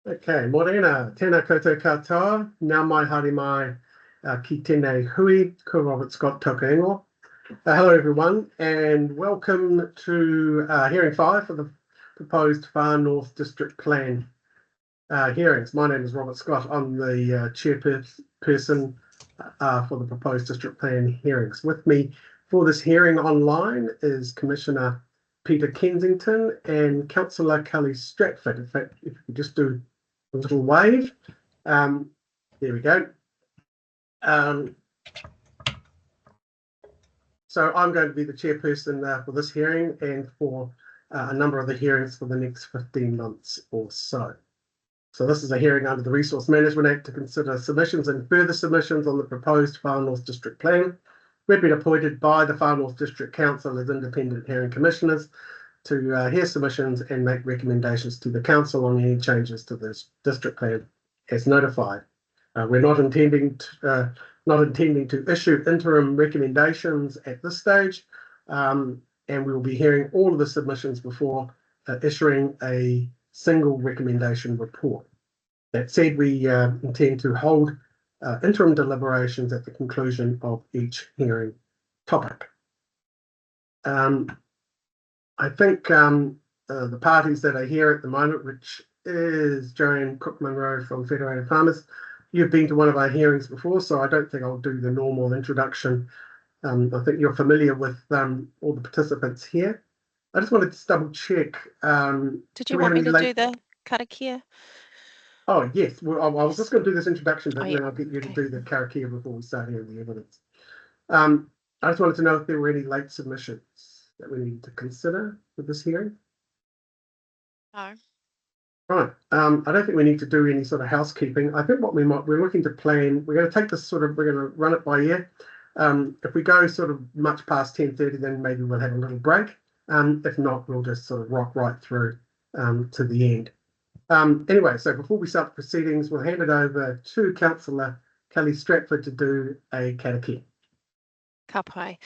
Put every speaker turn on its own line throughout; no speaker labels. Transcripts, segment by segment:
Okay, morena, tēnā koutou katoa, nā mai haere mai ki tēnei hui, ko Robert Scott toka ingoa. Hello everyone, and welcome to hearing 5 for the proposed Far North District Plan hearings. My name is Robert Scott. I'm the chairperson for the proposed district plan hearings. With me for this hearing online is Commissioner Peter Kensington and Councillor Kelly Stratford. In fact, if you just do a little wave. There we go. So I'm going to be the chairperson for this hearing and for a number of the hearings for the next 15 months or so. So this is a hearing under the Resource Management Act to consider submissions and further submissions on the proposed Far North District Plan. We've been appointed by the Far North District Council as independent hearing commissioners to hear submissions and make recommendations to the council on any changes to this district plan as notified. We're not intending to issue interim recommendations at this stage, and we will be hearing all of the submissions before issuing a single recommendation report. That said, we intend to hold interim deliberations at the conclusion of each hearing topic. I think the parties that are here at the moment, which is Joanne Cook-Munro from Federated Farmers, you've been to one of our hearings before, so I don't think I'll do the normal introduction. I think you're familiar with all the participants here. I just wanted to double check.
Did you want me to do the karakia?
Oh, yes. Well, I was just going to do this introduction, but then I'll get you to
Okay.
do the karakia before we start hearing the evidence. I just wanted to know if there were any late submissions that we need to consider for this hearing.
No.
Right. I don't think we need to do any sort of housekeeping. I think what we're looking to plan, we're going to take this we're going to run it by ear. If we go sort of much past 10:30, then maybe we'll have a little break. If not, we'll just sort of rock right through to the end. Anyway, so before we start the proceedings, we'll hand it over to Councillor Kelly Stratford to do a karakia.
Ka pai.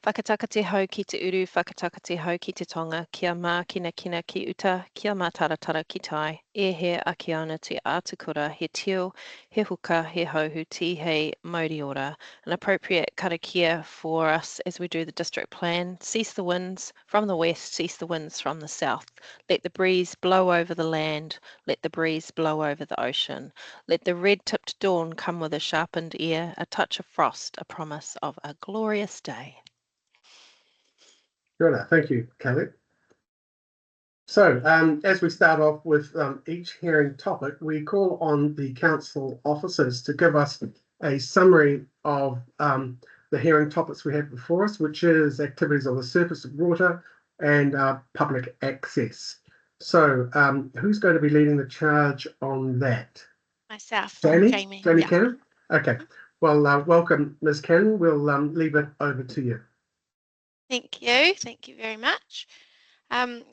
Whakataka te hau ki te uru, whakataka te hau ki te tonga, kia mā kina ki uta, kia mā taratara ki tai, e he aki ana te ātukura, he tio, he huka, he hauhu, ti hei mauri ora. An appropriate karakia for us as we do the district plan. Cease the winds from the west, cease the winds from the south. Let the breeze blow over the land, let the breeze blow over the ocean. Let the red-tipped dawn come with a sharpened ear, a touch of frost, a promise of a glorious day.
Good, thank you, Kelly. So, as we start off with each hearing topic, we call on the council officers to give us a summary of the hearing topics we have before us, which is activities on the surface of water and public access. So, who's going to be leading the charge on that?
Myself,
Jamie
yeah.
Cannon? Okay. Well, welcome, Ms. Cannon. We'll leave it over to you.
Thank you. Thank you very much.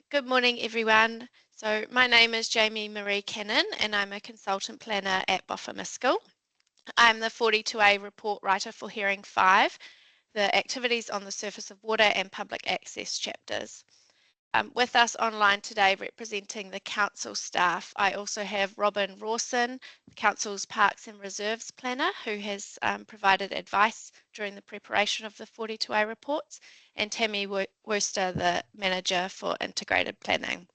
Good morning, everyone. So my name is Jamie Marie Cannon, and I'm a consultant planner at Bofamasco. I'm the 42A report writer for Hearing 5, the activities on the surface of water and public access chapters. With us online today representing the council staff, I also have Robin Rawson, the council's Parks and Reserves planner, who has provided advice during the preparation of the 42A reports, and Tammy Worcester, the manager for integrated planning.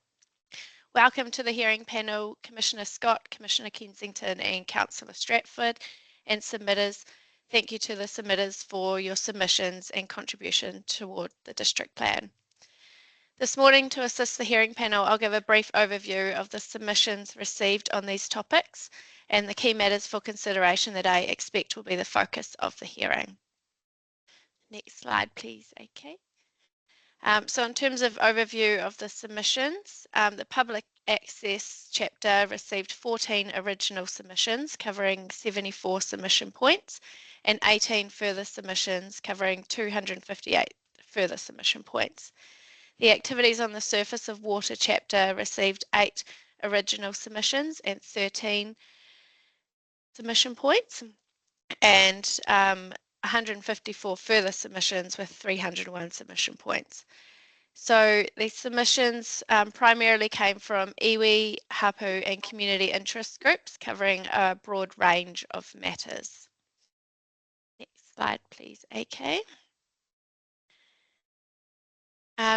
Welcome to the hearing panel, Commissioner Scott, Commissioner Kensington, and Councillor Stratford, and submitters. Thank you to the submitters for your submissions and contribution toward the district plan. This morning, to assist the hearing panel, I'll give a brief overview of the submissions received on these topics and the key matters for consideration that I expect will be the focus of the hearing. Next slide, please, AK. So in terms of overview of the submissions, the public access chapter received 14 original submissions covering 74 submission points and 18 further submissions covering 258 further submission points. The activities on the surface of water chapter received 8 original submissions and 13 submission points, and 154 further submissions with 301 submission points. So these submissions primarily came from iwi, hapu and community interest groups covering a broad range of matters. Next slide, please, AK.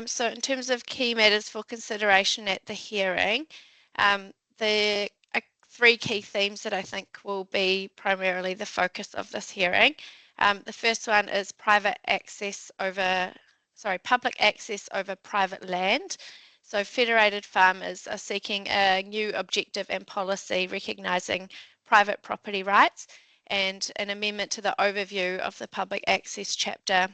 So in terms of key matters for consideration at the hearing, the three key themes that I think will be primarily the focus of this hearing. The first one is public access over private land. So federated farmers are seeking a new objective and policy recognising private property rights and an amendment to the overview of the public access chapter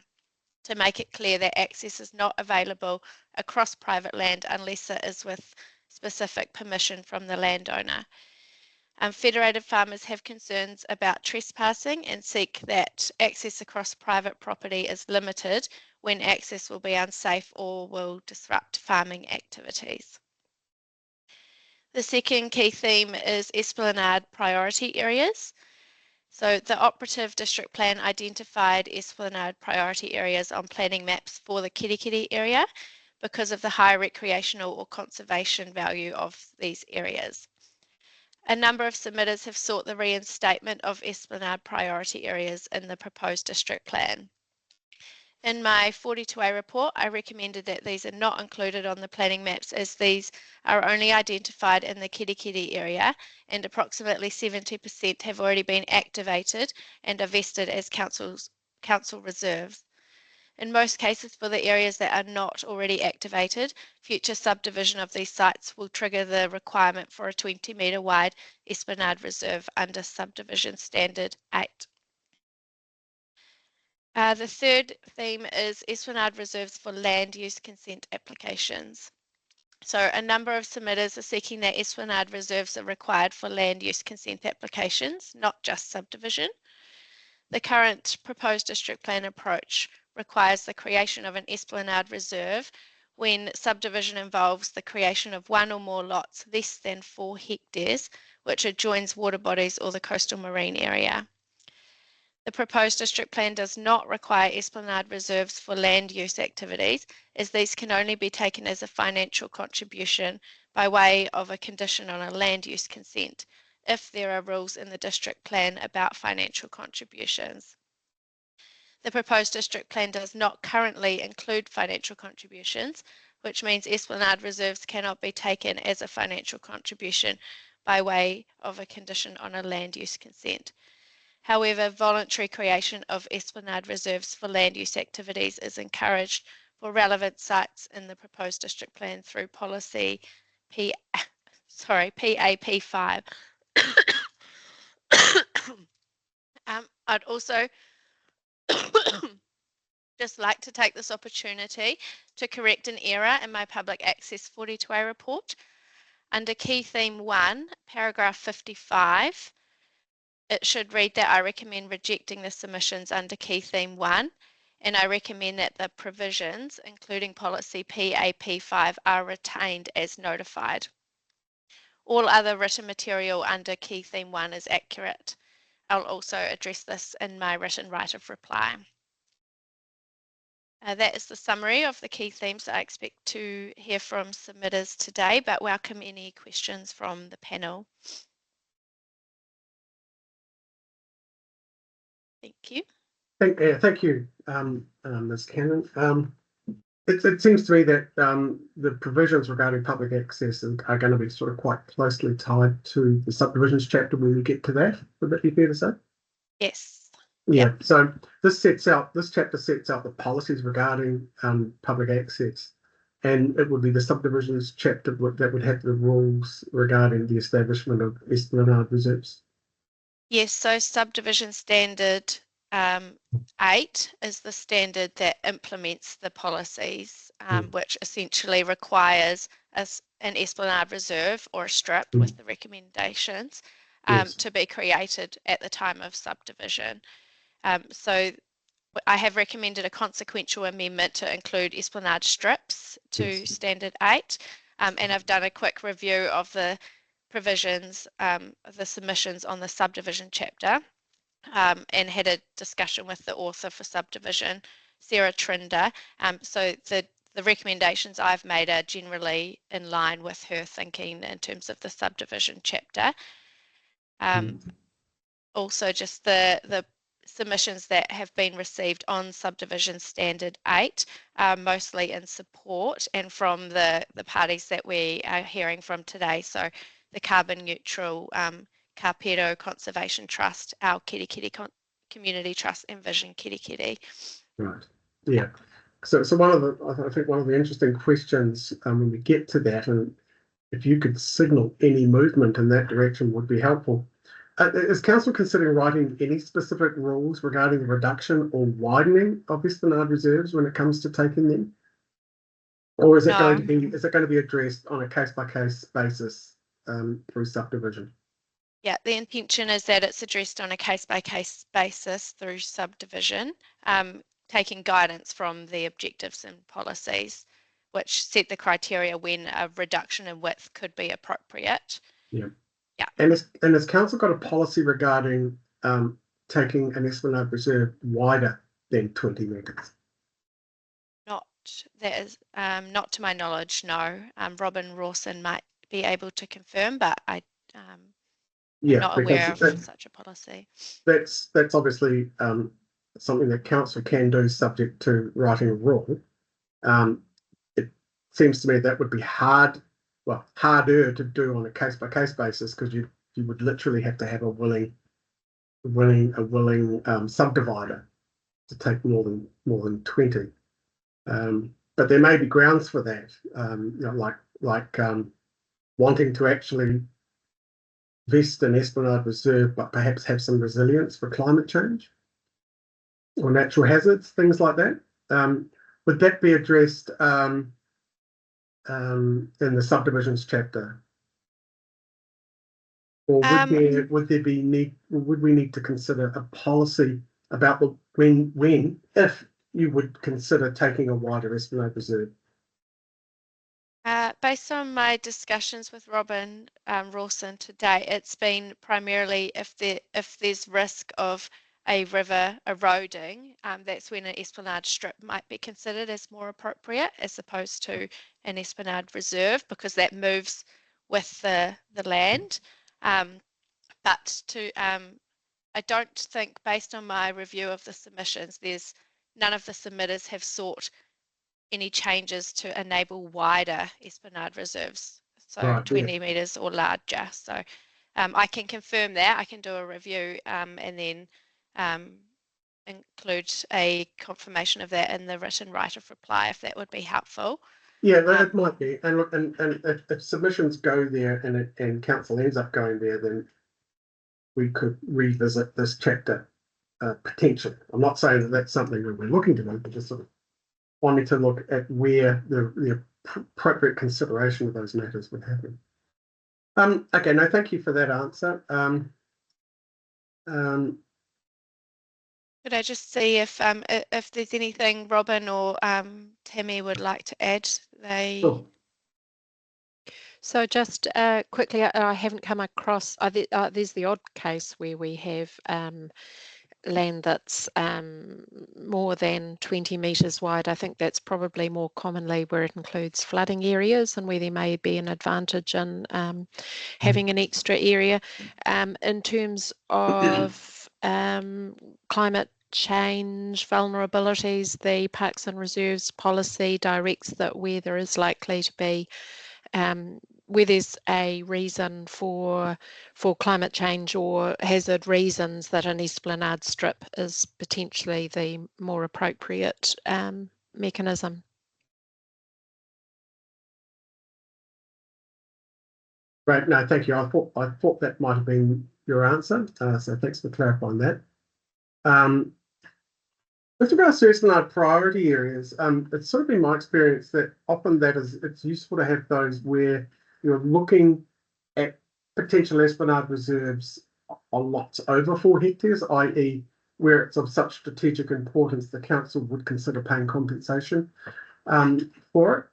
to make it clear that access is not available across private land unless it is with specific permission from the landowner. Federated farmers have concerns about trespassing and seek that access across private property is limited when access will be unsafe or will disrupt farming activities. The second key theme is Esplanade priority areas. So the operative district plan identified Esplanade priority areas on planning maps for the Kirikiri area because of the high recreational or conservation value of these areas. A number of submitters have sought the reinstatement of Esplanade priority areas in the proposed district plan. In my 42A report, I recommended that these are not included on the planning maps as these are only identified in the Kirikiri area and approximately 70% have already been activated and are vested as council reserves. In most cases, for the areas that are not already activated, future subdivision of these sites will trigger the requirement for a 20-metre wide Esplanade reserve under subdivision standard 8. The third theme is Esplanade reserves for land use consent applications. So a number of submitters are seeking that Esplanade reserves are required for land use consent applications, not just subdivision. The current proposed district plan approach requires the creation of an Esplanade reserve when subdivision involves the creation of one or more lots less than 4 hectares, which adjoins water bodies or the coastal marine area. The proposed district plan does not require Esplanade reserves for land use activities, as these can only be taken as a financial contribution by way of a condition on a land use consent, if there are rules in the district plan about financial contributions. The proposed district plan does not currently include financial contributions, which means Esplanade reserves cannot be taken as a financial contribution by way of a condition on a land use consent. However, voluntary creation of Esplanade reserves for land use activities is encouraged for relevant sites in the proposed district plan through policy PAP5. I'd also just like to take this opportunity to correct an error in my Public Access 42A report. Under Key Theme 1, paragraph 55, it should read that I recommend rejecting the submissions under Key Theme 1, and I recommend that the provisions, including policy PAP5, are retained as notified. All other written material under Key Theme 1 is accurate. I'll also address this in my written right of reply. That is the summary of the key themes I expect to hear from submitters today, but welcome any questions from the panel. Thank you.
Thank you, Ms. Cannon. It seems to me that the provisions regarding public access are going to be sort of quite closely tied to the subdivisions chapter when we get to that. Would that be fair to say?
Yes.
Yeah. So this chapter sets out the policies regarding public access, and it would be the subdivisions chapter that would have the rules regarding the establishment of Esplanade reserves.
Yes. So subdivision standard 8 is the standard that implements the policies, which essentially requires an Esplanade reserve or a strip with the recommendations to be created at the time of subdivision. So I have recommended a consequential amendment to include Esplanade strips to standard 8, and I've done a quick review of the provisions, the submissions on the subdivision chapter. And had a discussion with the author for subdivision, Sarah Trinder. So the recommendations I've made are generally in line with her thinking in terms of the subdivision chapter. Also, just the submissions that have been received on subdivision standard 8 are mostly in support and from the parties that we are hearing from today. So the Carbon Neutral Kapero Conservation Trust, our Kirikiri Community Trust, and Vision Kirikiri.
Right. Yeah. So I think one of the interesting questions when we get to that, and if you could signal any movement in that direction, would be helpful. Is Council considering writing any specific rules regarding the reduction or widening of Esplanade reserves when it comes to taking them? Or is it going to be addressed on a case-by-case basis through subdivision?
Yeah, the intention is that it's addressed on a case-by-case basis through subdivision, taking guidance from the objectives and policies, which set the criteria when a reduction in width could be appropriate.
Yeah.
Yeah.
And has Council got a policy regarding taking an Esplanade reserve wider than 20 metres?
That is not to my knowledge, no. Robin Rawson might be able to confirm, but I'm not aware of such a policy.
That's obviously something that Council can do subject to writing a rule. It seems to me that would be harder to do on a case-by-case basis, because you would literally have to have a willing subdivider to take more than 20. But there may be grounds for that, like wanting to actually vest an Esplanade reserve, but perhaps have some resilience for climate change or natural hazards, things like that. Would that be addressed in the subdivisions chapter? Or would we need to consider a policy about if you would consider taking a wider Esplanade reserve?
Based on my discussions with Robin Rawson today, it's been primarily if there's risk of a river eroding, that's when an Esplanade strip might be considered as more appropriate, as opposed to an Esplanade reserve, because that moves with the land. I don't think, based on my review of the submissions, none of the submitters have sought any changes to enable wider Esplanade reserves, so right, 20 metres or larger. So I can confirm that. I can do a review and then include a confirmation of that in the written right of reply, if that would be helpful.
Yeah, that might be. And look, and if submissions go there and Council ends up going there, then we could revisit this chapter potentially. I'm not saying that that's something that we're looking to do, but just sort of wanting to look at where the appropriate consideration of those matters would happen. Okay, no, thank you for that answer.
Could I just see if there's anything Robin or Tammy would like to add?
Sure.
So just quickly, I haven't come across, there's the odd case where we have land that's more than 20 metres wide. I think that's probably more commonly where it includes flooding areas and where there may be an advantage in having an extra area. In terms of climate change vulnerabilities, the Parks and Reserves policy directs that where there is likely to be where there's a reason for climate change or hazard reasons, that an Esplanade strip is potentially the more appropriate mechanism.
Great, no, thank you. I thought that might have been your answer, so thanks for clarifying that. With regards to Esplanade priority areas, it's sort of been my experience that often it's useful to have those where you're looking at potential Esplanade reserves on lots over 4 hectares, i.e. where it's of such strategic importance the council would consider paying compensation for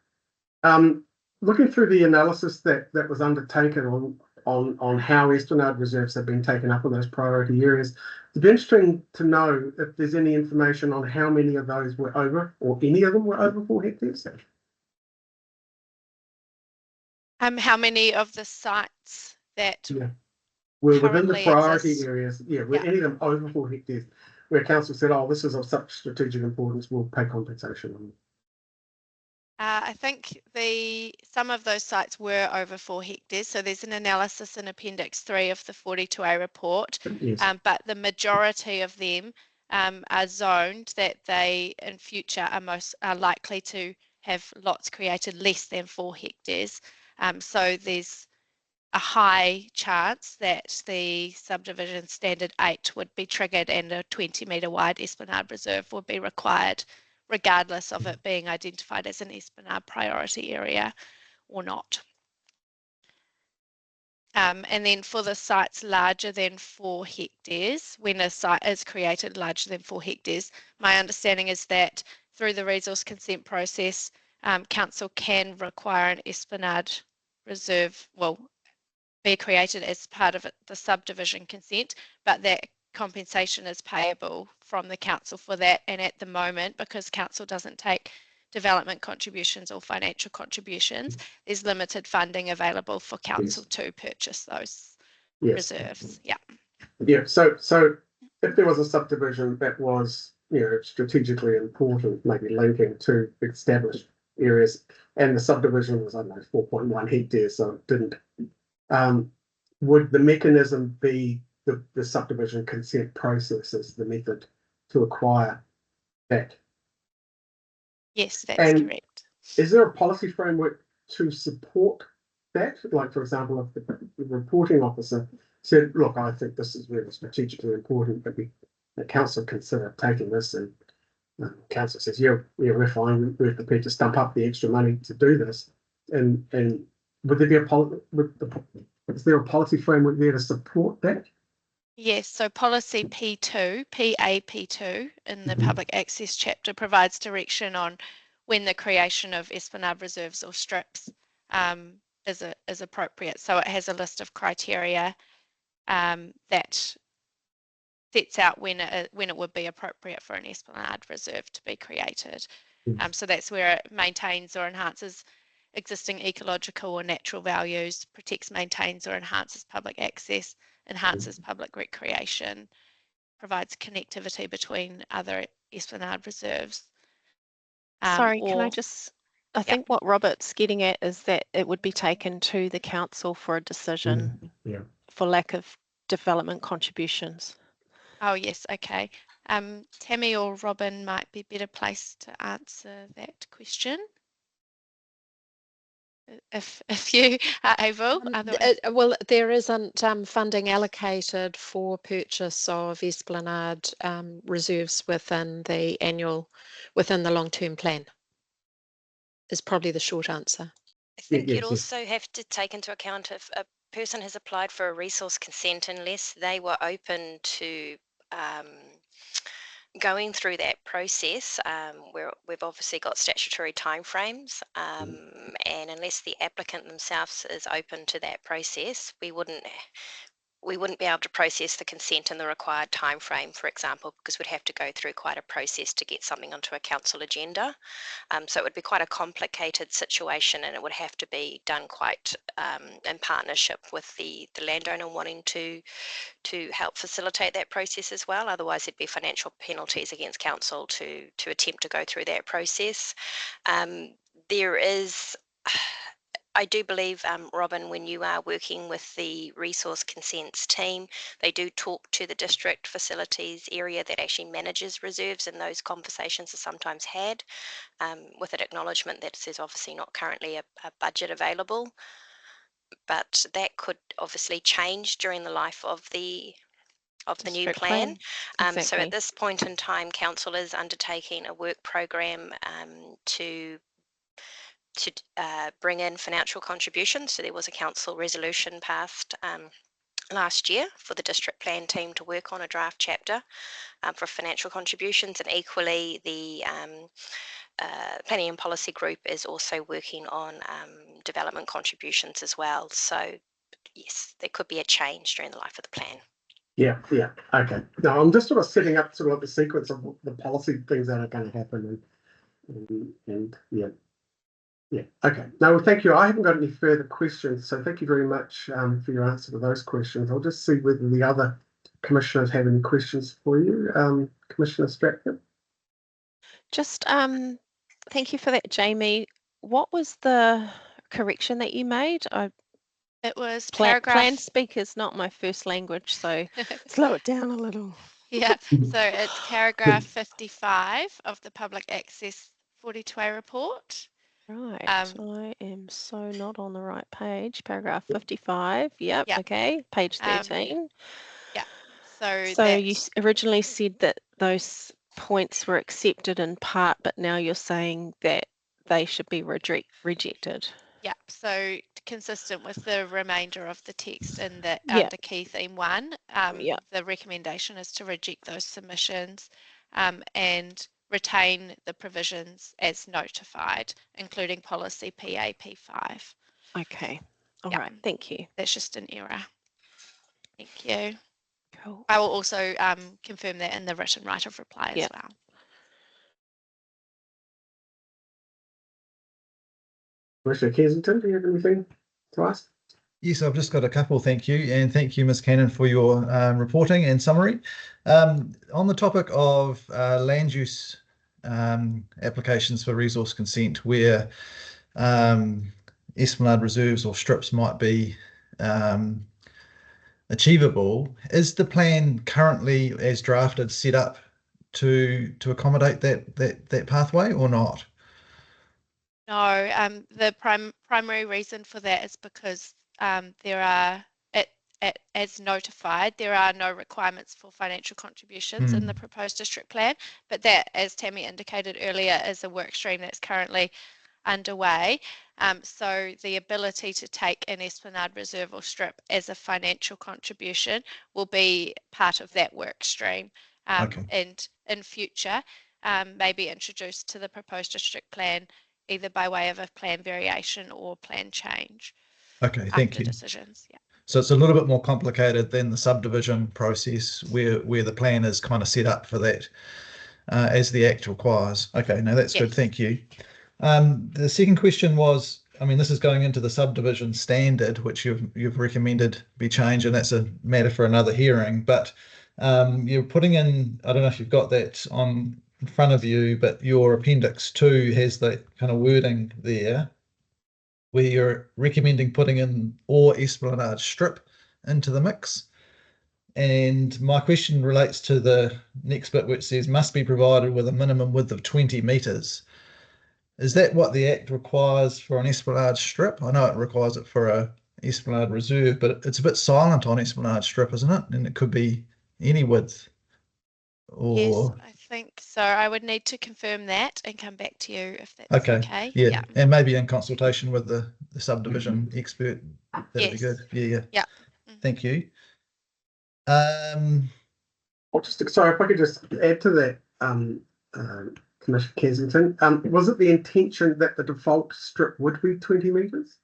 it. Looking through the analysis that was undertaken on how Esplanade reserves have been taken up in those priority areas, it'd be interesting to know if there's any information on how many of those were over, or any of them were over 4 hectares.
How many of the sites that
Yeah. We're within the
currently
priority
exist?
areas, yeah, were
Yeah.
any of them over 4 hectares, where council said, oh, this is of such strategic importance, we'll pay compensation on
I think some of those sites were over 4 hectares, so there's an analysis in Appendix 3 of the 42A report,
it. Yes.
but the majority of them are zoned that they in future are likely to have lots created less than 4 hectares. So there's a high chance that the subdivision standard 8 would be triggered and a 20-metre wide Esplanade Reserve would be required, regardless of it being identified as an Esplanade priority area or not. And then for the sites larger than 4 hectares, when a site is created larger than 4 hectares, my understanding is that through the resource consent process, council can require an Esplanade Reserve, well, be created as part of the subdivision consent, but that compensation is payable from the council for that. And at the moment, because council doesn't take development contributions or financial contributions, there's limited funding available for council to purchase those reserves. Yeah.
Yeah. So if there was a subdivision that was, strategically important, maybe linking to established areas, and the subdivision was, I don't know, 4.1 hectares, so it didn't. Would the mechanism be the subdivision consent process as the method to acquire that?
Yes, that's correct.
Is there a policy framework to support that? Like, for example, if the reporting officer said, look, I think this is really strategically important, but the council consider taking this, and council says, yeah, we're fine, we're prepared to stump up the extra money to do this. And would there be is there a policy framework there to support that?
Yes, so policy P2, PAP2 in the public access chapter provides direction on when the creation of Esplanade reserves or strips is appropriate. So it has a list of criteria that sets out when it would be appropriate for an Esplanade reserve to be created. So that's where it maintains or enhances existing ecological or natural values, protects, maintains or enhances public access, enhances public recreation, provides connectivity between other Esplanade reserves.
Sorry, can I just, I think what Robert's getting at is that it would be taken to the council for a decision for lack of development contributions.
Oh, yes, okay. Tammy or Robin might be better placed to answer that question. If you are able,
well, there isn't funding allocated for purchase of Esplanade reserves within the long-term plan. Is probably the short answer.
I think you'd also have to take into account if a person has applied for a resource consent, unless they were open to going through that process, where we've obviously got statutory timeframes, and unless the applicant themselves is open to that process, we wouldn't be able to process the consent in the required timeframe, for example, because we'd have to go through quite a process to get something onto a council agenda. So it would be quite a complicated situation, and it would have to be done quite in partnership with the landowner wanting to help facilitate that process as well. Otherwise, there'd be financial penalties against council to attempt to go through that process. There is, I do believe, Robin, when you are working with the resource consents team, they do talk to the district facilities area that actually manages reserves, and those conversations are sometimes had with an acknowledgement that there's obviously not currently a budget available, but that could obviously change during the life of the new plan.
Exactly.
So at this point in time, council is undertaking a work program to bring in financial contributions. So there was a council resolution passed last year for the district plan team to work on a draft chapter for financial contributions, and equally the planning and policy group is also working on development contributions as well. So yes, there could be a change during the life of the plan.
Yeah. Okay. No, I'm just sort of setting up sort of the sequence of the policy things that are going to happen, and yeah. Yeah, okay. No, well, thank you. I haven't got any further questions, so thank you very much for your answer to those questions. I'll just see whether the other commissioners have any questions for you. Commissioner Stratford?
Just thank you for that, Jamie. What was the correction that you made?
It was
Plan
paragraph.
speak is not my first language, so slow it down a little.
Yeah, so it's paragraph 55 of the Public Access 42A report.
Right,
Um,
I am so not on the right page. Paragraph 55. Yep,
Yeah.
okay. Page
Um,
13.
yeah, so
So
that
you originally said that those points were accepted in part, but now you're saying that they should be rejected.
yeah, so consistent with the remainder of the text in the
Yeah.
under key theme 1,
Yeah.
the recommendation is to reject those submissions and retain the provisions as notified, including policy PAP5.
Okay. All
Yeah.
right. Thank you.
That's just an error. Thank you.
Cool.
I will also confirm that in the written right of reply
Yeah.
as well.
Commissioner Kensington, do you have anything to ask?
Yes, I've just got a couple, thank you. And thank you, Ms. Cannon, for your reporting and summary. On the topic of land use applications for resource consent, where esplanade reserves or strips might be achievable, is the plan currently as drafted set up to accommodate that pathway or not?
No, the primary reason for that is because there are, as notified, there are no requirements for financial contributions in the proposed district plan, but that, as Tammy indicated earlier, is a work stream that's currently underway. So the ability to take an esplanade reserve or strip as a financial contribution will be part of that work stream,
Okay.
and in future may be introduced to the proposed district plan either by way of a plan variation or plan change.
Okay, thank
after
you.
decisions. Yeah.
So it's a little bit more complicated than the subdivision process where the plan is kind of set up for that as the Act requires. Okay, no, that's good.
Yes.
Thank you. The second question was, I mean, this is going into the subdivision standard, which you've recommended be changed, and that's a matter for another hearing. But you're putting in, I don't know if you've got that on in front of you, but your Appendix 2 has that kind of wording there, where you're recommending putting in or esplanade strip into the mix. And my question relates to the next bit, which says must be provided with a minimum width of 20 metres. Is that what the Act requires for an esplanade strip? I know it requires it for a esplanade reserve, but it's a bit silent on esplanade strip, isn't it? And it could be any width. Or
Yes, I think so. I would need to confirm that and come back to you if that's okay.
Yeah. And maybe in consultation with the subdivision expert, that'd be
Yes.
good. Yeah.
Yeah.
Thank you.
I'll just, sorry, if I could just add to that, Commissioner Kensington, was it the intention that the default strip would be 20 metres?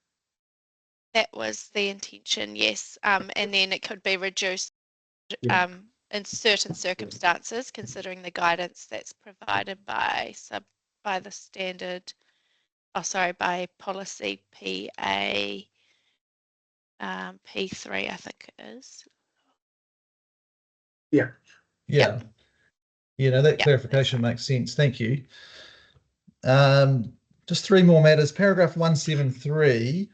That was the intention, yes. And then it could be reduced
Yeah.
in certain circumstances, considering the guidance that's provided by the standard, by policy PA P3, I think it is.
Yeah.
Yeah. You know, that clarification makes sense. Thank you. Just three more matters. Paragraph 173.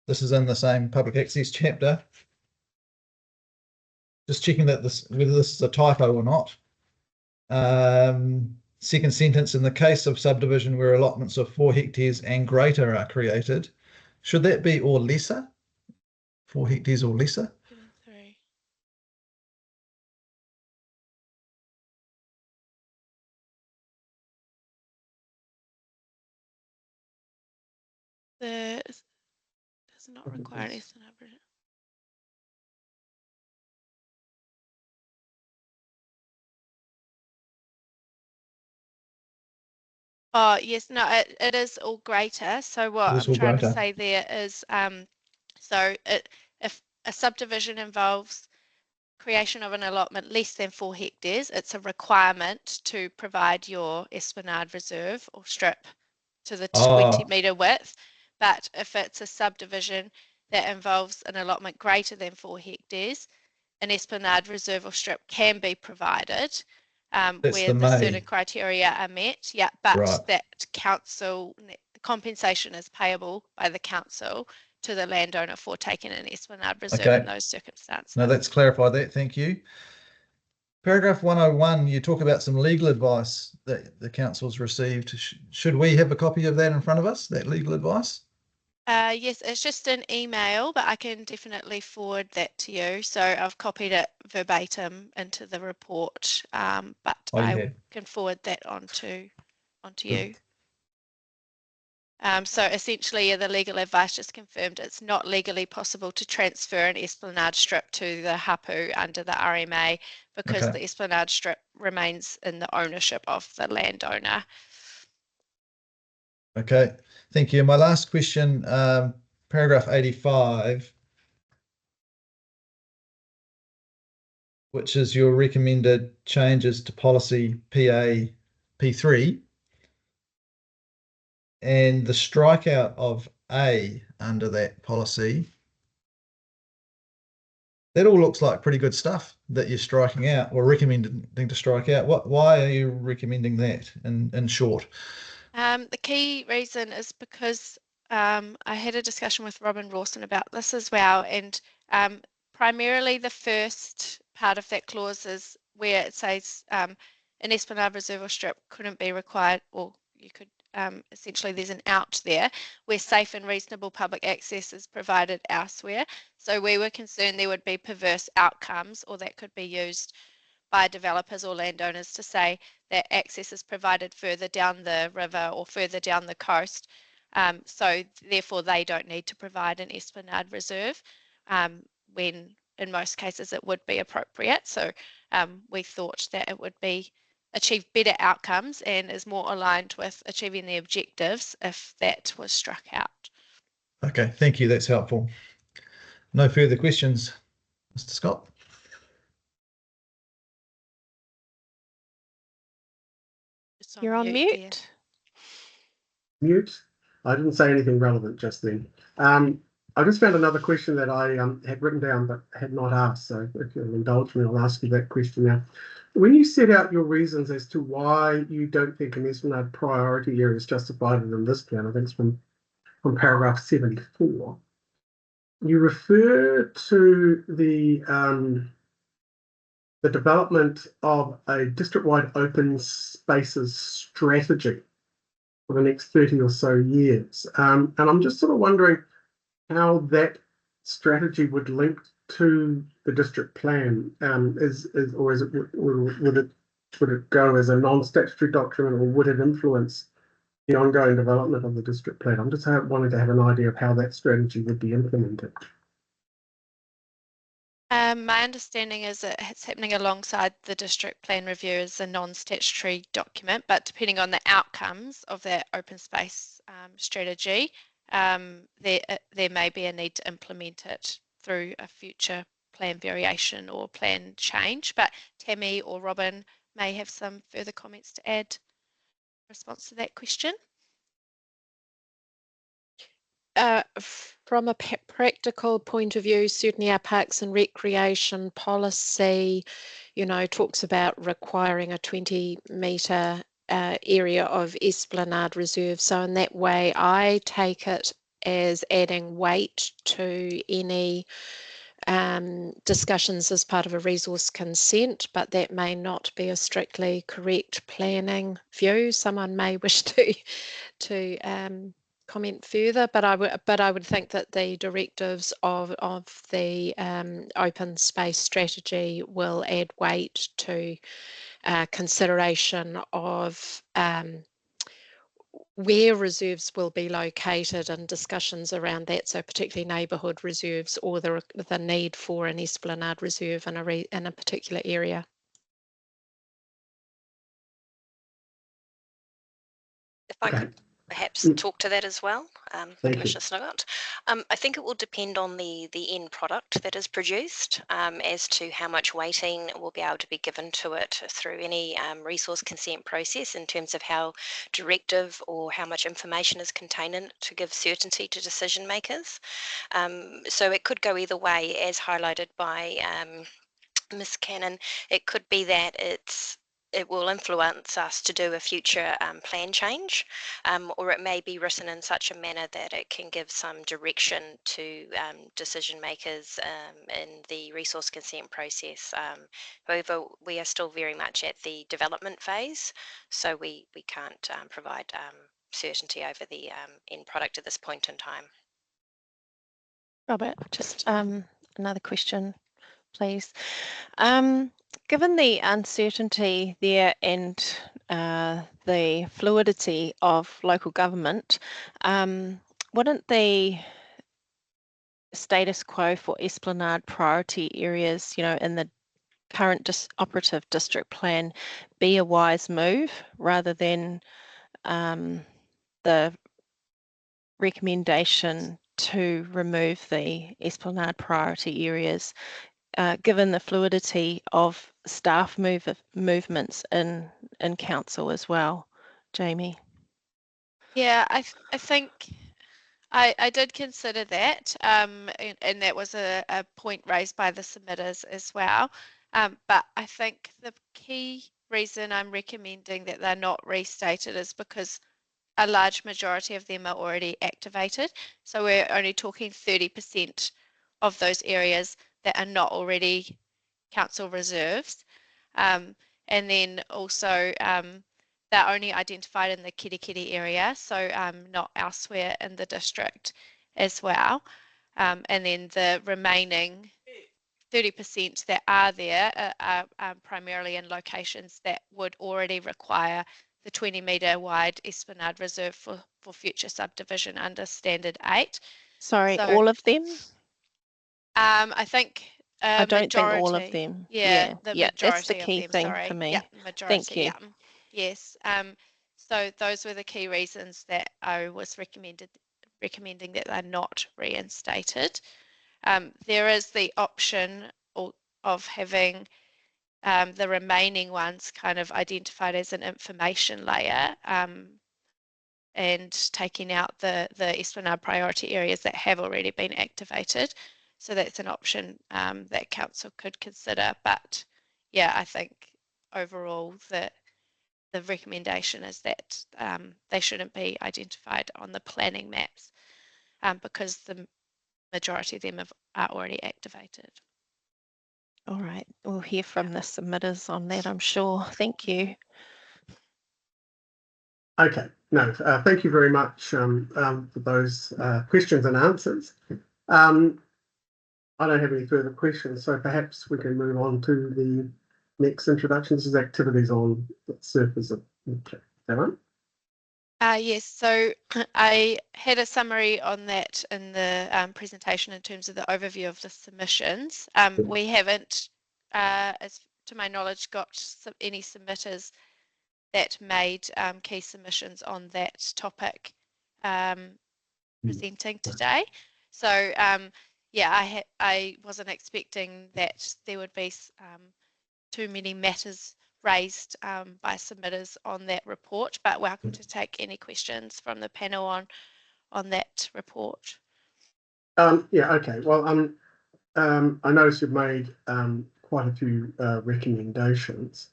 This is in the same public access chapter. Just checking that whether this is a typo or not. Second sentence, in the case of subdivision where allotments of 4 hectares and greater are created, should that be or lesser? 4 hectares or lesser?
73. Does not require an estimate. Oh, yes, no, it is all greater. So what I'm trying to say there is, if a subdivision involves creation of an allotment less than 4 hectares, it's a requirement to provide your esplanade reserve or strip to the
Ah.
20 metre width. But if it's a subdivision that involves an allotment greater than 4 hectares, an esplanade reserve or strip can be provided where the certain criteria are met. Yeah, but
Right.
that council compensation is payable by the council to the landowner for taking an esplanade reserve in those circumstances.
No, let's clarify that. Thank you. Paragraph 101, you talk about some legal advice that the council's received. Should we have a copy of that in front of us, that legal advice?
Yes, it's just an email, but I can definitely forward that to you. So I've copied it verbatim into the report, but I can forward that onto you. So essentially, the legal advice just confirmed it's not legally possible to transfer an esplanade strip to the hapu under the RMA because the esplanade strip remains in the ownership of the landowner.
Okay, thank you. My last question, paragraph 85, which is your recommended changes to policy PA P3 and the strikeout of A under that policy. That all looks like pretty good stuff that you're striking out or recommending to strike out. Why are you recommending that in short?
The key reason is because I had a discussion with Robin Rawson about this as well, and primarily the first part of that clause is where it says an esplanade reserve or strip couldn't be required, or you could essentially there's an out there where safe and reasonable public access is provided elsewhere. So we were concerned there would be perverse outcomes, or that could be used by developers or landowners to say that access is provided further down the river or further down the coast. So therefore they don't need to provide an esplanade reserve when in most cases it would be appropriate. So we thought that it would be achieve better outcomes and is more aligned with achieving the objectives if that was struck out.
Okay, thank you. That's helpful. No further questions, Mr. Scott?
You're on mute.
Mute. I didn't say anything relevant just then. I just found another question that I had written down but had not asked. So if you'll indulge me, I'll ask you that question now. When you set out your reasons as to why you don't think an esplanade priority area is justified in this plan, I think it's from paragraph 74. You refer to the development of a district-wide open spaces strategy for the next 30 or so years. And I'm just sort of wondering how that strategy would link to the district plan. Would it go as a non-statutory document, or would it influence the ongoing development of the district plan? I'm just wanting to have an idea of how that strategy would be implemented.
My understanding is that it's happening alongside the district plan review as a non-statutory document, but depending on the outcomes of that open space strategy, there may be a need to implement it through a future plan variation or plan change. But Tammy or Robin may have some further comments to add in response to that question.
From a practical point of view, certainly our Parks and Recreation policy, talks about requiring a 20-metre area of esplanade reserve. So in that way, I take it as adding weight to any discussions as part of a resource consent, but that may not be a strictly correct planning view. Someone may wish to comment further, but I would think that the directives of the open space strategy will add weight to consideration of where reserves will be located and discussions around that, so particularly neighbourhood reserves or the need for an esplanade reserve in a particular area.
If I could perhaps
Mm.
talk to that as well,
Thank you.
Commissioner Snugart. I think it will depend on the end product that is produced as to how much weighting will be able to be given to it through any resource consent process in terms of how directive or how much information is contained in it to give certainty to decision makers. So it could go either way, as highlighted by Ms. Cannon. It could be that it will influence us to do a future plan change, or it may be written in such a manner that it can give some direction to decision makers in the resource consent process. However, we are still very much at the development phase, so we can't provide certainty over the end product at this point in time.
Robert, just another question, please. Given the uncertainty there and the fluidity of local government, wouldn't the status quo for Esplanade priority areas, in the current operative district plan be a wise move rather than the recommendation to remove the Esplanade priority areas, given the fluidity of staff movements in council as well, Jamie?
Yeah, I think I did consider that, and that was a point raised by the submitters as well. But I think the key reason I'm recommending that they're not restated is because a large majority of them are already activated. So we're only talking 30% of those areas that are not already council reserves. And then also they're only identified in the Kirikiri area, so not elsewhere in the district as well. And then the remaining 30% that are there are primarily in locations that would already require the 20-metre wide Esplanade Reserve for future subdivision under Standard 8.
Sorry,
So,
all of them?
I think
I don't
majority.
think all of them.
Yeah, the
yeah,
majority
that's the key
of them,
thing
sorry.
for me.
Yeah, majority.
Thank you.
Yeah. Yes. So those were the key reasons that I was recommending that they're not reinstated. There is the option of having the remaining ones kind of identified as an information layer and taking out the Esplanade priority areas that have already been activated. So that's an option that council could consider. But yeah, I think overall the recommendation is that they shouldn't be identified on the planning maps because the majority of them are already activated.
All right, we'll hear from the submitters on that, I'm sure. Thank you.
Okay, no, thank you very much for those questions and answers. I don't have any further questions, so perhaps we can move on to the next introduction. This is activities on the surface of nature. Is that right?
Yes, so I had a summary on that in the presentation in terms of the overview of the submissions. We haven't, as to my knowledge, got any submitters that made key submissions on that topic presenting today. So yeah, I wasn't expecting that there would be too many matters raised by submitters on that report, but welcome to take any questions from the panel on that report.
Yeah, okay. Well, I noticed you've made quite a few recommendations.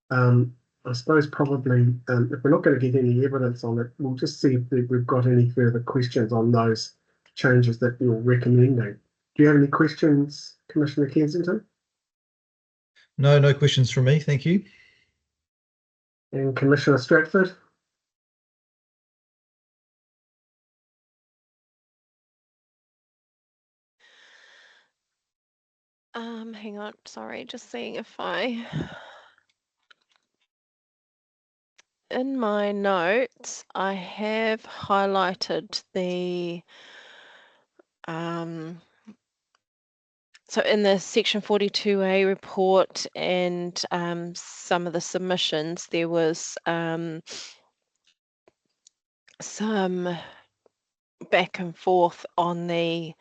I suppose probably if we're not going to get any evidence on it, we'll just see if we've got any further questions on those changes that you're recommending. Do you have any questions, Commissioner Kensington?
No questions from me. Thank you.
And Commissioner Stratford?
Hang on, sorry, just seeing if in my notes, I have highlighted the so in the section 42A report and some of the submissions, there was some back and forth on the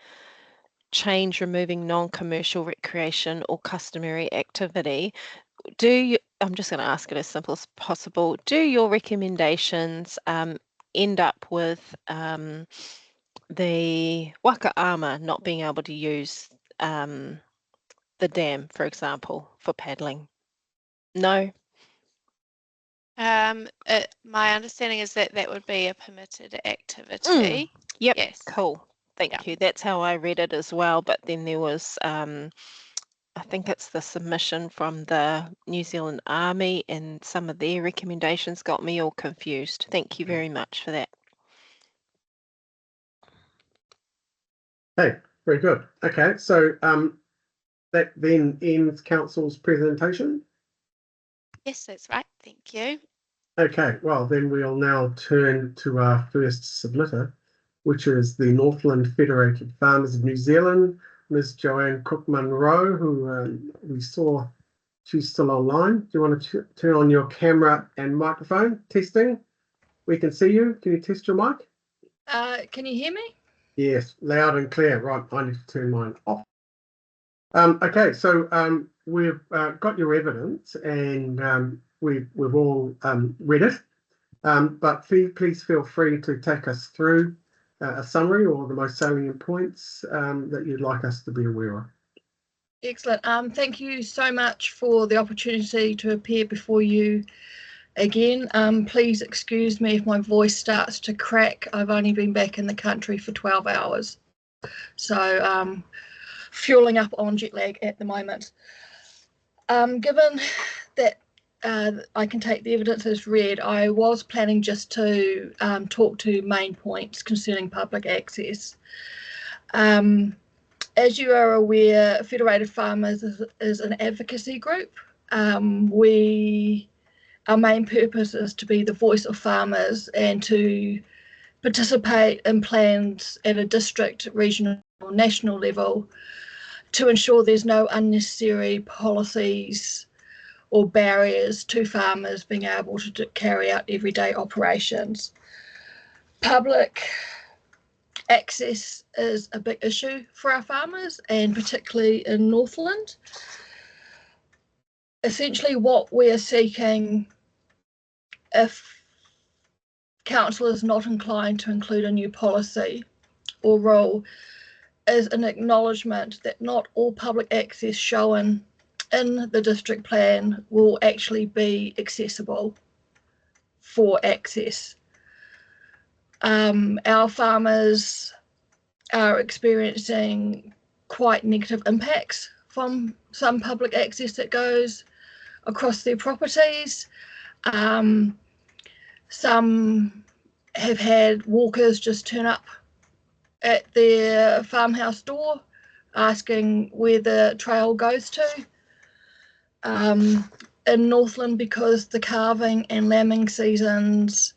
change removing non-commercial recreation or customary activity. I'm just going to ask it as simple as possible. Do your recommendations end up with the Wakaama not being able to use the dam, for example, for paddling? No?
My understanding is that that would be a permitted activity.
Yep.
Yes.
Cool. Thank you. That's how I read it as well. But then there was, I think it's the submission from the New Zealand Army, and some of their recommendations got me all confused. Thank you very much for that.
Hey, very good. Okay, so that then ends council's presentation.
Yes, that's right. Thank you.
Okay, well then we'll now turn to our first submitter, which is the Northland Federated Farmers of New Zealand, Ms. Joanne Cook-Munro, who we saw she's still online. Do you want to turn on your camera and microphone? Testing. We can see you. Can you test your mic?
Can you hear me?
Yes, loud and clear. Right, I need to turn mine off. Okay, so we've got your evidence, and we've all read it. But please feel free to take us through a summary or the most salient points that you'd like us to be aware of.
Excellent. Thank you so much for the opportunity to appear before you again. Please excuse me if my voice starts to crack. I've only been back in the country for 12 hours. So fueling up on jet lag at the moment. Given that I can take the evidence as read, I was planning just to talk to main points concerning public access. As you are aware, Federated Farmers is an advocacy group. Our main purpose is to be the voice of farmers and to participate in plans at a district, regional, or national level to ensure there's no unnecessary policies or barriers to farmers being able to carry out everyday operations. Public access is a big issue for our farmers, and particularly in Northland. Essentially what we are seeking, if council is not inclined to include a new policy or rule, is an acknowledgement that not all public access shown in the district plan will actually be accessible for access. Our farmers are experiencing quite negative impacts from some public access that goes across their properties. Some have had walkers just turn up at their farmhouse door asking where the trail goes to. In Northland, because the calving and lambing seasons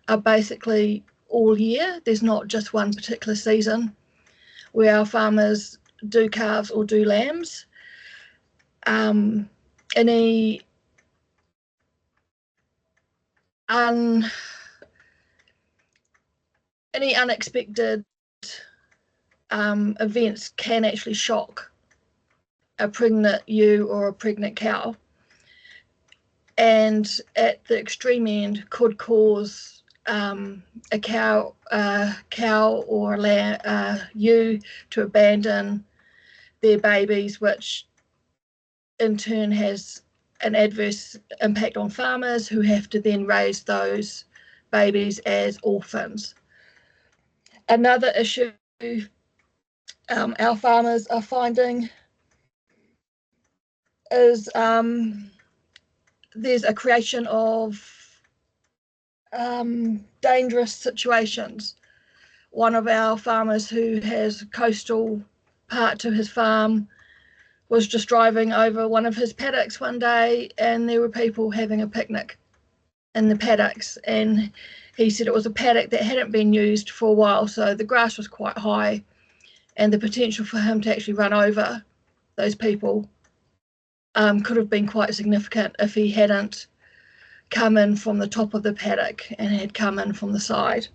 are basically all year, there's not just one particular season where our farmers do calves or do lambs. Any unexpected events can actually shock a pregnant ewe or a pregnant cow, and at the extreme end could cause a cow or a ewe to abandon their babies, which in turn has an adverse impact on farmers who have to then raise those babies as orphans. Another issue our farmers are finding is there's a creation of dangerous situations. One of our farmers who has a coastal part to his farm was just driving over one of his paddocks one day, and there were people having a picnic in the paddocks, and he said it was a paddock that hadn't been used for a while, so the grass was quite high, and the potential for him to actually run over those people could have been quite significant if he hadn't come in from the top of the paddock and had come in from the side.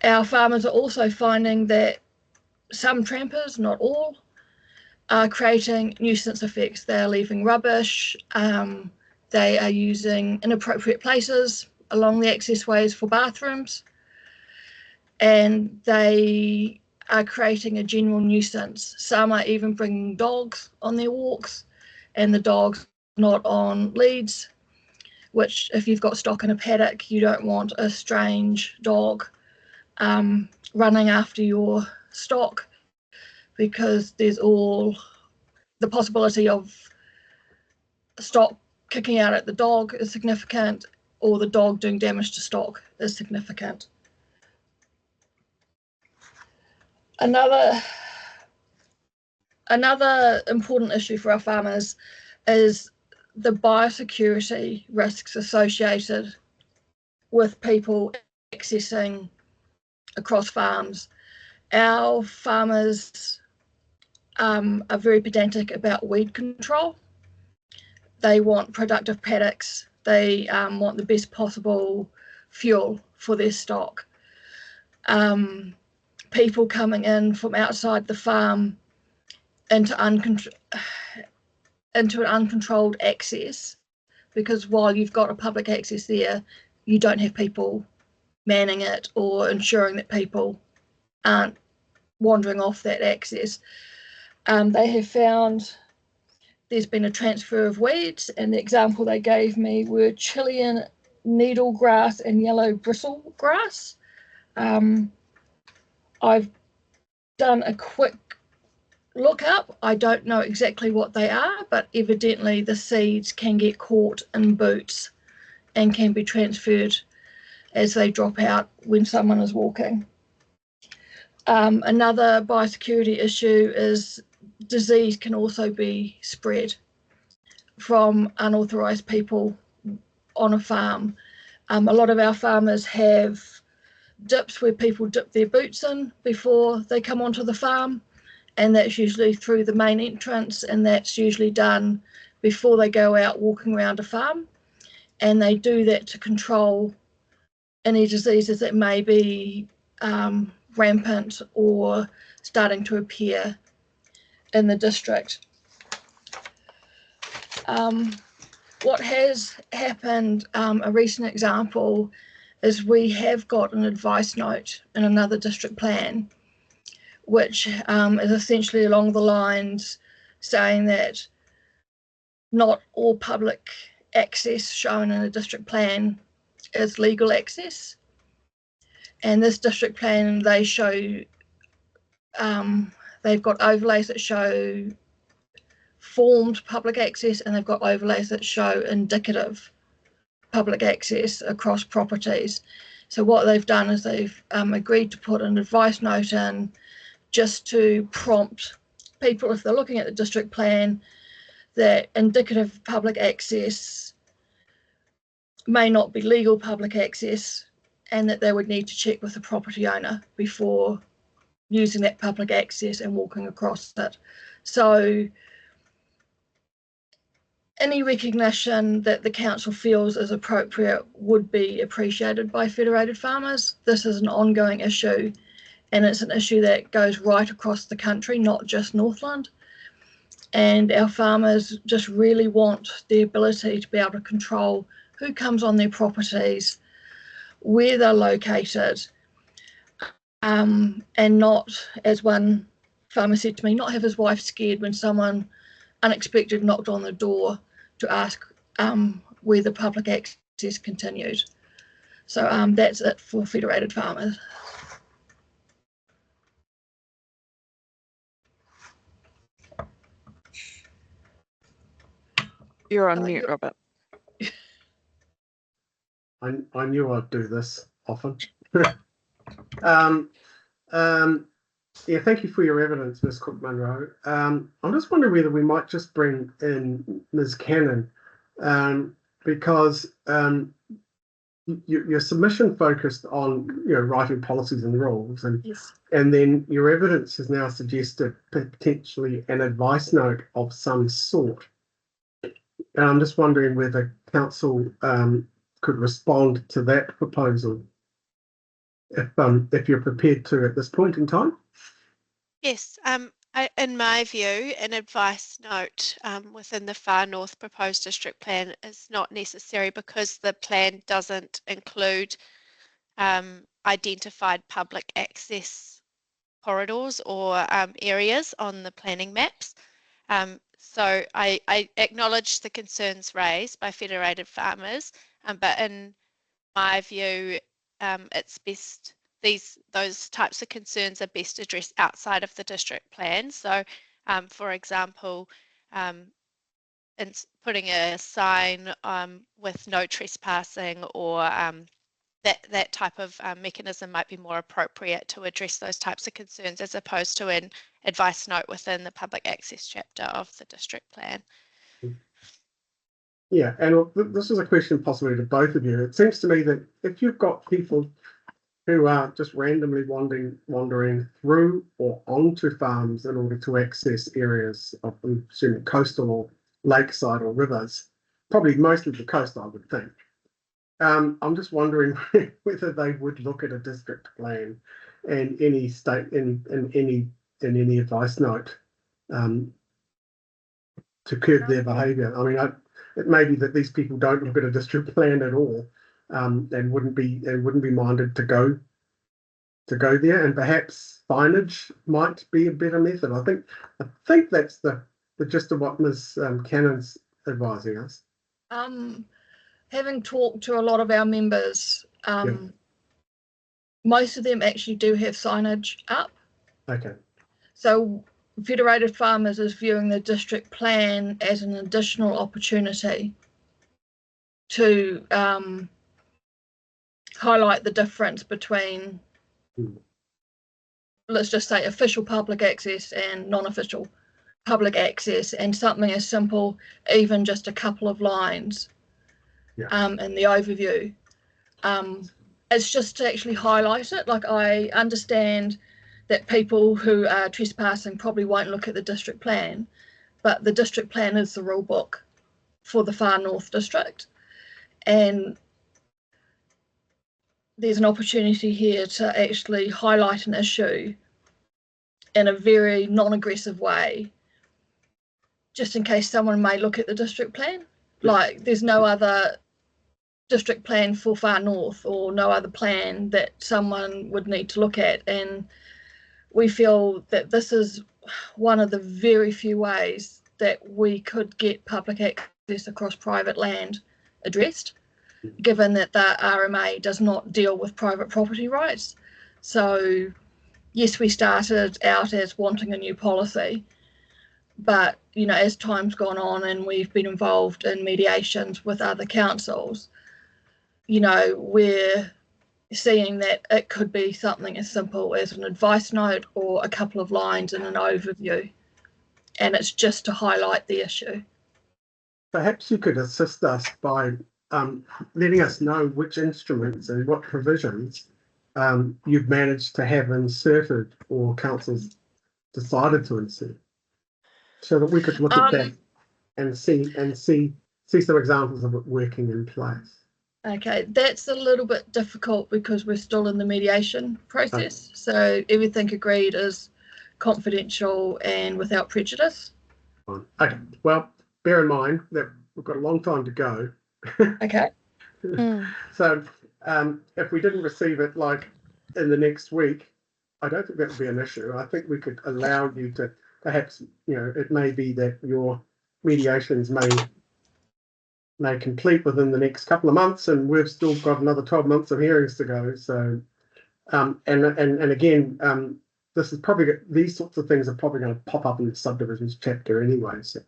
Our farmers are also finding that some trampers, not all, are creating nuisance effects. They are leaving rubbish, they are using inappropriate places along the access ways for bathrooms, and they are creating a general nuisance. Some are even bringing dogs on their walks, and the dogs not on leads, which if you've got stock in a paddock, you don't want a strange dog running after your stock, because there's all the possibility of stock kicking out at the dog is significant, or the dog doing damage to stock is significant. Another important issue for our farmers is the biosecurity risks associated with people accessing across farms. Our farmers are very pedantic about weed control. They want productive paddocks. They want the best possible fuel for their stock. People coming in from outside the farm into an uncontrolled access, because while you've got a public access there, you don't have people manning it or ensuring that people aren't wandering off that access. They have found there's been a transfer of weeds, and the example they gave me were Chilean needlegrass and yellow bristlegrass. I've done a quick look up. I don't know exactly what they are, but evidently the seeds can get caught in boots and can be transferred as they drop out when someone is walking. Another biosecurity issue is disease can also be spread from unauthorised people on a farm. A lot of our farmers have dips where people dip their boots in before they come onto the farm, and that's usually through the main entrance, and that's usually done before they go out walking around a farm, and they do that to control any diseases that may be rampant or starting to appear in the district. What has happened, a recent example, is we have got an advice note in another district plan, which is essentially along the lines saying that not all public access shown in a district plan is legal access. And this district plan, they show, they've got overlays that show formed public access, and they've got overlays that show indicative public access across properties. So what they've done is they've agreed to put an advice note in just to prompt people, if they're looking at the district plan, that indicative public access may not be legal public access, and that they would need to check with the property owner before using that public access and walking across it. So any recognition that the council feels is appropriate would be appreciated by federated farmers. This is an ongoing issue, and it's an issue that goes right across the country, not just Northland. And our farmers just really want the ability to be able to control who comes on their properties, where they're located, and not, as one farmer said to me, not have his wife scared when someone unexpected knocked on the door to ask where the public access continued. So that's it for federated farmers.
You're on mute, Robert.
I knew I'd do this often. Yeah, thank you for your evidence, Ms. Cook-Munro. I'm just wondering whether we might just bring in Ms. Cannon, because your submission focused on writing policies and rules, and
Yes.
and then your evidence has now suggested potentially an advice note of some sort. And I'm just wondering whether council could respond to that proposal. if you're prepared to at this point in time.
Yes, in my view, an advice note within the Far North proposed district plan is not necessary because the plan doesn't include identified public access corridors or areas on the planning maps. So I acknowledge the concerns raised by federated farmers, but in my view, it's best those types of concerns are best addressed outside of the district plan. So, for example, in putting a sign with no trespassing or that type of mechanism might be more appropriate to address those types of concerns as opposed to an advice note within the public access chapter of the district plan.
Yeah, and this is a question possibly to both of you. It seems to me that if you've got people who are just randomly wandering through or onto farms in order to access areas of, I'm assuming, coastal or lakeside or rivers, probably mostly the coast, I would think. I'm just wondering whether they would look at a district plan and any state in any advice note to curb their behaviour. I mean, it may be that these people don't look at a district plan at all, and wouldn't be minded to go there, and perhaps signage might be a better method. I think that's the gist of what Ms. Cannon's advising us.
Having talked to a lot of our members, most of them actually do have signage up.
Okay.
So Federated Farmers is viewing the district plan as an additional opportunity to highlight the difference between, let's just say, official public access and non-official public access, and something as simple, even just a couple of lines in the overview. It's just to actually highlight it. Like, I understand that people who are trespassing probably won't look at the district plan, but the district plan is the rule book for the Far North District. And there's an opportunity here to actually highlight an issue in a very non-aggressive way, just in case someone may look at the district plan. Like, there's no other district plan for Far North or no other plan that someone would need to look at. And we feel that this is one of the very few ways that we could get public access across private land addressed, given that the RMA does not deal with private property rights. So yes, we started out as wanting a new policy, but as time's gone on and we've been involved in mediations with other councils, we're seeing that it could be something as simple as an advice note or a couple of lines in an overview, and it's just to highlight the issue.
Perhaps you could assist us by letting us know which instruments and what provisions you've managed to have inserted or councils decided to insert, so that we could look at that and see some examples of it working in place.
Okay, that's a little bit difficult because we're still in the mediation process. Okay. So everything agreed is confidential and without prejudice.
Okay, well, bear in mind that we've got a long time to go.
Okay.
So if we didn't receive it like in the next week, I don't think that would be an issue. I think we could allow you to perhaps, it may be that your mediations may complete within the next couple of months, and we've still got another 12 months of hearings to go. So, and again, this is probably, these sorts of things are probably going to pop up in the subdivisions chapter anyway. So,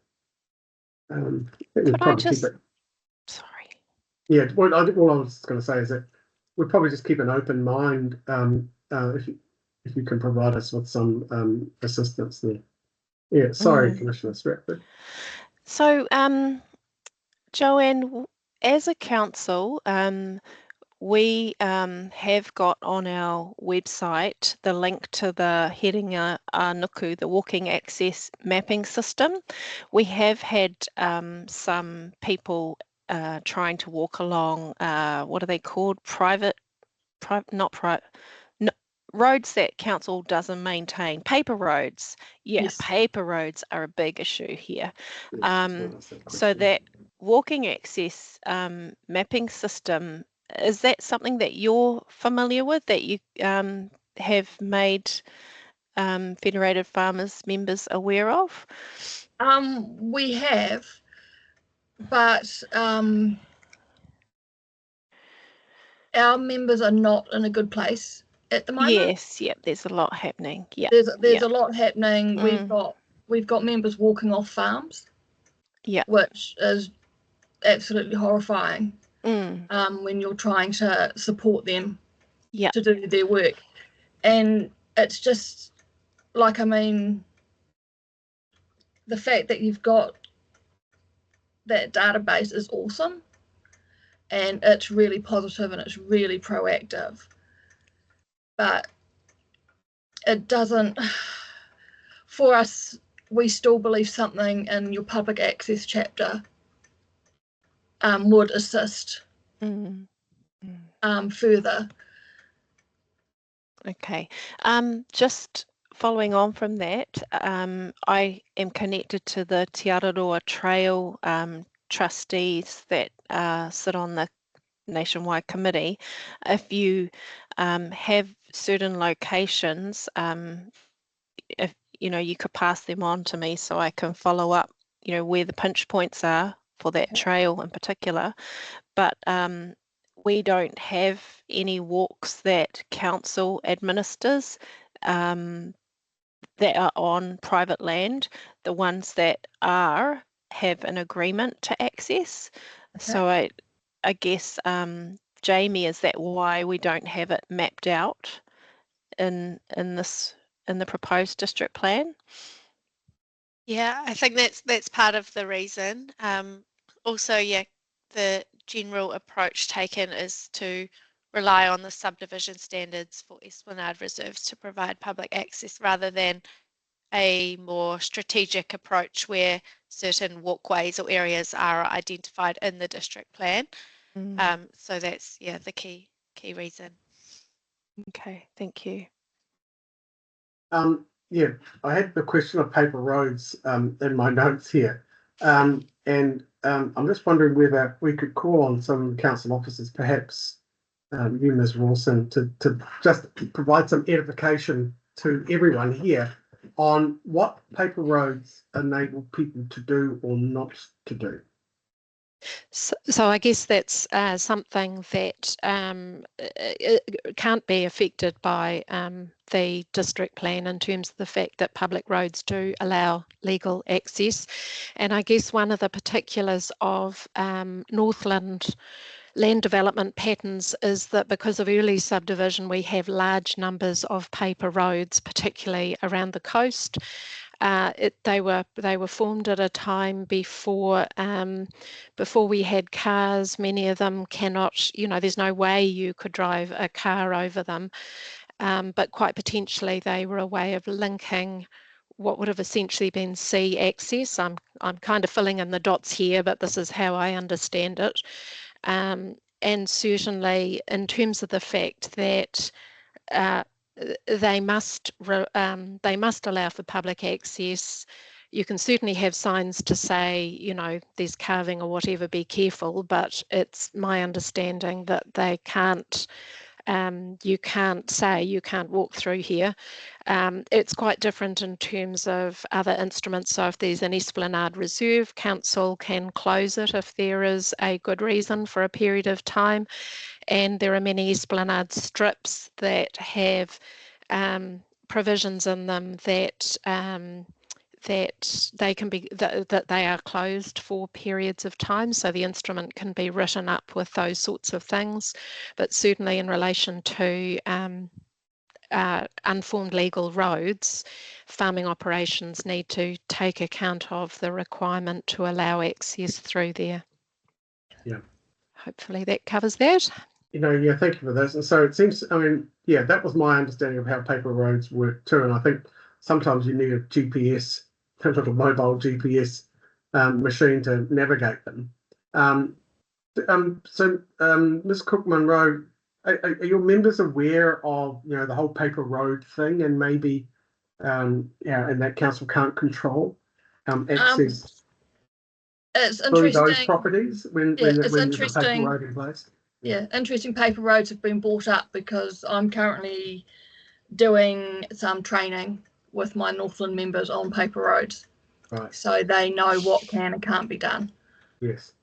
Sorry.
Yeah, all I was going to say is that we'll probably just keep an open mind if you can provide us with some assistance there. Yeah, sorry, Commissioner Stratford.
So, Joanne, as a council, we have got on our website the link to the Herenga Nuku, the walking access mapping system. We have had some people trying to walk along, what are they called? Private roads that council doesn't maintain. Paper roads, yeah,
Yes.
paper roads are a big issue here. So
So
that walking access mapping system, is that something that you're familiar with, that you have made Federated Farmers members aware of?
We have, but our members are not in a good place at the moment.
Yes, yep, there's a lot happening. Yeah,
There's a lot happening.
Mm.
We've got members walking off farms.
Yeah.
Which is absolutely horrifying.
Mm.
When you're trying to support them
Yeah.
to do their work. And it's just like, I mean, the fact that you've got that database is awesome, and it's really positive and it's really proactive, but it doesn't, for us, we still believe something in your public access chapter would assist further.
Okay. Just following on from that, I am connected to the Te Araroa Trail trustees that sit on the nationwide committee. If you have certain locations, if you could pass them on to me so I can follow up, where the pinch points are for that trail in particular. But we don't have any walks that council administers that are on private land. The ones that are have an agreement to access. So I guess, Jamie, is that why we don't have it mapped out in the proposed district plan?
Yeah, I think that's part of the reason. Also, yeah, the general approach taken is to rely on the subdivision standards for Esplanade reserves to provide public access, rather than a more strategic approach where certain walkways or areas are identified in the district plan. So that's, yeah, the key reason.
Okay, thank you.
Yeah, I had the question of paper roads in my notes here. And I'm just wondering whether we could call on some council officers, perhaps you, Ms. Rawson, to just provide some edification to everyone here on what paper roads enable people to do or not to do.
So I guess that's something that can't be affected by the district plan, in terms of the fact that public roads do allow legal access. And I guess one of the particulars of Northland land development patterns is that because of early subdivision, we have large numbers of paper roads, particularly around the coast. They were formed at a time before we had cars. Many of them cannot, there's no way you could drive a car over them, but quite potentially they were a way of linking what would have essentially been sea access. I'm kind of filling in the dots here, but this is how I understand it. And certainly in terms of the fact that they must allow for public access. You can certainly have signs to say, there's carving or whatever, be careful, but it's my understanding that they can't, you can't say you can't walk through here. It's quite different in terms of other instruments. So if there's an Esplanade Reserve, council can close it if there is a good reason for a period of time. And there are many Esplanade strips that have provisions in them that they can be that they are closed for periods of time, so the instrument can be written up with those sorts of things. But certainly in relation to unformed legal roads, farming operations need to take account of the requirement to allow access through there.
Yeah.
Hopefully that covers that.
Yeah, thank you for this. And so it seems, that was my understanding of how paper roads work too. And I think sometimes you need a GPS, a little mobile GPS machine to navigate them. So Ms. Cook-Munro, are your members aware of, you know, the whole paper road thing, and maybe, yeah, and that council can't control access
It's
through those
interesting.
properties when
Yeah, it's
when there's a paper
interesting.
road in place?
Yeah, interesting paper roads have been brought up because I'm currently doing some training with my Northland members on paper roads.
Right.
So they know what can and can't be done.
Yes.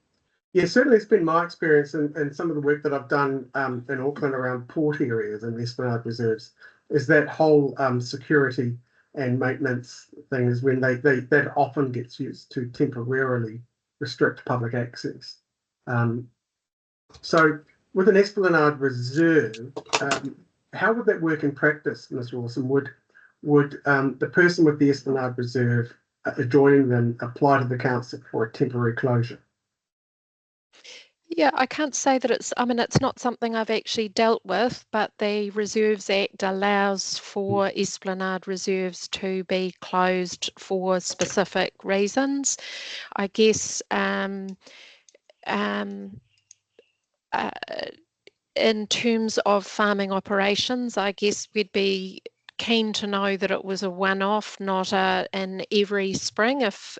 Yeah, certainly it's been my experience and some of the work that I've done in Auckland around port areas and Esplanade reserves is that whole security and maintenance thing is when that often gets used to temporarily restrict public access. So with an Esplanade reserve, how would that work in practice, Ms. Rawson? Would the person with the Esplanade reserve adjoining them apply to the council for a temporary closure?
Yeah, I can't say that it's, I mean, it's not something I've actually dealt with, but the Reserves Act allows for Esplanade reserves to be closed for specific reasons. I guess in terms of farming operations, I guess we'd be keen to know that it was a one-off, not an every spring. If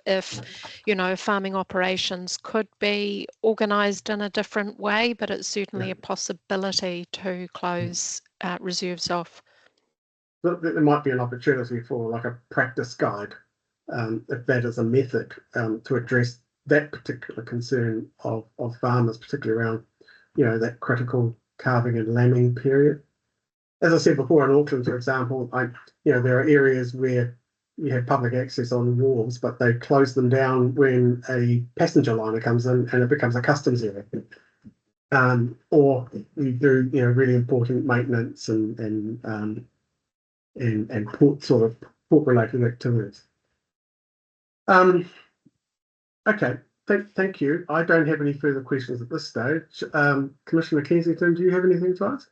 you know, farming operations could be organised in a different way, but it's certainly a possibility to close reserves off.
But there might be an opportunity for like a practice guide, if that is a method to address that particular concern of farmers, particularly around, you know, that critical calving and lambing period. As I said before, in Auckland, for example, you know, there are areas where you have public access on wharves, but they close them down when a passenger liner comes in and it becomes a customs area. Or you do, you know, really important maintenance and port related activities. Okay, thank you. I don't have any further questions at this stage. Commissioner Kensington, do you have anything to ask?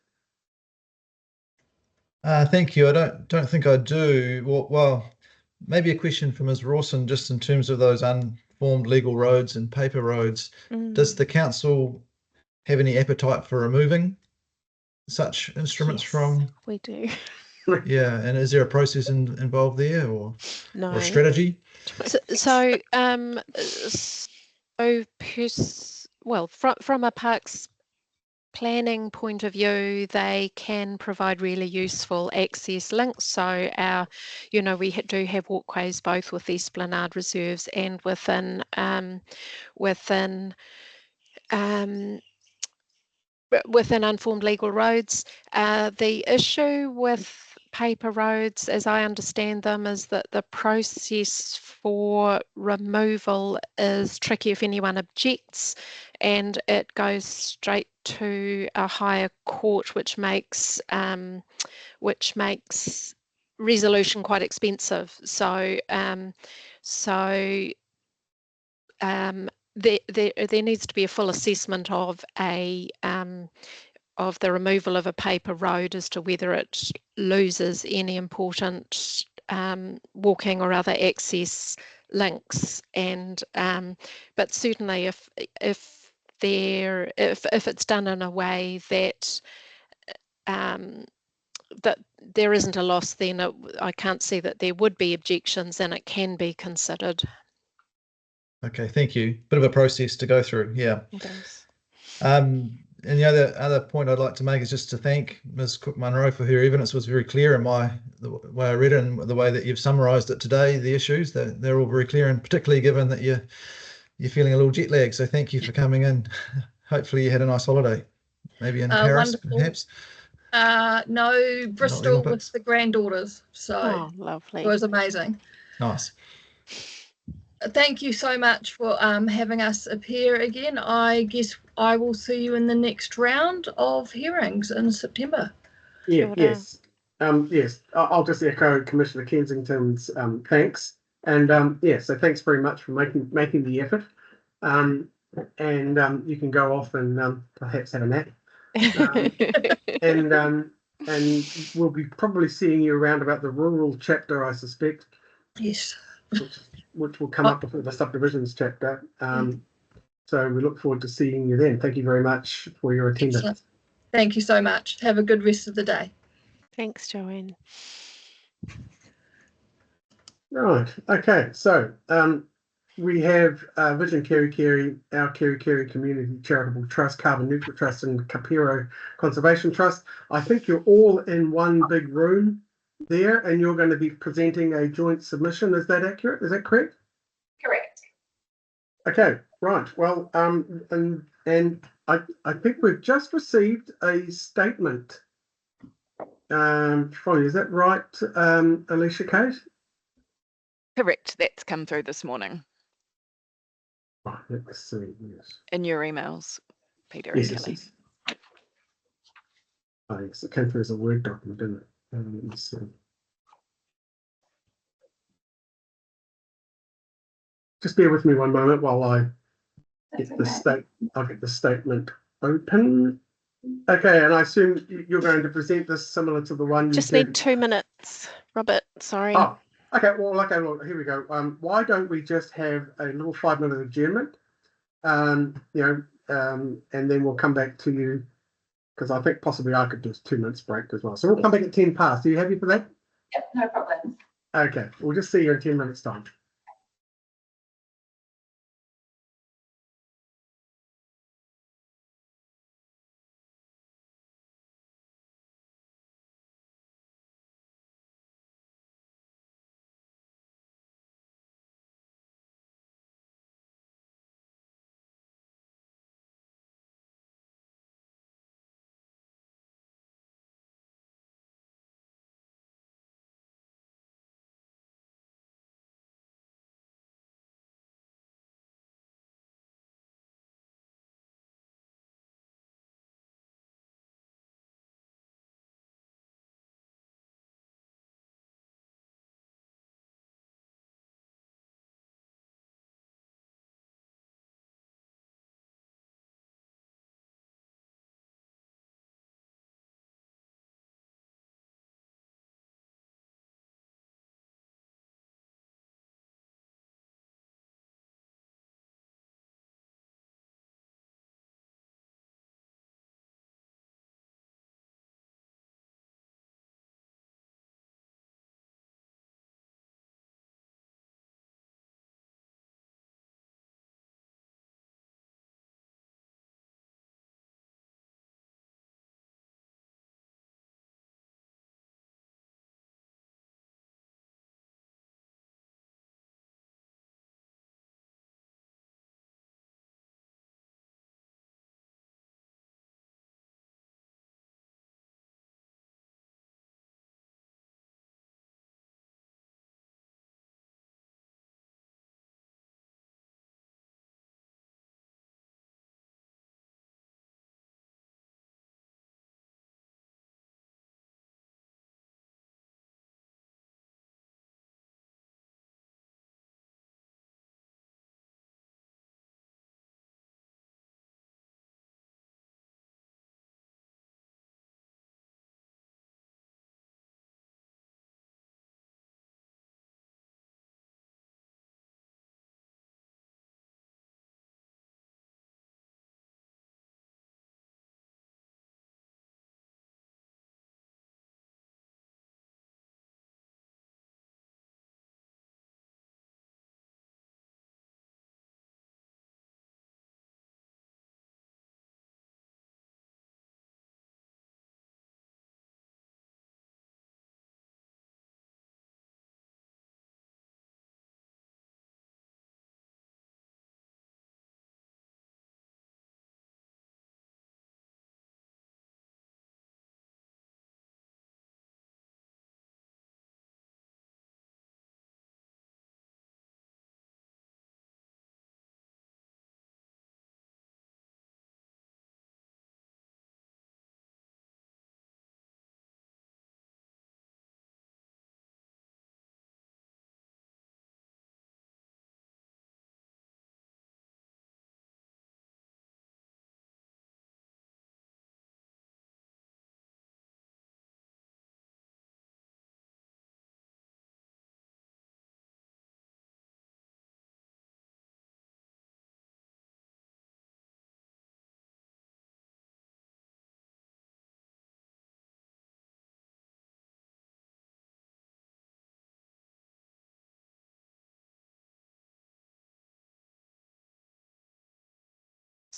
Thank you. I don't think I do. Well, maybe a question for Ms. Rawson, just in terms of those unformed legal roads and paper roads. Does the council have any appetite for removing such instruments from?
We do.
Yeah, and is there a process involved there, or
No.
or a strategy?
Well, from a parks planning point of view, they can provide really useful access links. So you know, we do have walkways both with Esplanade reserves and within unformed legal roads. The issue with paper roads, as I understand them, is that the process for removal is tricky if anyone objects, and it goes straight to a higher court, which makes resolution quite expensive. So there needs to be a full assessment of the removal of a paper road as to whether it loses any important walking or other access links. And but certainly if it's done in a way that that there isn't a loss, then I can't see that there would be objections, and it can be considered.
Okay, thank you. Bit of a process to go through, yeah.
It is.
And the other point I'd like to make is just to thank Ms. Cook-Munro for her evidence. Was very clear in the way I read it and the way that you've summarised it today. The issues, they're all very clear, and particularly given that you're feeling a little jet lag. So thank you for coming in. Hopefully you had a nice holiday, maybe in Paris,
Wonderful.
perhaps.
No, Bristol with the granddaughters. So
lovely.
it was amazing.
Nice.
Thank you so much for having us appear again. I guess I will see you in the next round of hearings in September.
Yeah, yes. Yes, I'll just echo Commissioner Kensington's thanks. And yeah, so thanks very much for making the effort. And you can go off and perhaps have a nap. And we'll be probably seeing you around about the rural chapter, I suspect.
Yes.
Which will come up before the subdivisions chapter. So we look forward to seeing you then. Thank you very much for your attendance.
Excellent. Thank you so much. Have a good rest of the day.
Thanks, Joanne.
Right. Okay. So we have Vision Kerry Kerry, our Kerry Kerry Community Charitable Trust, Carbon Neutral Trust, and Kapiro Conservation Trust. I think you're all in one big room there, and you're going to be presenting a joint submission. Is that accurate? Is that correct?
Correct.
Okay. Right. Well, and I think we've just received a statement from you. Is that right, Alicia Kate?
Correct. That's come through this morning
Right, let's see. Yes.
in your emails, Peter
Yes,
and
yes,
Kelly.
yes. Oh, yes, it came through as a Word document, didn't it? Let me see. Just bear with me one moment while I get I'll get the statement open. Okay, and I assume you're going to present this similar to the one you
Just
did.
need 2 minutes, Robert. Sorry.
Oh, okay. Well, here we go. Why don't we just have a little 5-minute adjournment? And then we'll come back to you because I think possibly I could do 2 minutes break as well. So we'll come back at 10 past. Are you happy for that?
Yep, no problem.
Okay, we'll just see you in 10 minutes time.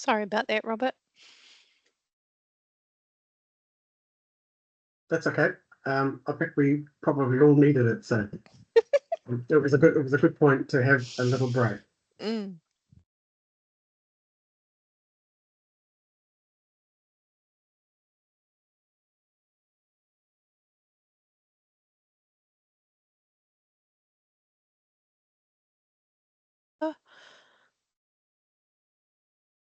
Sorry about that, Robert.
That's okay. I think we probably all needed it, so it was a good point to have a little break.
Mm. Oh.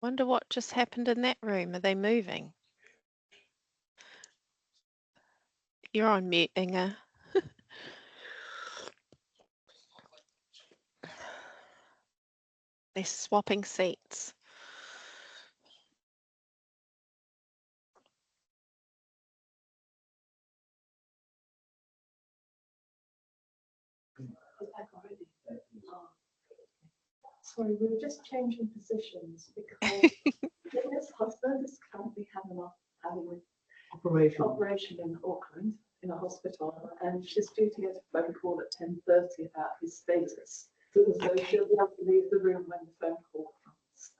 Wonder what just happened in that room. Are they moving? You're on mute, Inga. They're swapping seats.
Sorry, we were just changing positions because Lydia's husband is currently having an operation in Auckland in a hospital, and she's due to get a phone call at 10:30 about his status. So
Okay.
she'll be able to leave the room when the phone call comes.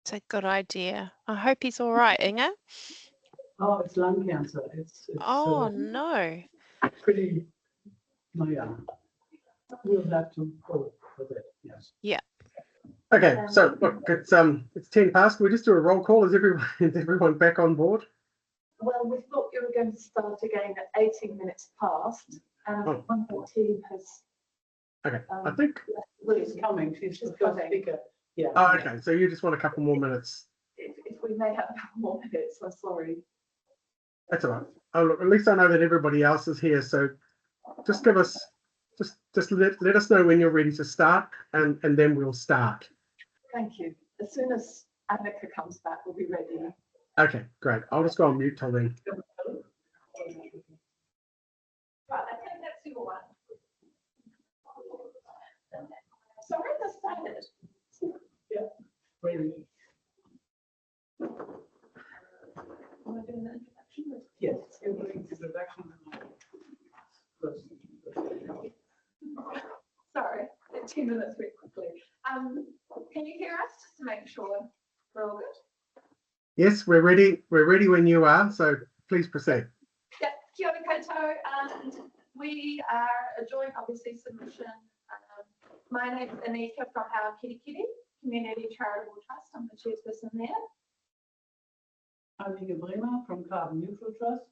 It's a good idea. I hope he's all right, Inga.
Oh, it's lung cancer. It's
Oh no.
pretty, no, yeah. We'll have to go with it, yes.
Okay, so look, it's 10 past. Can we just do a roll call? Is everyone back on board?
Well, we thought you were going to start again at 18 minutes past, and
Oh.
one of the team has.
Okay, I think.
She's coming. She's the first
coming.
speaker. Yeah.
Oh, okay. So you just want a couple more minutes.
If we may have a couple more minutes, I'm sorry.
That's all right. Oh, look, at least I know that everybody else is here. So just give us, just let us know when you're ready to start, and then we'll start.
Thank you. As soon as Annika comes back, we'll be ready.
Okay, great. I'll just go on mute till then.
Right, I think that's your one. Sorry, I started.
Really.
Want to do an introduction?
Yes. Introduction.
Sorry, 2 minutes very quickly. Can you hear us just to make sure we're all good?
Yes, we're ready. We're ready when you are. So please proceed.
Yeah, kia ora koutou, and we are a joint, obviously, submission. My name is Anika from our Kirikiri Community Charitable Trust. I'm the chairperson there.
I'm Inga Bremer from Carbon Neutral Trust.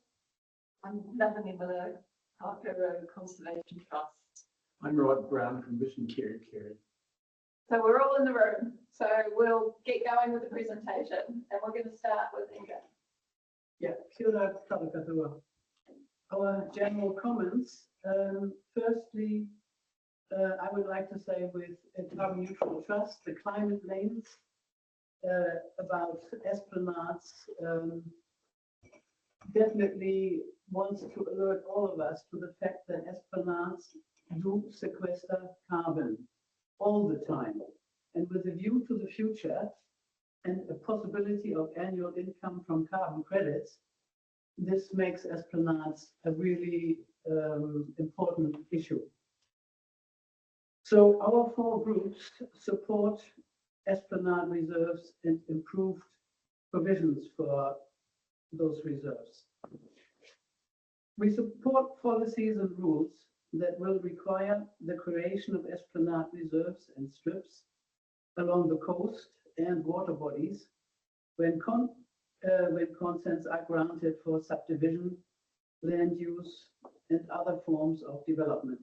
I'm Melanie Miller, Parker Road Conservation Trust.
I'm Rod Brown from Vision Kiri.
So we're all in the room. So we'll get going with the presentation, and we're going to start with Inga.
Yeah, kia ora katoa. Our general comments. Firstly, I would like to say with Carbon Neutral Trust, the climate lanes about Esplanades definitely wants to alert all of us to the fact that Esplanades do sequester carbon all the time. And with a view to the future and a possibility of annual income from carbon credits, this makes Esplanades a really important issue. So our 4 groups support Esplanade reserves and improved provisions for those reserves. We support policies and rules that will require the creation of Esplanade reserves and strips along the coast and water bodies when consents are granted for subdivision, land use, and other forms of development.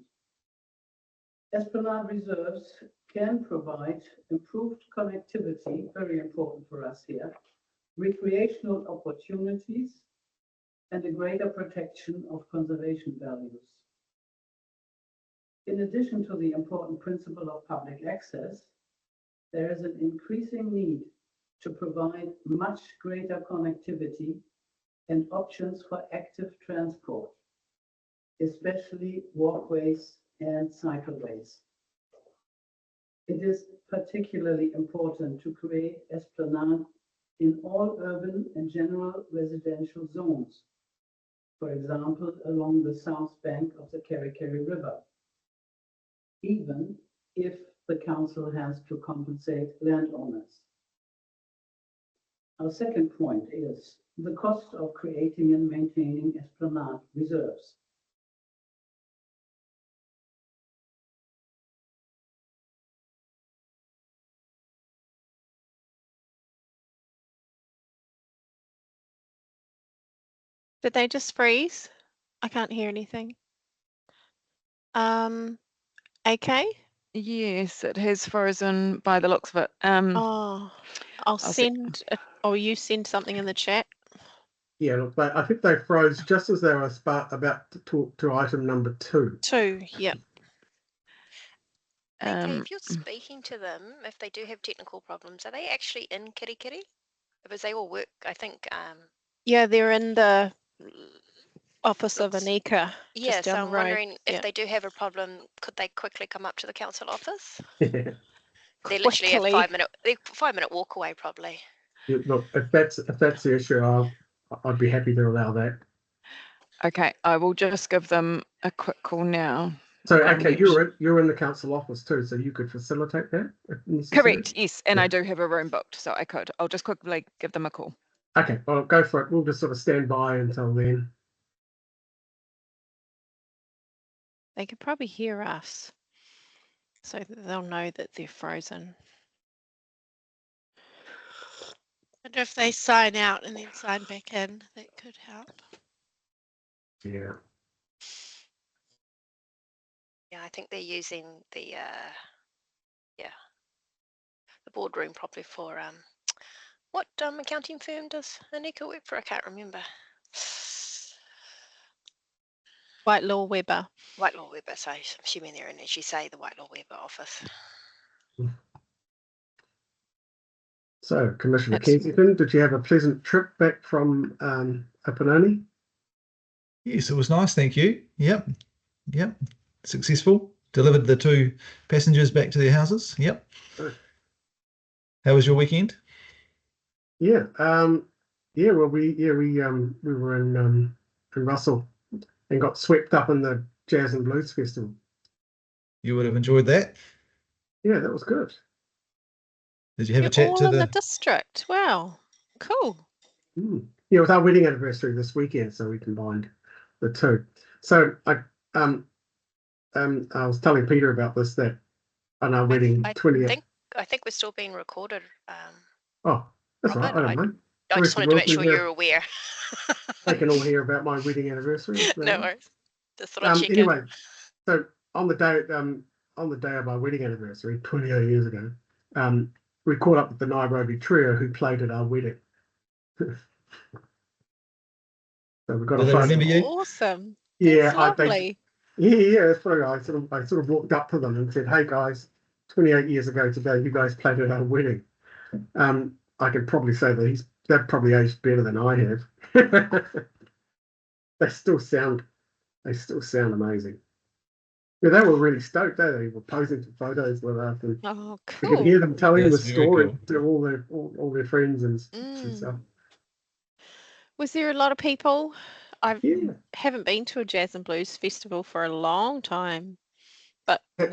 Esplanade reserves can provide improved connectivity, very important for us here, recreational opportunities, and a greater protection of conservation values. In addition to the important principle of public access, there is an increasing need to provide much greater connectivity and options for active transport, especially walkways and cycleways. It is particularly important to create Esplanade in all urban and general residential zones, for example, along the south bank of the Kerikeri River, even if the council has to compensate landowners. Our second point is the cost of creating and maintaining esplanade reserves.
Did they just freeze? I can't hear anything. AK?
Yes, it has frozen by the looks of it.
Oh, I'll send it, or you send something in the chat.
Yeah, look, I think they froze just as they were about to talk to item number 2.
2, yep.
Okay, if you're speaking to them, if they do have technical problems, are they actually in Kirikiri? Because they all work, I think.
Yeah, they're in the office of
Looks-
Anika.
Yeah,
just down
so
the
I'm
road.
wondering if
Yeah.
they do have a problem, could they quickly come up to the council office?
Yeah,
They're literally a
Quickly.
5-minute walk away, probably.
look, if that's the issue, I'd be happy to allow that.
Okay, I will just give them a quick call now.
So, okay, you're in the council office too, so you could facilitate that if necessary?
Correct, yes, and
Yeah.
I do have a room booked, so I could. I'll just quickly give them a call.
Okay, well, go for it. We'll just sort of stand by until then.
They could probably hear us, so that they'll know that they're frozen.
And if they sign out and then sign back in, that could help.
Yeah.
Yeah, I think they're using the boardroom probably for what accounting firm does Anika work for? I can't remember.
Whitelaw Weber.
Whitelaw Weber, so I'm assuming they're in, as you say, the Whitelaw Weber office.
So, Commissioner
That's-
Kensington, did you have a pleasant trip back from Apanoni?
Yes, it was nice, thank you. Yep. Successful. Delivered the 2 passengers back to their houses. Yep.
Good.
How was your weekend?
Yeah. Well, we were in Russell and got swept up in the Jazz and Blues Festival.
You would have enjoyed that.
Yeah, that was good.
Did you have
You're
a chat
all
to
in the
the?
district. Wow, cool.
Yeah, it was our wedding anniversary this weekend, so we combined the 2. So I was telling Peter about this, that on our wedding 20th.
I think we're still being recorded.
Oh, that's
Robert,
right. I don't mind.
I just wanted to make sure you're aware.
They can all hear about my wedding anniversary.
No worries. Just thought I'd check in.
Anyway, so on the day of my wedding anniversary, 28 years ago, we caught up with the Nairobi Trio who played at our wedding. So we got
Do
a
they
phone.
remember you?
Awesome.
Yeah,
That's lovely.
Yeah, that's what I sort of walked up to them and said, "Hey guys, 28 years ago today, you guys played at our wedding." I could probably say that they've probably aged better than I have. They still sound amazing. Yeah, they were really stoked. They were posing for photos with us, and
Oh,
we could hear
cool.
them telling the
That's very
story
cool.
to all their friends and stuff.
Was there a lot of people? I
Yeah.
haven't been to a jazz and blues festival for a long time, but
Yeah.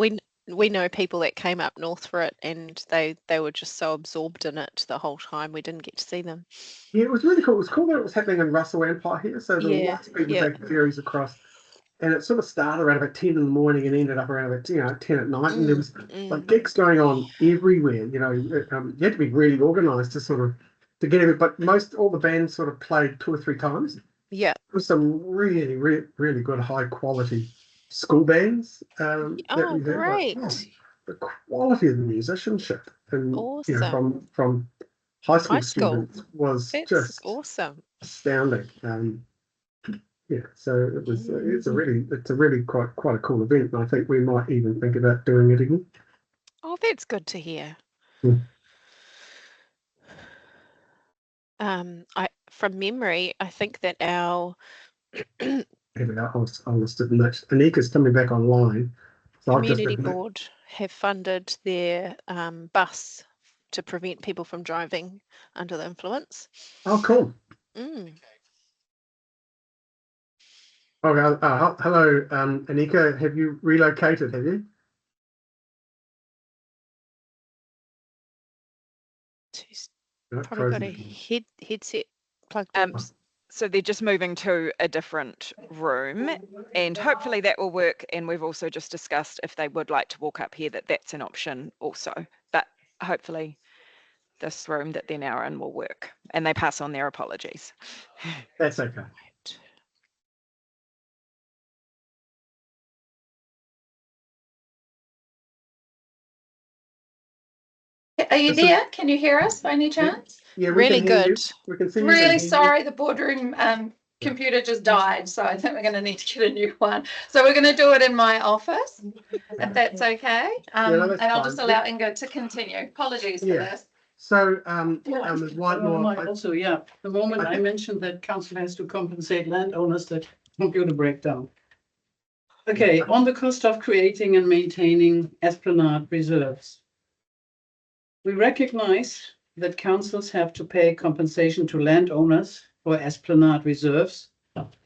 we know people that came up north for it, and they were just so absorbed in it the whole time we didn't get to see them.
Yeah, it was really cool. It was cool that it was happening in Russell Empire here. So there were
Yeah,
lots of people
yeah.
taking ferries across. And it sort of started around about 10 in the morning and ended up around about 10 at night. And there was like gigs going on everywhere. You had to be really organised to get every. But all the bands sort of played 2 or 3 times.
Yeah.
There was some really, really good high quality school bands.
Oh, great.
The quality of the musicianship and
Awesome.
from high school
High school.
students was
That's
just
awesome.
astounding. So it's a really quite a cool event, and I think we might even think about doing it again.
Oh, that's good to hear. From memory, I think that our
Here we go. I'll list it. Anika's coming back online. So
community board have funded their bus to prevent people from driving under the influence.
Oh, cool. Okay. Hello, Anika. Have you relocated? Have you?
Probably got a headset plugged in.
So they're just moving to a different room, and hopefully that will work. And we've also just discussed if they would like to walk up here, that's an option also. But hopefully this room that they're now in will work, and they pass on their apologies.
That's okay.
Are you
This is-
there? Can you hear us by any chance?
Yeah, we
Really
can hear you.
good.
We can see you.
Really
and hear you.
sorry, the boardroom computer just died, so I think we're going to need to get a new one. So we're going to do it in my office, if that's okay.
no, that's
and I'll just
fine.
allow Inga to continue. Apologies for
Yeah.
this.
So, Ms. Whitemore,
Also, yeah, the moment I mentioned that council has to compensate landowners, that computer breakdown. Okay, on the cost of creating and maintaining esplanade reserves. We recognize that councils have to pay compensation to landowners for esplanade reserves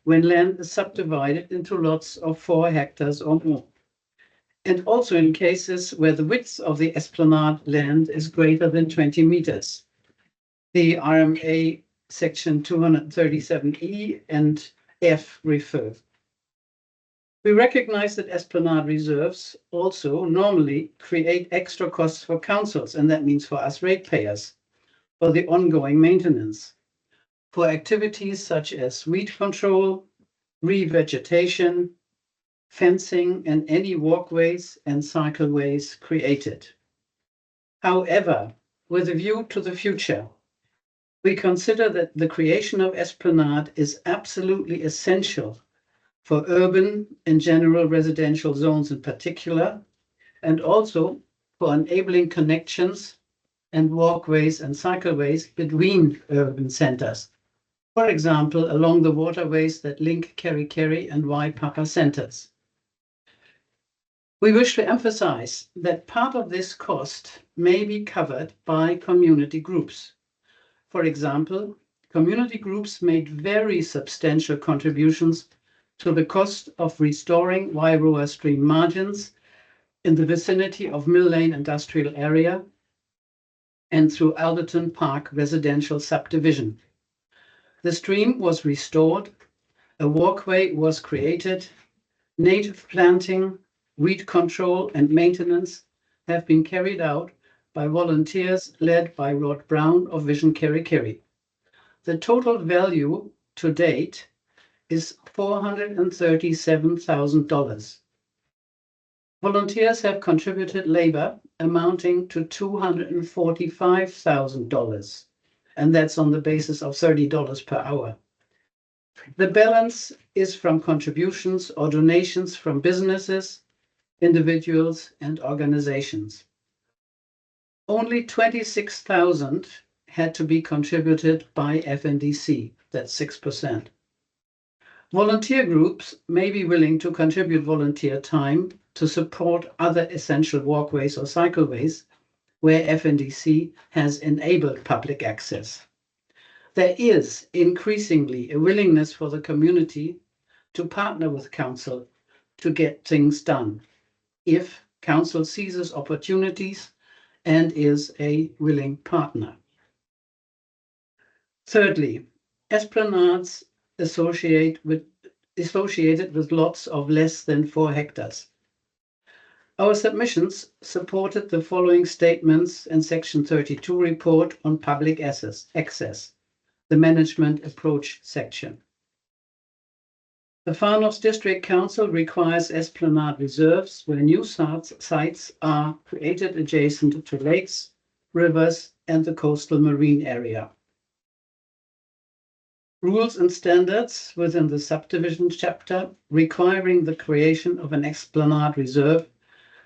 when land is subdivided into lots of 4 hectares or more. And also in cases where the width of the esplanade land is greater than 20 meters. The RMA section 237E and F refer. We recognize that esplanade reserves also normally create extra costs for councils, and that means for us ratepayers, for the ongoing maintenance, for activities such as weed control, revegetation, fencing, and any walkways and cycleways created. However, with a view to the future, we consider that the creation of esplanade is absolutely essential for urban and general residential zones in particular, and also for enabling connections and walkways and cycleways between urban centers. For example, along the waterways that link Kerikeri and Waipapa centers. We wish to emphasize that part of this cost may be covered by community groups. For example, community groups made very substantial contributions to the cost of restoring Wairoa stream margins in the vicinity of Mill Lane Industrial Area and through Alderton Park residential subdivision. The stream was restored, a walkway was created, native planting, weed control and maintenance have been carried out by volunteers led by Rod Brown of Vision Kerikeri. The total value to date is $437,000. Volunteers have contributed labor amounting to $245,000, and that's on the basis of $30 per hour. The balance is from contributions or donations from businesses, individuals, and organizations. Only 26,000 had to be contributed by FNDC, that's 6%. Volunteer groups may be willing to contribute volunteer time to support other essential walkways or cycleways where FNDC has enabled public access. There is increasingly a willingness for the community to partner with council to get things done if council seizes opportunities and is a willing partner. Thirdly, esplanades associated with lots of less than 4 hectares. Our submissions supported the following statements in Section 32 report on public access, the management approach section. The Far North District Council requires esplanade reserves where new sites are created adjacent to lakes, rivers, and the coastal marine area. Rules and standards within the subdivision chapter requiring the creation of an esplanade reserve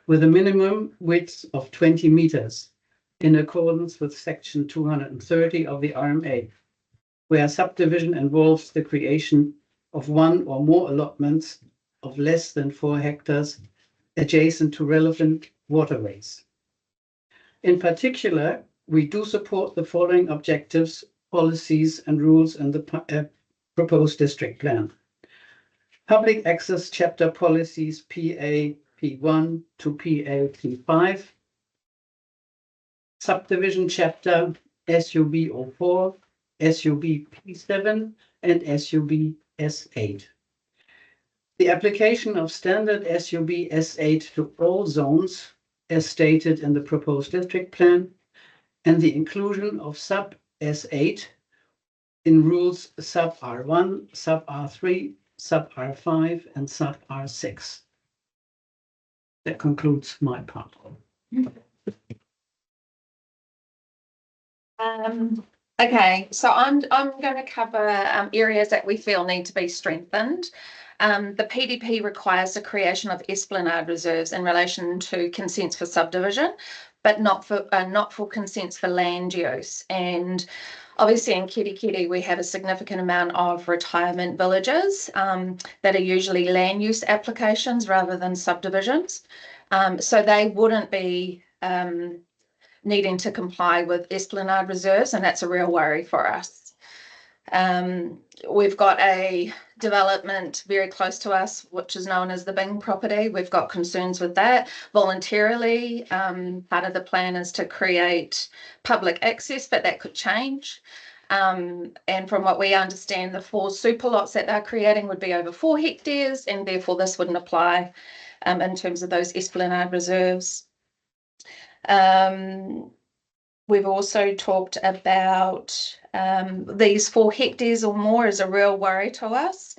with a minimum width of 20 meters in accordance with Section 230 of the RMA, where subdivision involves the creation of one or more allotments of less than 4 hectares adjacent to relevant waterways. In particular, we do support the following objectives, policies, and rules in the proposed district plan. Public access chapter policies PA P1 to PA P5. Subdivision chapter SUB 04, SUB P7, and SUB S8. The application of standard SUB S8 to all zones, as stated in the proposed district plan, and the inclusion of sub S8 in rules sub R1, sub R3, sub R5, and sub R6. That concludes my part.
Okay, so I'm going to cover areas that we feel need to be strengthened. The PDP requires the creation of esplanade reserves in relation to consents for subdivision, but not for consents for land use. And obviously in Kirikiri, we have a significant amount of retirement villages that are usually land use applications rather than subdivisions. So they wouldn't be needing to comply with esplanade reserves, and that's a real worry for us. We've got a development very close to us, which is known as the Bing property. We've got concerns with that. Voluntarily, part of the plan is to create public access, but that could change. And from what we understand, the 4 super lots that they're creating would be over 4 hectares, and therefore this wouldn't apply in terms of those esplanade reserves. We've also talked about these 4 hectares or more is a real worry to us.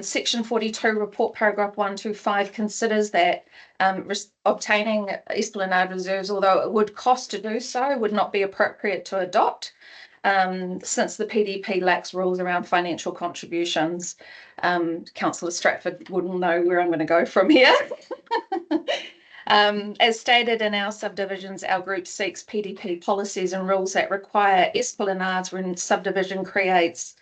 Section 42 report paragraph 125 considers that obtaining esplanade reserves, although it would cost to do so, would not be appropriate to adopt since the PDP lacks rules around financial contributions. Councillor Stratford wouldn't know where I'm going to go from here. As stated in our subdivisions, our group seeks PDP policies and rules that require esplanades when subdivision creates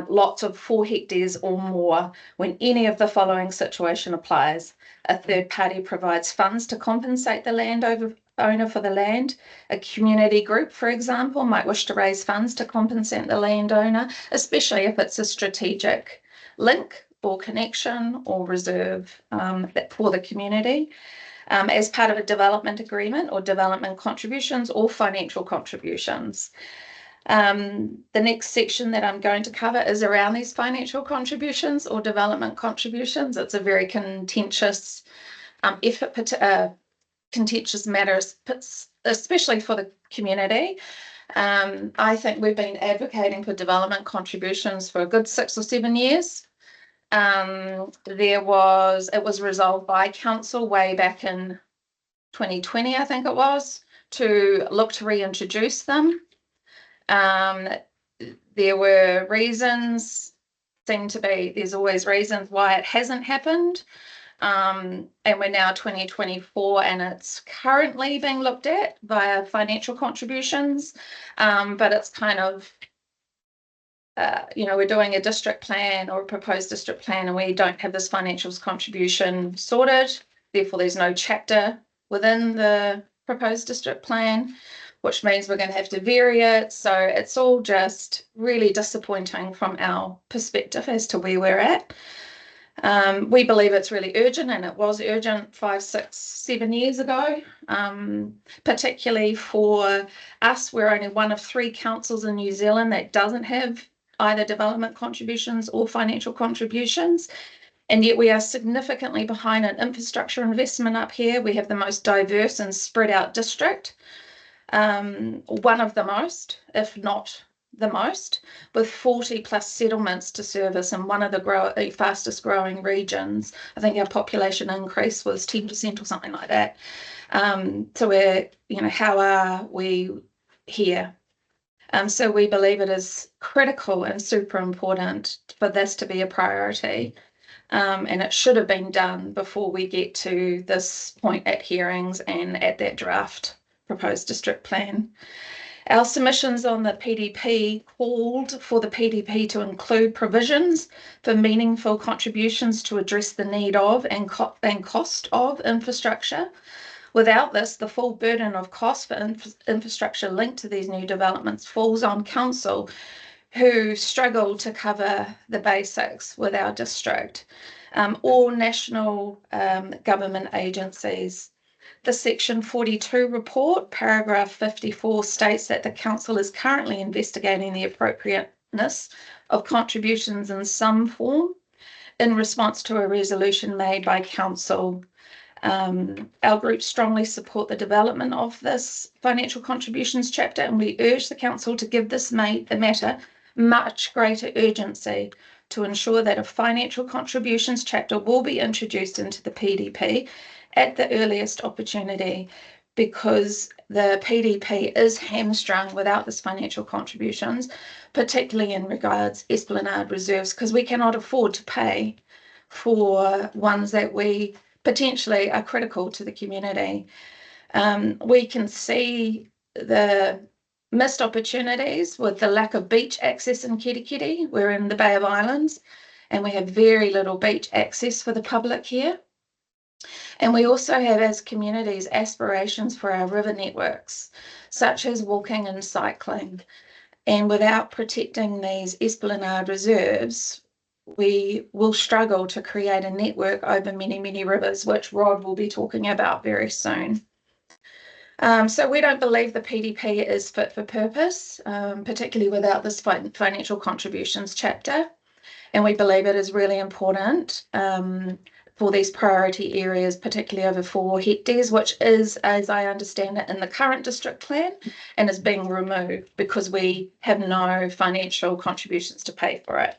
lots of 4 hectares or more when any of the following situation applies. A third party provides funds to compensate the landowner for the land. A community group, for example, might wish to raise funds to compensate the landowner, especially if it's a strategic link or connection or reserve for the community. As part of a development agreement or development contributions or financial contributions. The next section that I'm going to cover is around these financial contributions or development contributions. It's a very contentious contentious matter, especially for the community. I think we've been advocating for development contributions for a good 6 or 7 years. It was resolved by council way back in 2020, I think it was, to look to reintroduce them. There were reasons, there's always reasons why it hasn't happened. And we're now 2024 and it's currently being looked at via financial contributions, but it's kind of we're doing a district plan or a proposed district plan and we don't have this financials contribution sorted. Therefore, there's no chapter within the proposed district plan, which means we're going to have to vary it. So it's all just really disappointing from our perspective as to where we're at. We believe it's really urgent, and it was urgent 5, 6, 7 years ago, particularly for us. We're only one of 3 councils in New Zealand that doesn't have either development contributions or financial contributions. And yet we are significantly behind in infrastructure investment up here. We have the most diverse and spread out district, one of the most, if not the most, with 40 plus settlements to service in one of the fastest growing regions. I think our population increase was 10% or something like that. So we're, how are we here? So we believe it is critical and super important for this to be a priority. And it should have been done before we get to this point at hearings and at that draft proposed district plan. Our submissions on the PDP called for the PDP to include provisions for meaningful contributions to address the need of and cost of infrastructure. Without this, the full burden of cost for infrastructure linked to these new developments falls on council, who struggle to cover the basics with our district. All national government agencies
The Section 42 report, paragraph 54, states that the Council is currently investigating the appropriateness of contributions in some form in response to a resolution made by Council. Our group strongly support the development of this financial contributions chapter, and we urge the Council to give the matter much greater urgency to ensure that a financial contributions chapter will be introduced into the PDP at the earliest opportunity, because the PDP is hamstrung without this financial contributions, particularly in regards Esplanade reserves, because we cannot afford to pay for ones that we potentially are critical to the community. We can see the missed opportunities with the lack of beach access in Kirikiri. We're in the Bay of Islands and we have very little beach access for the public here. And we also have, as communities, aspirations for our river networks, such as walking and cycling. And without protecting these Esplanade reserves, we will struggle to create a network over many, many rivers, which Rod will be talking about very soon. So we don't believe the PDP is fit for purpose, particularly without this financial contributions chapter. And we believe it is really important for these priority areas, particularly over 4 hectares, which is, as I understand it, in the current district plan and is being removed because we have no financial contributions to pay for it.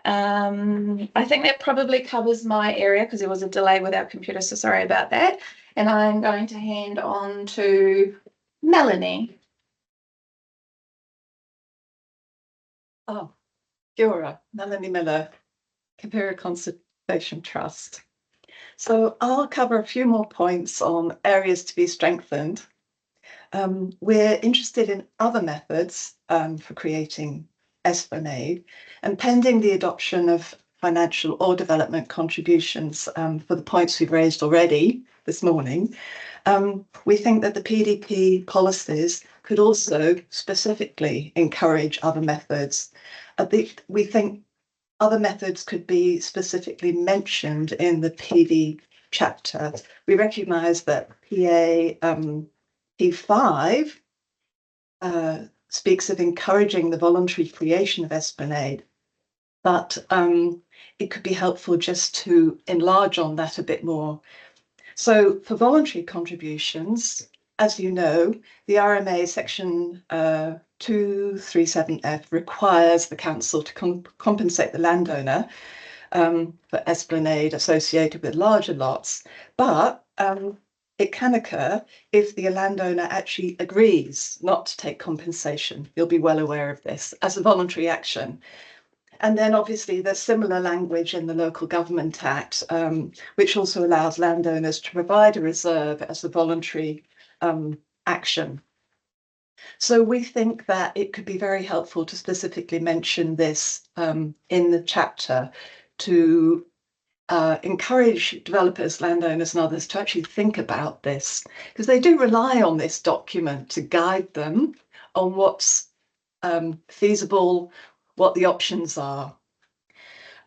I think that probably covers my area because there was a delay with our computer, so sorry about that. And I'm going to hand on to Melanie.
Oh, kia ora, Melanie Miller, Kapera Conservation Trust. So I'll cover a few more points on areas to be strengthened. We're interested in other methods for creating Esplanade, and pending the adoption of financial or development contributions for the points we've raised already this morning, we think that the PDP policies could also specifically encourage other methods. We think other methods could be specifically mentioned in the PD chapter. We recognise that P5 speaks of encouraging the voluntary creation of Esplanade, but it could be helpful just to enlarge on that a bit more. So for voluntary contributions, as you know, the RMA section 237F requires the council to compensate the landowner for Esplanade associated with larger lots, but it can occur if the landowner actually agrees not to take compensation. You'll be well aware of this as a voluntary action. And then obviously there's similar language in the Local Government Act, which also allows landowners to provide a reserve as a voluntary action. So we think that it could be very helpful to specifically mention this in the chapter to encourage developers, landowners and others to actually think about this, because they do rely on this document to guide them on what's feasible, what the options are.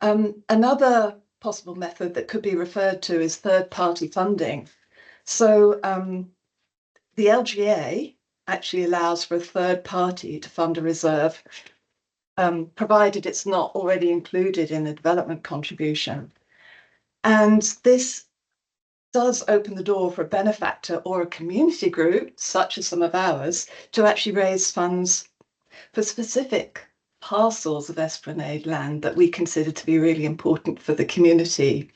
Another possible method that could be referred to is third-party funding. So the LGA actually allows for a third party to fund a reserve, provided it's not already included in the development contribution. And this does open the door for a benefactor or a community group, such as some of ours, to actually raise funds for specific parcels of Esplanade land that we consider to be really important for the community.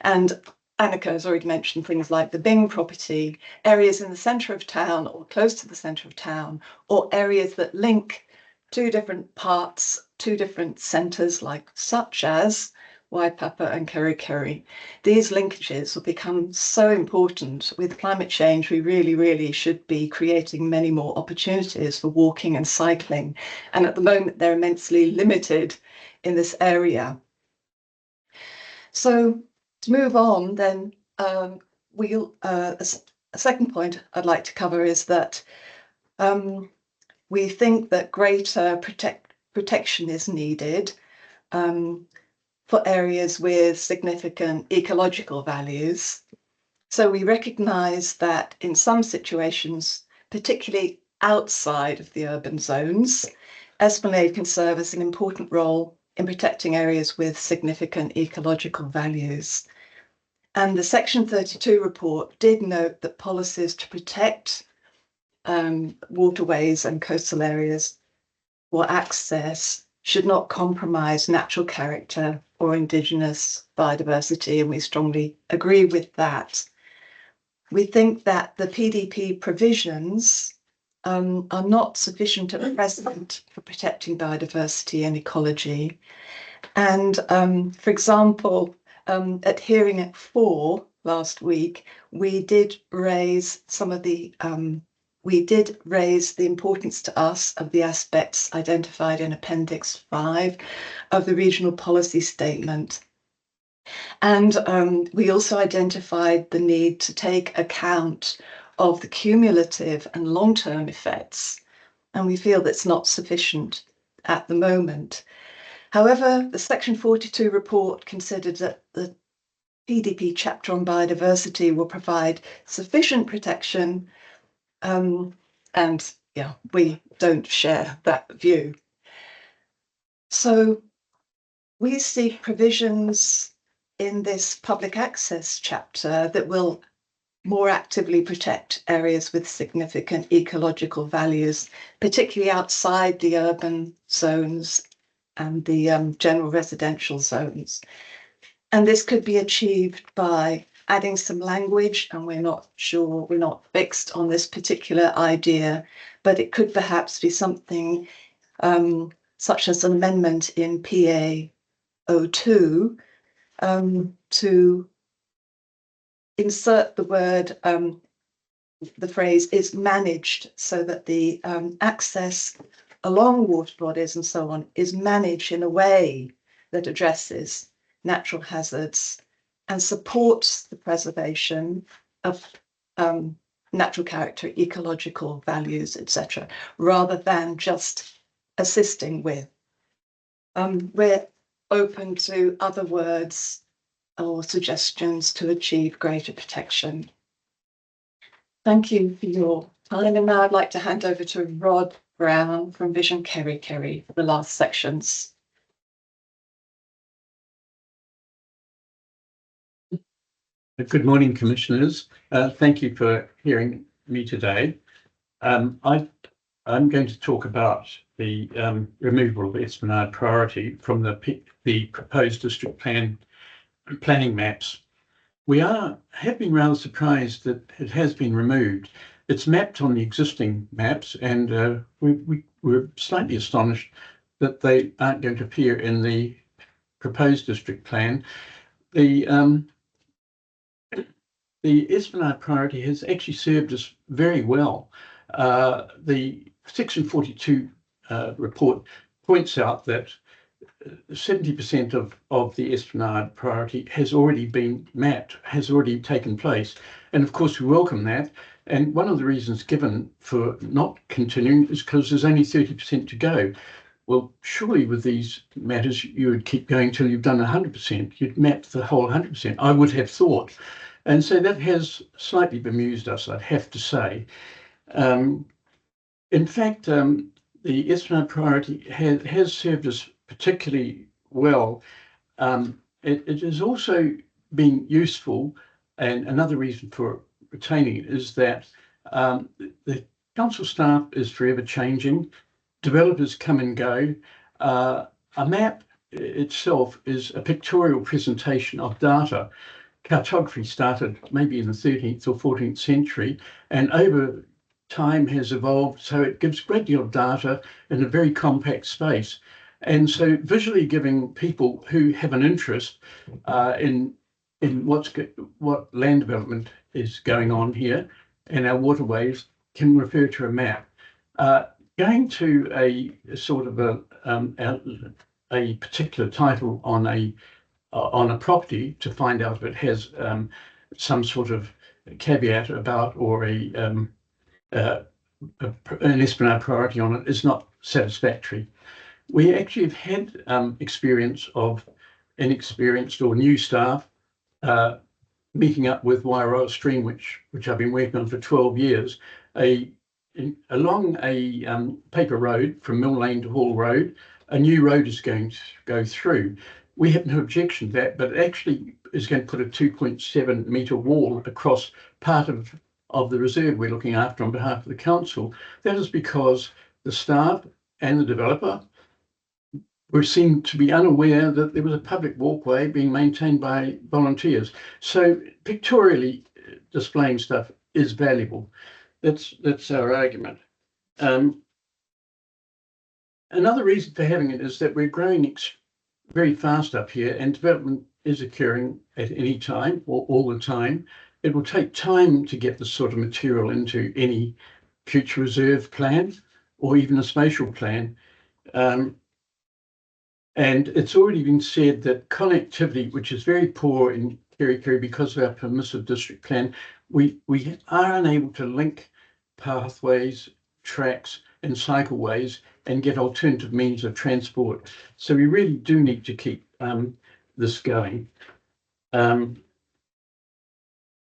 And Annika has already mentioned things like the Bing property, areas in the centre of town or close to the centre of town, or areas that link 2 different parts, 2 different centres, like such as Waipapa and Kerikeri. These linkages will become so important. With climate change, we really, really should be creating many more opportunities for walking and cycling. And at the moment, they're immensely limited in this area. So to move on, then, a second point I'd like to cover is that we think that greater protection is needed for areas with significant ecological values. So we recognise that in some situations, particularly outside of the urban zones, Esplanade can serve as an important role in protecting areas with significant ecological values. And the Section 32 report did note that policies to protect waterways and coastal areas or access should not compromise natural character or Indigenous biodiversity, and we strongly agree with that. We think that the PDP provisions are not sufficient at present for protecting biodiversity and ecology. And for example, at hearing at 4 last week, we did raise the importance to us of the aspects identified in Appendix 5 of the Regional Policy Statement. And we also identified the need to take account of the cumulative and long-term effects, and we feel that's not sufficient at the moment. However, the Section 42 report considered that the PDP chapter on biodiversity will provide sufficient protection, and yeah, we don't share that view. So we see provisions in this public access chapter that will more actively protect areas with significant ecological values, particularly outside the urban zones and the general residential zones. And this could be achieved by adding some language, and we're not fixed on this particular idea, but it could perhaps be something such as an amendment in PA 02 to insert the word, the phrase is managed, so that the access along water bodies and so on is managed in a way that addresses natural hazards and supports the preservation of natural character, ecological values, etc., rather than just assisting with. We're open to other words or suggestions to achieve greater protection. Thank you for your time, and now I'd like to hand over to Rod Brown from Vision Kerry Kerry for the last sections.
Good morning, Commissioners. Thank you for hearing me today. I'm going to talk about the removal of Esplanade priority from the proposed district planning maps. We have been rather surprised that it has been removed. It's mapped on the existing maps, and we're slightly astonished that they aren't going to appear in the proposed district plan. The Esplanade priority has actually served us very well. The Section 42 report points out that 70% of the Esplanade priority has already been mapped, has already taken place. And of course, we welcome that. And one of the reasons given for not continuing is because there's only 30% to go. Well, surely with these matters, you would keep going till you've done 100%. You'd map the whole 100%, I would have thought. And so that has slightly bemused us, I'd have to say. In fact, the Esplanade priority has served us particularly well. It has also been useful, and another reason for retaining it is that the council staff is forever changing. Developers come and go. A map itself is a pictorial presentation of data. Cartography started maybe in the 13th or 14th century, and over time has evolved, so it gives a great deal of data in a very compact space. And so visually giving people who have an interest in what land development is going on here and our waterways can refer to a map. Going to a sort of a particular title on a property to find out if it has some sort of caveat about or an Esplanade priority on it is not satisfactory. We actually have had experience of inexperienced or new staff meeting up with Wairoa Stream, which I've been working on for 12 years, along a paper road from Mill Lane to Hall Road, a new road is going to go through. We have no objection to that, but it actually is going to put a 2.7 metre wall across part of the reserve we're looking after on behalf of the council. That is because the staff and the developer seem to be unaware that there was a public walkway being maintained by volunteers. So pictorially displaying stuff is valuable. That's our argument. Another reason for having it is that we're growing very fast up here, and development is occurring at any time or all the time. It will take time to get this sort of material into any future reserve plan or even a spatial plan. And it's already been said that connectivity, which is very poor in Kerikeri because of our permissive district plan, we are unable to link pathways, tracks and cycleways and get alternative means of transport. So we really do need to keep this going. Now,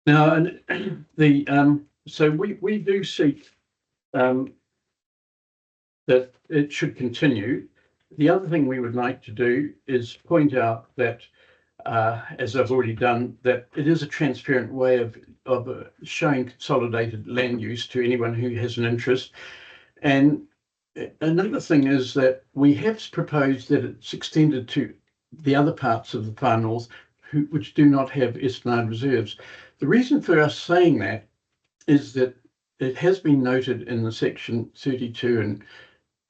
and so we do seek that it should continue. The other thing we would like to do is point out that, as I've already done, that it is a transparent way of showing consolidated land use to anyone who has an interest. And another thing is that we have proposed that it's extended to the other parts of the Far North which do not have esplanade reserves. The reason for us saying that is that it has been noted in the section 32 and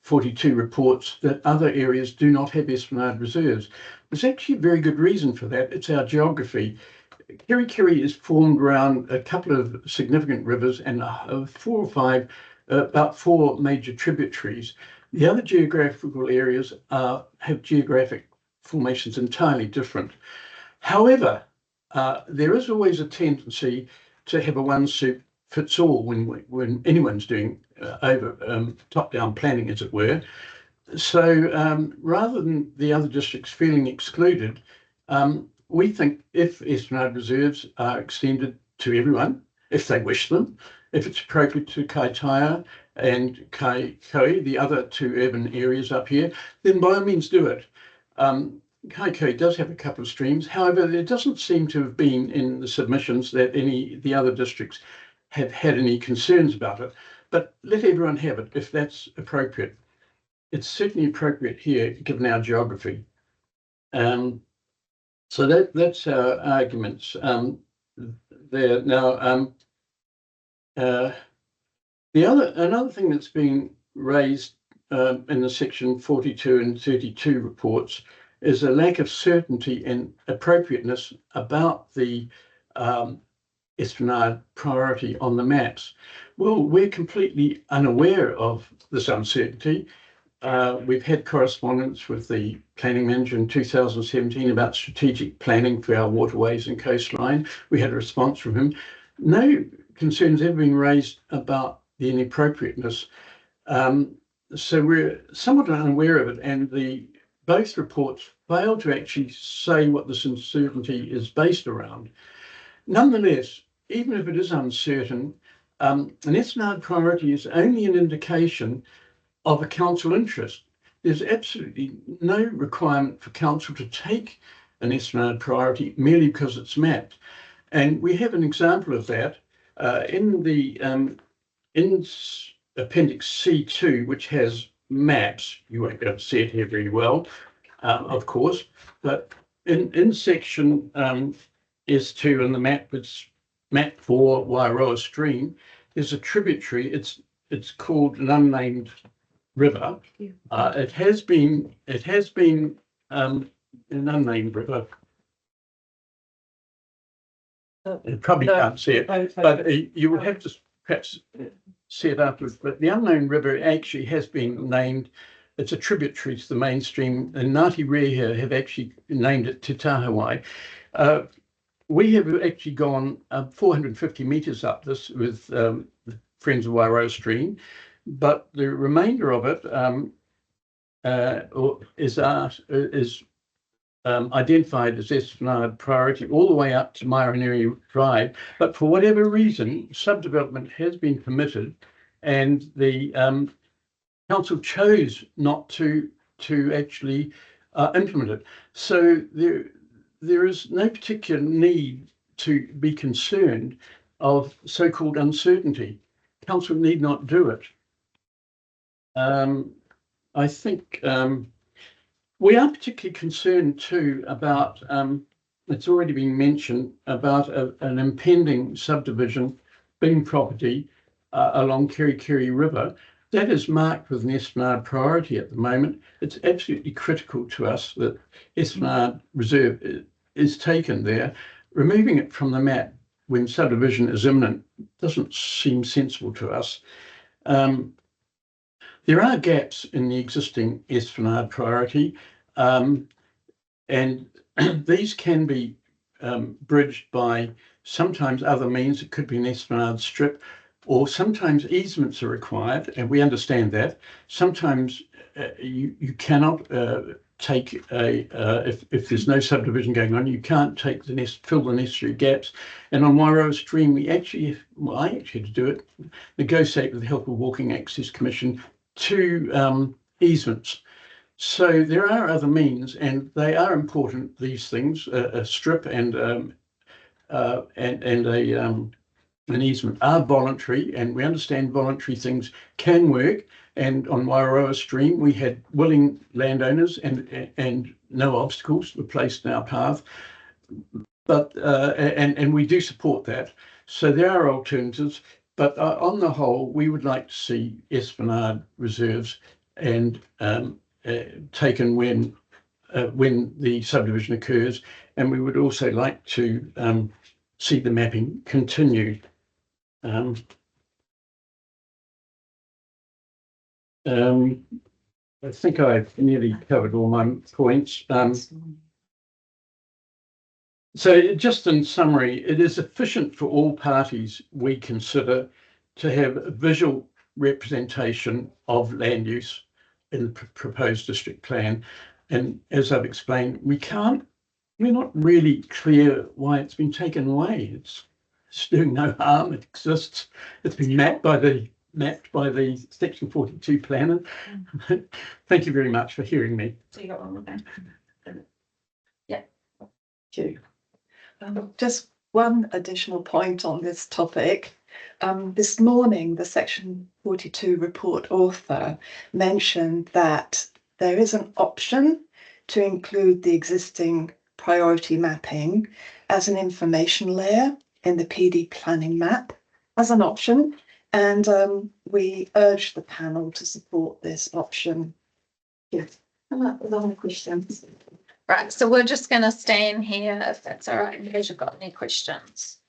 42 reports that other areas do not have esplanade reserves. There's actually a very good reason for that. It's our geography. Kerikeri is formed around a couple of significant rivers and 4 or 5, about 4 major tributaries. The other geographical areas have geographic formations entirely different. However, there is always a tendency to have a one-soup-fits-all when anyone's doing top-down planning, as it were. So rather than the other districts feeling excluded, we think if esplanade reserves are extended to everyone, if they wish them, if it's appropriate to Kaitaia and Kaikohe, the other 2 urban areas up here, then by all means do it. Kaikohe does have a couple of streams. However, there doesn't seem to have been in the submissions that the other districts have had any concerns about it. But let everyone have it if that's appropriate. It's certainly appropriate here, given our geography. So that's our arguments there. Now, another thing that's been raised in the section 42 and 32 reports is a lack of certainty and appropriateness about the esplanade priority on the maps. Well, we're completely unaware of this uncertainty. We've had correspondence with the planning manager in 2017 about strategic planning for our waterways and coastline. We had a response from him. No concerns have been raised about the inappropriateness. So we're somewhat unaware of it, and both reports fail to actually say what this uncertainty is based around. Nonetheless, even if it is uncertain, an esplanade priority is only an indication of a council interest. There's absolutely no requirement for council to take an esplanade priority merely because it's mapped. And we have an example of that in Appendix C2, which has maps. You won't be able to see it here very well, of course, but in section S2 in the map, it's map 4 Wairoa Stream, there's a tributary. It's called an unnamed river. It has been an unnamed river. You probably can't see it, but you would have to perhaps see it afterwards. But the unknown river actually has been named. It's a tributary to the mainstream, and Ngāti Rehia have actually named it Te Tahawai. We have actually gone 450 metres up this with the Friends of Wairoa Stream, but the remainder of it is identified as Esplanade priority all the way up to Mairaneri Drive, but for whatever reason, subdevelopment has been permitted, and the council chose not to actually implement it. So there is no particular need to be concerned of so-called uncertainty. Council need not do it. I think we are particularly concerned too about, it's already been mentioned, about an impending subdivision being property along Kerikeri River. That is marked with an Esplanade priority at the moment. It's absolutely critical to us that Esplanade Reserve is taken there. Removing it from the map when subdivision is imminent doesn't seem sensible to us. There are gaps in the existing Esplanade priority, and these can be bridged by sometimes other means. It could be an Esplanade strip, or sometimes easements are required, and we understand that. Sometimes you cannot take if there's no subdivision going on, you can't take fill the necessary gaps. And on Wairoa Stream, I actually had to do it, negotiate with the Help of Walking Access Commission 2 easements. So there are other means, and they are important. These things, a strip and an easement, are voluntary, and we understand voluntary things can work. And on Wairoa Stream, we had willing landowners and no obstacles were placed in our path. But and we do support that. So there are alternatives. But on the whole, we would like to see Esplanade reserves and taken when the subdivision occurs, and we would also like to see the mapping continue. I think I've nearly covered all my points. So just in summary, it is efficient for all parties, we consider, to have a visual representation of land use in the proposed district plan. And as I've explained, we're not really clear why it's been taken away. It's doing no harm. It exists. It's been mapped by the Section 42 planner. Thank you very much for hearing me.
So you got one more then? Yeah.
Thank you. Just one additional point on this topic. This morning, the Section 42 report author mentioned that there is an option to include the existing priority mapping as an information layer in the PD planning map as an option. And we urge the panel to support this option. Yes. Other questions?
Right, so we're just going to stand here if that's all right, in case you've got any questions.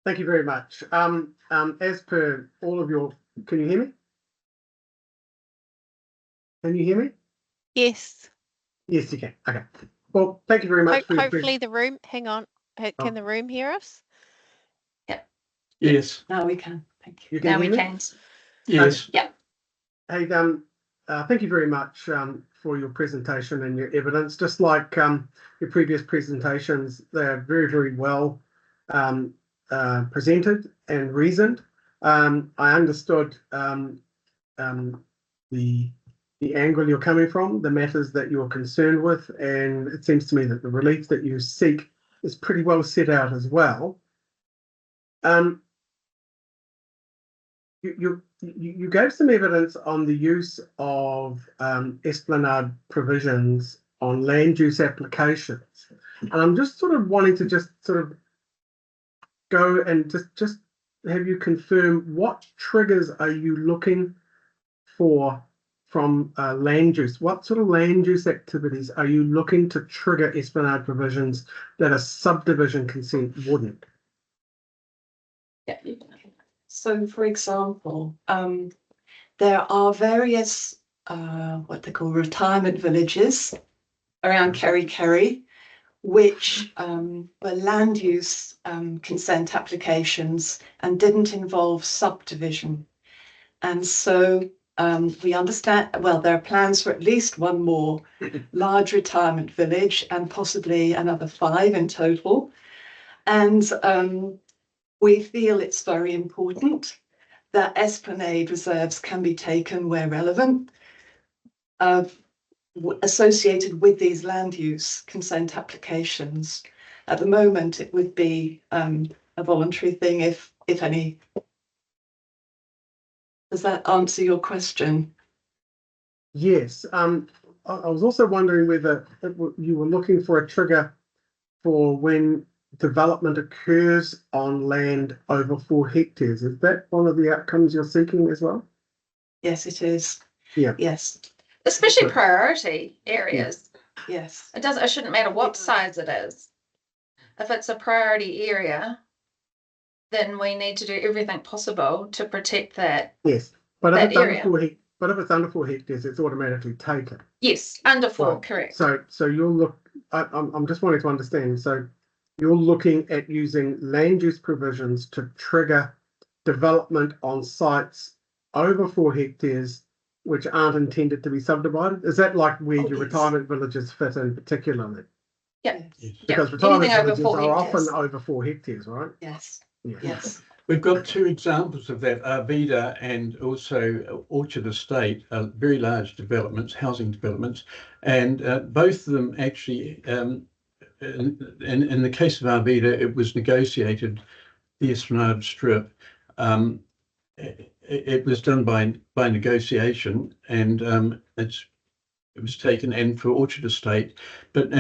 Thank you very much. As per all of your, can you hear me? Can you hear me?
Yes.
Yes, you can. Okay. Well, thank you very much.
Hopefully the room, hang on, can the room hear us?
Yeah.
Yes.
Now we can. Thank you.
You can
Now
hear
we
me?
can.
Yes.
Yeah.
Hey, thank you very much for your presentation and your evidence. Just like your previous presentations, they're very, very well presented and reasoned. I understood the angle you're coming from, the matters that you're concerned with, and it seems to me that the relief that you seek is pretty well set out as well. You gave some evidence on the use of Esplanade provisions on land use applications, and I'm just sort of wanting to just sort of go and just have you confirm what triggers are you looking for from land use? What sort of land use activities are you looking to trigger Esplanade provisions that a subdivision consent wouldn't?
Yeah. So, for example, there are various what they call retirement villages around Kerikeri, which were land use consent applications and didn't involve subdivision. And so We understand, well, there are plans for at least one more large retirement village and possibly another 5 in total. And we feel it's very important that esplanade reserves can be taken where relevant, associated with these land use consent applications. At the moment, it would be a voluntary thing, if any. Does that answer your question?
Yes. I was also wondering whether you were looking for a trigger for when development occurs on land over 4 hectares. Is that one of the outcomes you're seeking as well?
Yes, it is.
Yeah.
Yes.
Especially priority areas.
Yes.
It shouldn't matter what size it is. If it's a priority area, then we need to do everything possible to protect that.
Yes. But if
that
it's under
area.
4 but if it's under 4 hectares, it's automatically taken.
Yes, under 4,
Right.
correct.
So you'll look. I'm just wanting to understand. So you're looking at using land use provisions to trigger development on sites over 4 hectares, which aren't intended to be subdivided. Is that like where your
yes.
retirement villages fit in particularly?
Yeah.
Yes.
Because retirement
Anything over
villages
4
are
hectares.
often over 4 hectares, right?
Yes.
Yeah.
Yes.
We've got 2 examples of that, Arvida and also Orchard Estate, very large developments, housing developments, and both of them actually, in the case of Arvida, it was negotiated, the Esplanade Strip. It was done by negotiation, and it was taken, and for Orchard Estate, but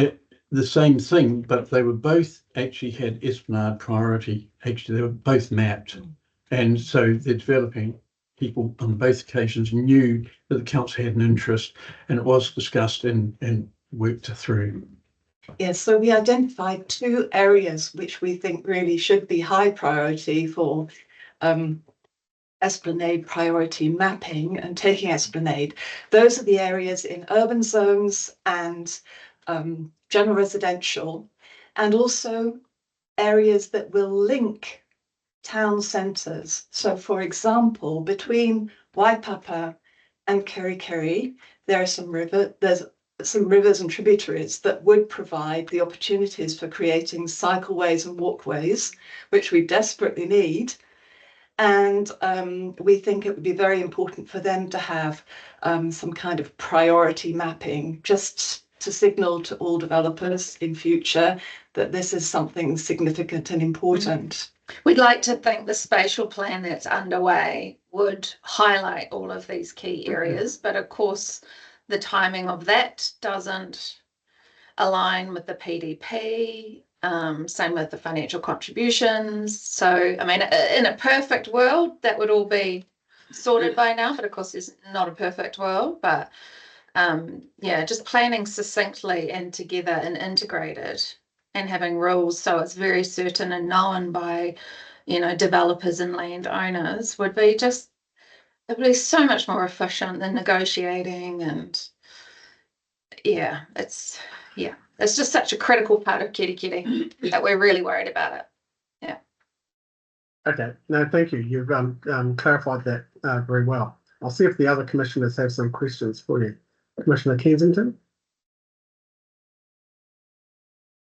the same thing, but they were both actually had Esplanade priority. Actually, they were both mapped. And so the developing people on both occasions knew that the council had an interest, and it was discussed and worked through.
Yes, so we identified 2 areas which we think really should be high priority for Esplanade priority mapping and taking Esplanade. Those are the areas in urban zones and general residential, and also areas that will link town centres. So, for example, between Waipapa and Kerikeri, there's some rivers and tributaries that would provide the opportunities for creating cycleways and walkways, which we desperately need. And we think it would be very important for them to have some kind of priority mapping, just to signal to all developers in future that this is something significant and important.
We'd like to think the spatial plan that's underway would highlight all of these key areas, but of course the timing of that doesn't align with the PDP, same with the financial contributions. So, I mean, in a perfect world, that would all be sorted by now, but of course it's not a perfect world, but yeah, just planning succinctly and together and integrated and having rules so it's very certain and known by, developers and landowners would be it would be so much more efficient than negotiating. And it's just such a critical part of Kerikeri that we're really worried about it. Yeah.
Okay. No, thank you. You've clarified that very well. I'll see if the other commissioners have some questions for you. Commissioner Kensington.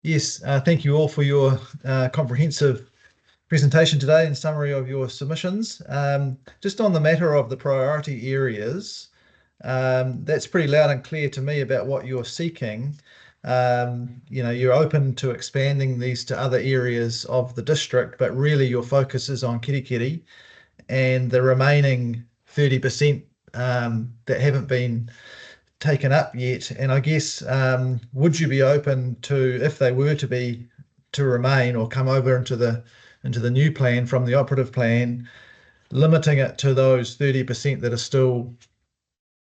Yes, thank you all for your comprehensive presentation today and summary of your submissions. Just on the matter of the priority areas, that's pretty loud and clear to me about what you're seeking. You're open to expanding these to other areas of the district, but really your focus is on Kerikeri and the remaining 30% that haven't been taken up yet. And I guess, would you be open to, if they were to remain or come over into the new plan from the operative plan, limiting it to those 30% that are still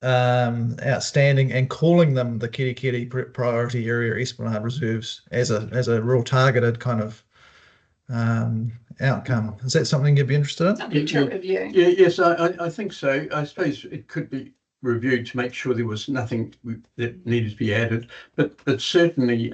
outstanding and calling them the Kerikeri priority area Esplanade reserves as a real targeted kind of outcome? Is that something you'd be interested in?
Something to review.
Yes, I think so. I suppose it could be reviewed to make sure there was nothing that needed to be added, but certainly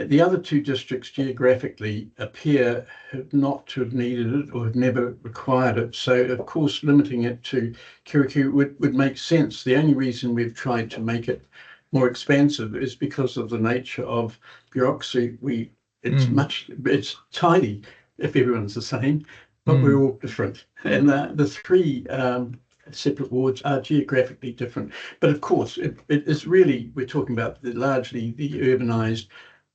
The other two districts geographically appear not to have needed it or have never required it. So, of course, limiting it to Kirikiri would make sense. The only reason we've tried to make it more expansive is because of the nature of bureaucracy. It's tiny if everyone's the same, but we're all different. And the three separate wards are geographically different. But of course, it is really, we're talking about largely the urbanised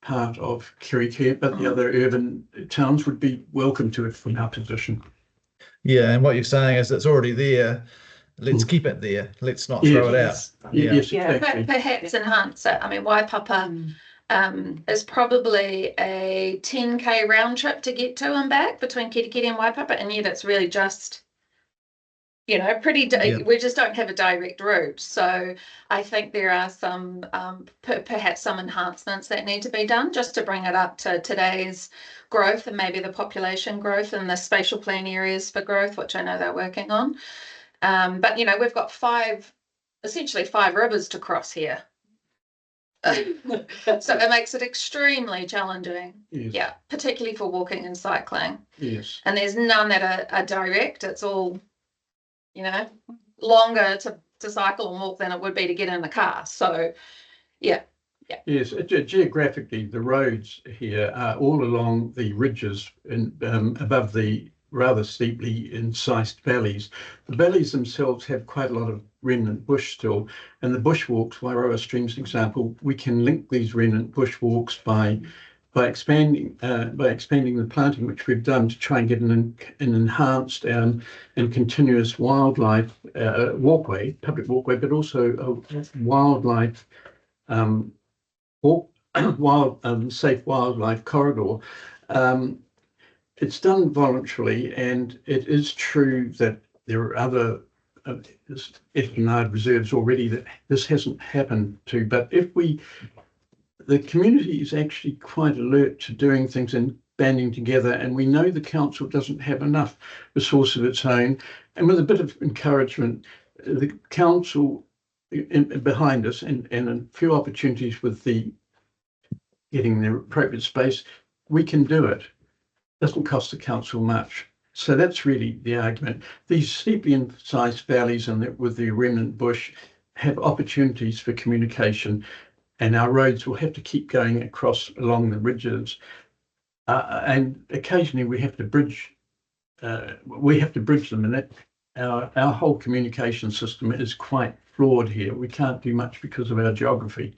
part of Kirikiri, but the other urban towns would be welcome to it from our position.
Yeah, and what you're saying is it's already there. Let's keep it there. Let's not throw it out.
Yes, exactly.
Perhaps enhance it. I mean, Waipapa is probably a 10k round trip to get to and back between Kirikiri and Waipapa, and yet it's really just, you know, we just don't have a direct route. So I think there are some perhaps some enhancements that need to be done just to bring it up to today's growth and maybe the population growth and the spatial plan areas for growth, which I know they're working on. But, you know, we've got essentially five rivers to cross here. So it makes it extremely challenging.
Yes.
Yeah, particularly for walking and cycling.
Yes.
And there's none that are direct. It's all, you know, longer to cycle and walk than it would be to get in the car. So, yeah.
Yes, geographically, the roads here are all along the ridges and above the rather steeply incised valleys. The valleys themselves have quite a lot of remnant bush still, and the bushwalks, Wairoa Stream's an example, we can link these remnant bushwalks by expanding the planting, which we've done to try and get an enhanced and continuous wildlife walkway, public walkway, but also a wildlife safe wildlife corridor. It's done voluntarily, and it is true that there are other esplanade reserves already that this hasn't happened to. But the community is actually quite alert to doing things and banding together, and we know the council doesn't have enough resource of its own. And with a bit of encouragement, the council behind us and a few opportunities with getting the appropriate space, we can do it. Doesn't cost the council much. So that's really the argument. These steeply incised valleys and with the remnant bush have opportunities for communication, and our roads will have to keep going across along the ridges. And occasionally we have to bridge them, and our whole communication system is quite flawed here. We can't do much because of our geography.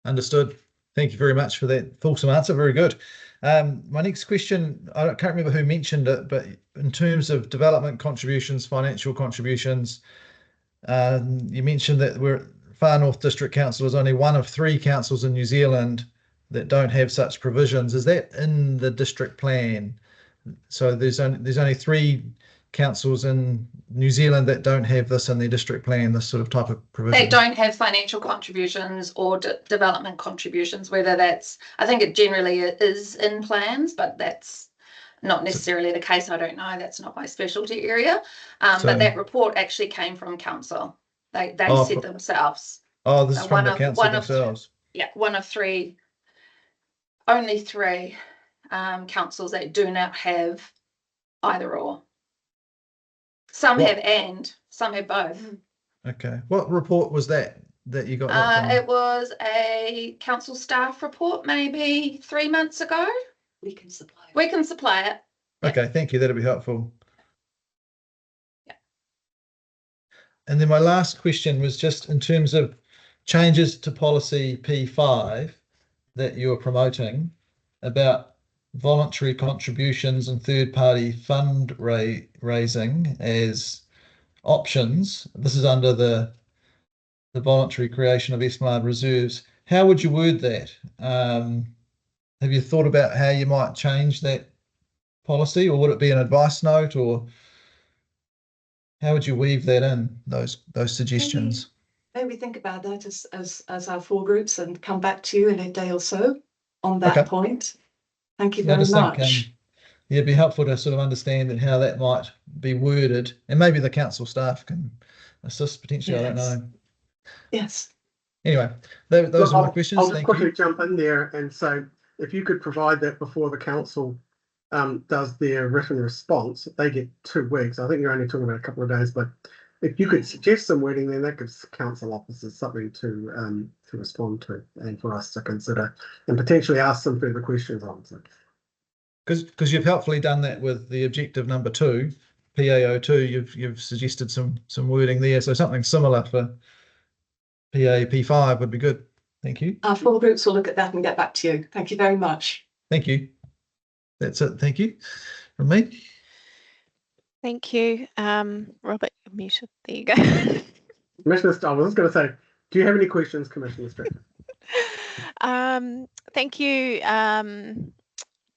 Understood. Thank you very much for that fulsome answer. Very good. My next question, I can't remember who mentioned it, but in terms of development contributions, financial contributions, you mentioned that Far North District Council is only one of 3 councils in New Zealand that don't have such provisions. Is that in the district plan? So there's only 3 councils in New Zealand that don't have this in their district plan, this sort of type of provision.
They don't have financial contributions or development contributions, whether that's, I think it generally is in plans, but that's not necessarily the case. I don't know. That's not my specialty area. But that report actually came from council. They said themselves.
Oh, this is from the council themselves.
One of 3, only 3 councils that do not have either or. Some have and some have both.
Okay. What report was that you got? That from?
It was a council staff report maybe 3 months ago.
We can supply it.
We can supply it.
Okay, thank you. That'll be helpful.
Yeah.
And then my last question was just in terms of changes to policy P5 that you're promoting about voluntary contributions and third-party fundraising as options. This is under the voluntary creation of Esplanade reserves. How would you word that? Have you thought about how you might change that policy, or would it be an advice note, or how would you weave that in, those suggestions?
Maybe think about that as our 4 groups and come back to you in a day or so on that point. Thank you very much.
It'd be helpful to sort of understand how that might be worded, and maybe the council staff can assist potentially. Yes. I don't know.
Yes.
Anyway, those
Look,
are my
I'll
questions.
just
Thank
quickly
you.
jump in there and say, if you could provide that before the council does their written response, they get 2 weeks. I think you're only talking about a couple of days, but if you could suggest some wording, then that gives council officers something to respond to and for us to consider and potentially ask some further questions on. So.
Because you've helpfully done that with the objective number 2, PAO2. You've suggested some wording there, so something similar for PAP5 would be good. Thank you.
Our full groups will look at that and get back to you. Thank you very much.
Thank you. That's it. Thank you from me.
Thank you. Robert, you're muted. There you go.
Commissioner, I was going to say, do you have any questions, Commissioner Strickland?
Thank you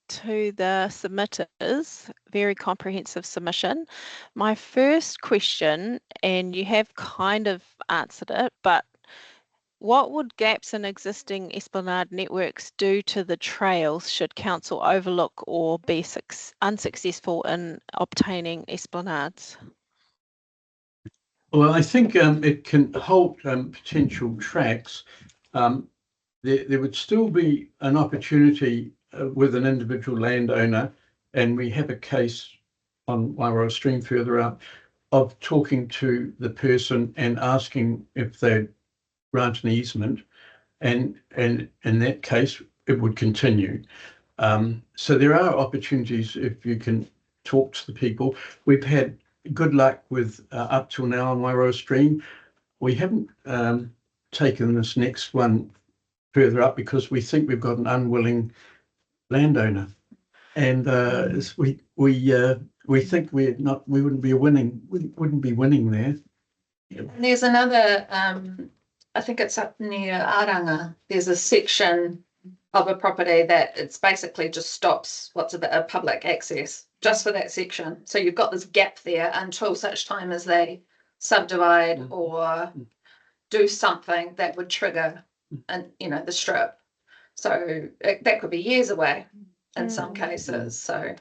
to the submitters. Very comprehensive submission. My first question, and you have kind of answered it, but what would gaps in existing Esplanade networks do to the trails should council overlook or be unsuccessful in obtaining esplanades?
Well, I think it can halt potential tracks. There would still be an opportunity with an individual landowner, and we have a case on Wairoa Stream further up, of talking to the person and asking if they'd grant an easement, and in that case it would continue. So there are opportunities if you can talk to the people. We've had good luck with up till now on Wairoa Stream. We haven't taken this next one further up because we think we've got an unwilling landowner, and we think we wouldn't be winning there.
There's another, I think it's up near Aranga. There's a section of a property that it's basically just stops what's a bit of public access just for that section. So you've got this gap there until such time as they subdivide or do something that would trigger, and the strip. So that could be years away in some cases. So,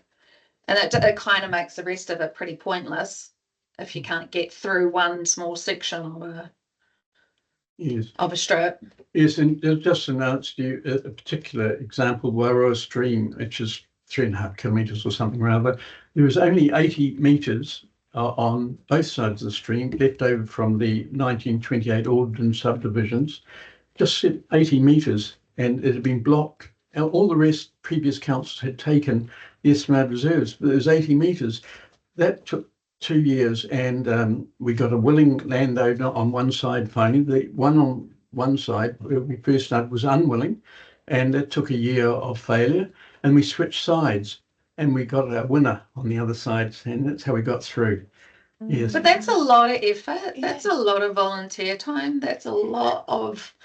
and it kind of makes the rest of it pretty pointless if you can't get through one small section of a strip.
Yes, and just announced you a particular example, Wairoa Stream, which is 3.5 kilometres or something rather. There was only 80 metres on both sides of the stream left over from the 1928 Alderton subdivisions, just 80 metres, and it had been blocked. All the rest, previous councils had taken the Esplanade reserves, but there was 80 metres. That took 2 years, and we got a willing landowner on one side finally. The one on one side where we first started was unwilling, and that took a year of failure, and we switched sides and we got a winner on the other side, and that's how we got through. Yes.
But that's a lot of effort. That's a lot of volunteer time. That's a lot of,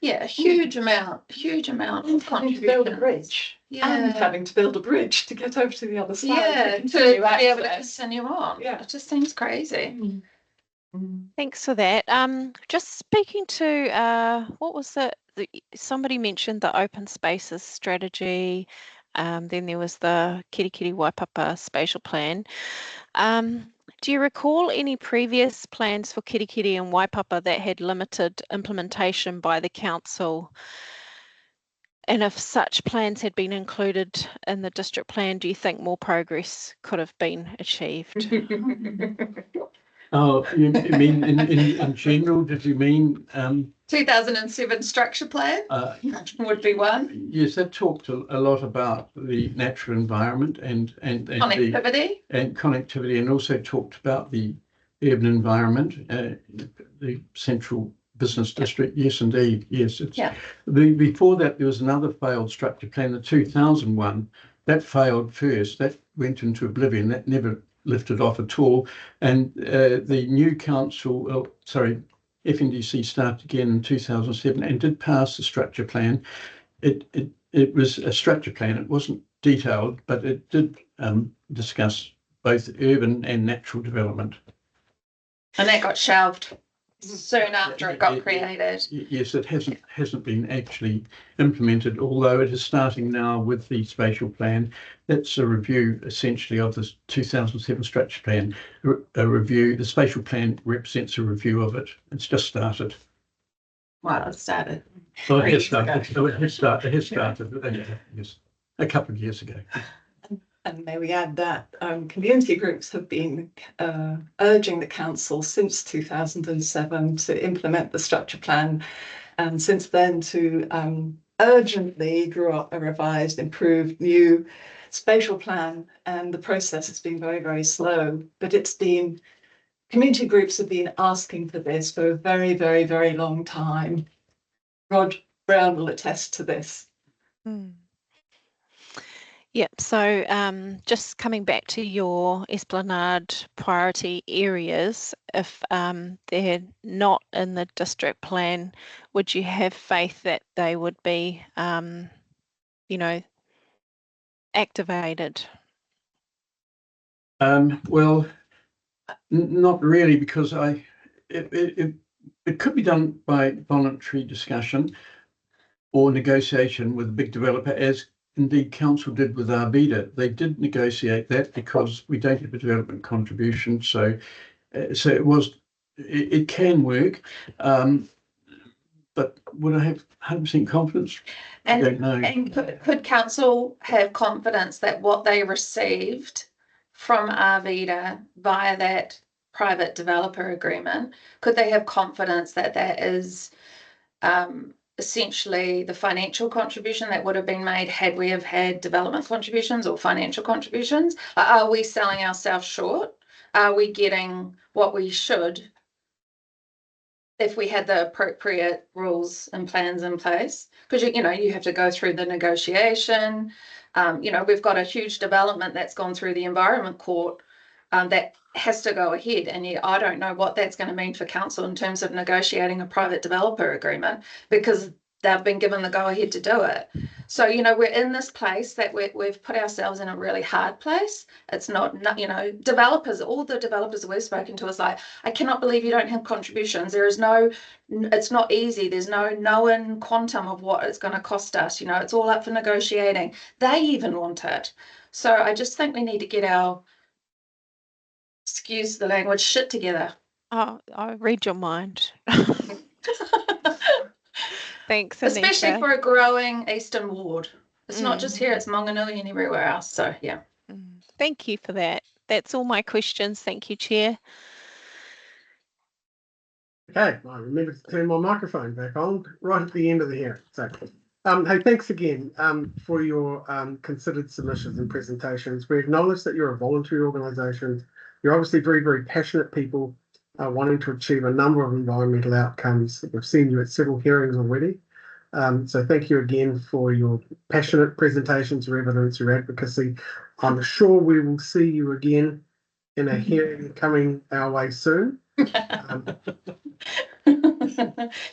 a huge amount of contribution.
To build a bridge. And having to build a bridge to get over to the other side.
To be able to continue on. It just seems crazy.
Thanks for that. Just speaking to what was somebody mentioned the open spaces strategy. Then there was the Kirikiri Waipapa spatial plan. Do you recall any previous plans for Kirikiri and Waipapa that had limited implementation by the council? And if such plans had been included in the district plan, do you think more progress could have been achieved?
Oh, you mean in general? Did you mean
2007 structure plan would be one?
Yes, that talked a lot about the natural environment and
connectivity
and also talked about the urban environment, the central business district. Yes, indeed. Yes, before that there was another failed structure plan, the 2001. That failed first. That went into oblivion. That never lifted off at all, and the new council, FNDC started again in 2007 and did pass the structure plan. It was a structure plan. It wasn't detailed, but it did discuss both urban and natural development.
And that got shelved soon after it got created.
Yes, it hasn't been actually implemented, although it is starting now with the spatial plan. That's a review essentially of the 2007 structure plan. A review. The spatial plan represents a review of it. It's just started.
Well, it started.
Well, it
3
has
years ago.
started, it has started, yes, a couple of years ago.
And may we add that community groups have been urging the council since 2007 to implement the structure plan, and since then to urgently draw up a revised, improved, new spatial plan. And the process has been very, very slow, but it's been, community groups have been asking for this for a very, very, very long time. Rod Brown will attest to this.
Yep, so just coming back to your Esplanade priority areas, if they're not in the district plan, would you have faith that they would be, you know, activated?
Well, not really, because it could be done by voluntary discussion or negotiation with a big developer, as indeed council did with Arvida. They did negotiate that because we don't have a development contribution, so it can work, but would I have 100% confidence? I don't know.
And could council have confidence that what they received from Arvida via that private developer agreement, could they have confidence that that is essentially the financial contribution that would have been made had we have had development contributions or financial contributions? Are we selling ourselves short? Are we getting what we should if we had the appropriate rules and plans in place? Because you have to go through the negotiation. We've got a huge development that's gone through the Environment Court that has to go ahead, and yet I don't know what that's going to mean for council in terms of negotiating a private developer agreement, because they've been given the go ahead to do it. So we're in this place that we've put ourselves in a really hard place. It's not developers, all the developers we've spoken to is like, I cannot believe you don't have contributions. There is no, it's not easy. There's no known quantum of what it's going to cost us. It's all up for negotiating. They even want it. So I just think we need to get our, excuse the language, shit together.
Oh, I read your mind. Thanks,
Especially
Anita.
for a growing Eastern Ward. It's not just here, it's Monganui and everywhere else. So, yeah.
Thank you for that. That's all my questions. Thank you, Chair.
Okay, I remember to turn my microphone back on right at the end of the hearing. So, hey, thanks again for your considered submissions and presentations. We acknowledge that you're a voluntary organisation. You're obviously very, very passionate people wanting to achieve a number of environmental outcomes. We've seen you at several hearings already. So thank you again for your passionate presentations, your evidence, your advocacy. I'm sure we will see you again in a hearing coming our way soon.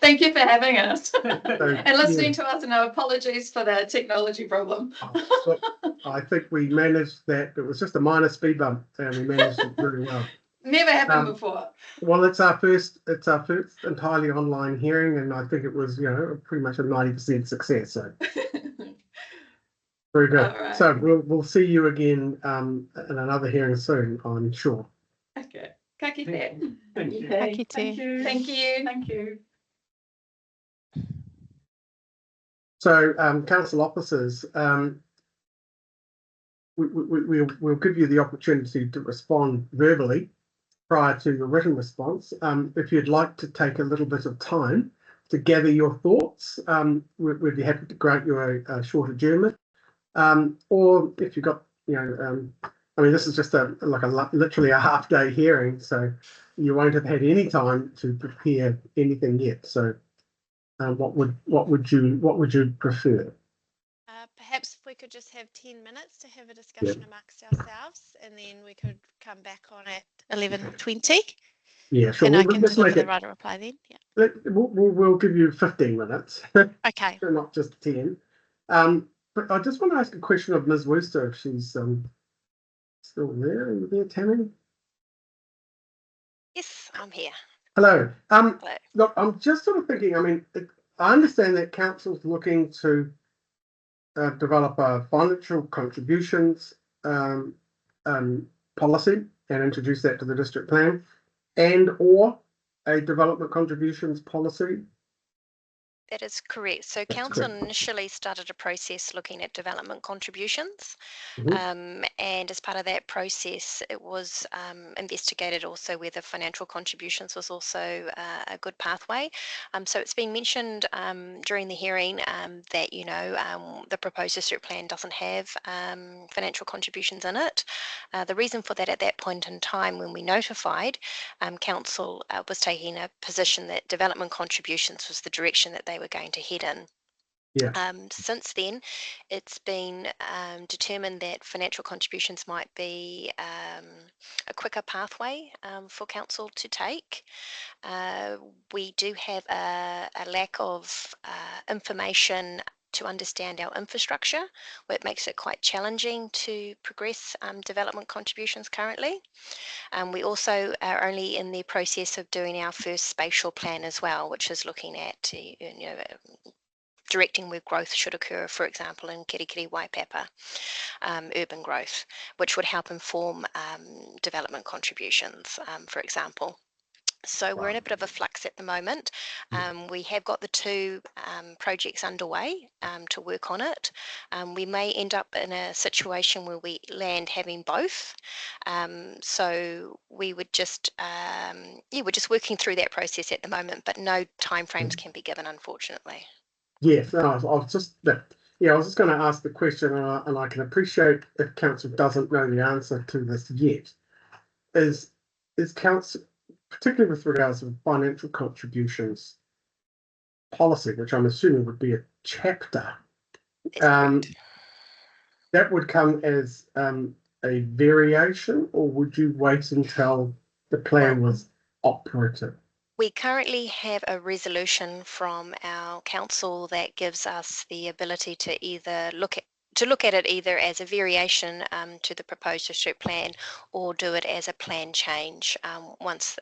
Thank you for having us
So,
and listening to us, and our apologies for the technology problem.
Look, I think we managed that. It was just a minor speed bump and we managed it very well.
Never happened before.
Well, it's our first entirely online hearing, and I think it was, pretty much a 90% success. So very good.
All right.
So we'll see you again in another hearing soon, I'm sure.
Okay. Ka kite.
Thank you.
Thank you,
Thank
Chair.
you.
Thank you.
Thank you.
So, council officers, we'll give you the opportunity to respond verbally prior to your written response. If you'd like to take a little bit of time to gather your thoughts, we'd be happy to grant you a short adjournment. Or if you've got, this is just literally a half day hearing, so you won't have had any time to prepare anything yet. So, what would you prefer?
Perhaps if we could just have 10 minutes to have a discussion amongst ourselves, and then we could come back on at 11:20.
Yeah, sure.
And I can
Let's
deliver
make
the
it.
right reply then. Yeah.
We'll give you 15 minutes.
Okay.
Not just 10. But I just want to ask a question of Ms. Wooster if she's still there. Are you there, Tammy?
Yes, I'm here.
Hello.
Hello.
Look, I'm just sort of thinking, I understand that council's looking to develop a financial contributions policy and introduce that to the district plan, and or a development contributions policy.
That is correct. So
That's
council
correct.
initially started a process looking at development contributions.
Mhm.
And as part of that process, it was investigated also whether financial contributions was also a good pathway. So it's been mentioned during the hearing that, the proposed district plan doesn't have financial contributions in it. The reason for that at that point in time when we notified, council was taking a position that development contributions was the direction that they were going to head in.
Yeah.
Since then, it's been determined that financial contributions might be a quicker pathway for council to take. We do have a lack of information to understand our infrastructure, where it makes it quite challenging to progress development contributions currently. We also are only in the process of doing our first spatial plan as well, which is looking at directing where growth should occur, for example, in Kirikiri Waipapa, urban growth, which would help inform development contributions, for example. So we're in a bit of a flux at the moment. We have got the two projects underway to work on it. We may end up in a situation where we land having both. So we would just, we're just working through that process at the moment, but no timeframes can be given, unfortunately.
Yes, no, I was just I was just going to ask the question, and I can appreciate if council doesn't know the answer to this yet. Is council, particularly with regards to financial contributions policy, which I'm assuming would be a chapter, that would come as a variation, or would you wait until the plan was operative?
We currently have a resolution from our council that gives us the ability to either look at it either as a variation to the proposed district plan, or do it as a plan change once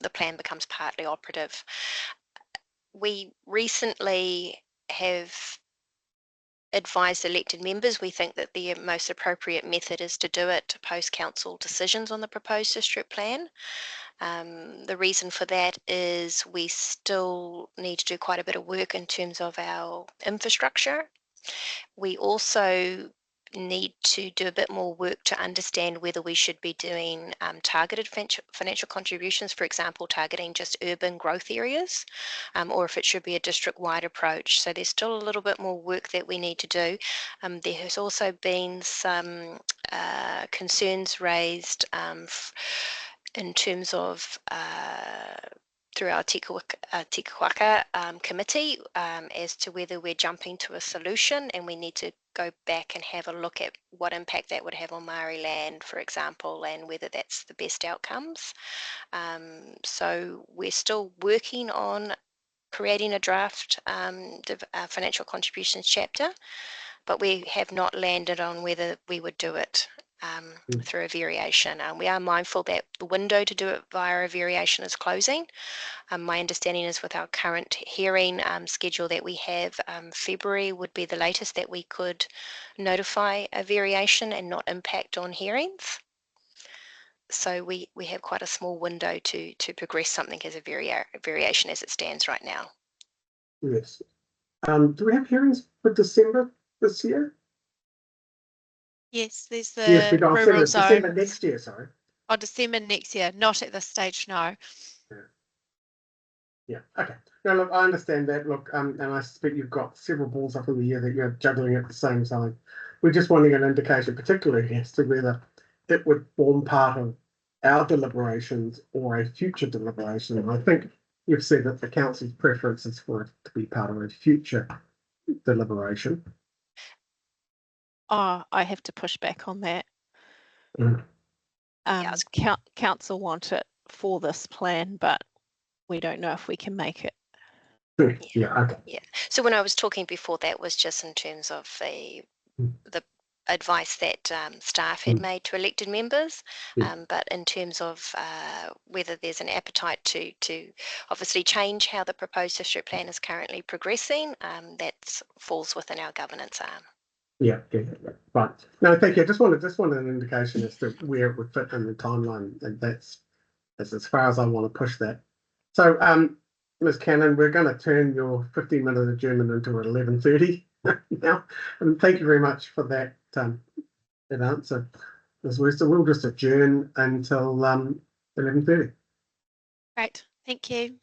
the plan becomes partly operative. We recently have advised elected members we think that the most appropriate method is to do it post council decisions on the proposed district plan. The reason for that is we still need to do quite a bit of work in terms of our infrastructure. We also need to do a bit more work to understand whether we should be doing targeted financial contributions, for example, targeting just urban growth areas, or if it should be a district-wide approach. So there's still a little bit more work that we need to do. There has also been some concerns raised in terms of through our Tikawaka committee as to whether we're jumping to a solution, and we need to go back and have a look at what impact that would have on Māori land, for example, and whether that's the best outcomes. So we're still working on creating a draft financial contributions chapter, but we have not landed on whether we would do it through a variation. We are mindful that the window to do it via a variation is closing. My understanding is with our current hearing schedule that we have, February would be the latest that we could notify a variation and not impact on hearings. So we have quite a small window to progress something as a variation as it stands right now.
Yes. Do we have hearings for December this year?
Yes, there's the
Yes, we got
rural
December
zone.
next year, sorry.
Oh, December next year, not at this stage, no.
Yeah, okay. Now, look, I understand that. Look, and I suspect you've got several balls up in the air that you're juggling at the same time. We're just wanting an indication, particularly as to whether it would form part of our deliberations or a future deliberation. And I think you've said that the council's preference is for it to be part of a future deliberation.
Oh, I have to push back on that. Council want it for this plan, but we don't know if we can make it.
Yeah, okay.
Yeah. So when I was talking before, that was just in terms of the advice that staff had made to elected members, but in terms of whether there's an appetite to obviously change how the proposed district plan is currently progressing, that falls within our governance arm.
Yeah, right. No, thank you. I just wanted an indication as to where it would fit in the timeline, and that's as far as I want to push that. So, Ms. Cannon, we're going to turn your 15-minute adjournment into 11:30 now. And thank you very much for that answer. So we'll just adjourn until 11:30.
Great. Thank you.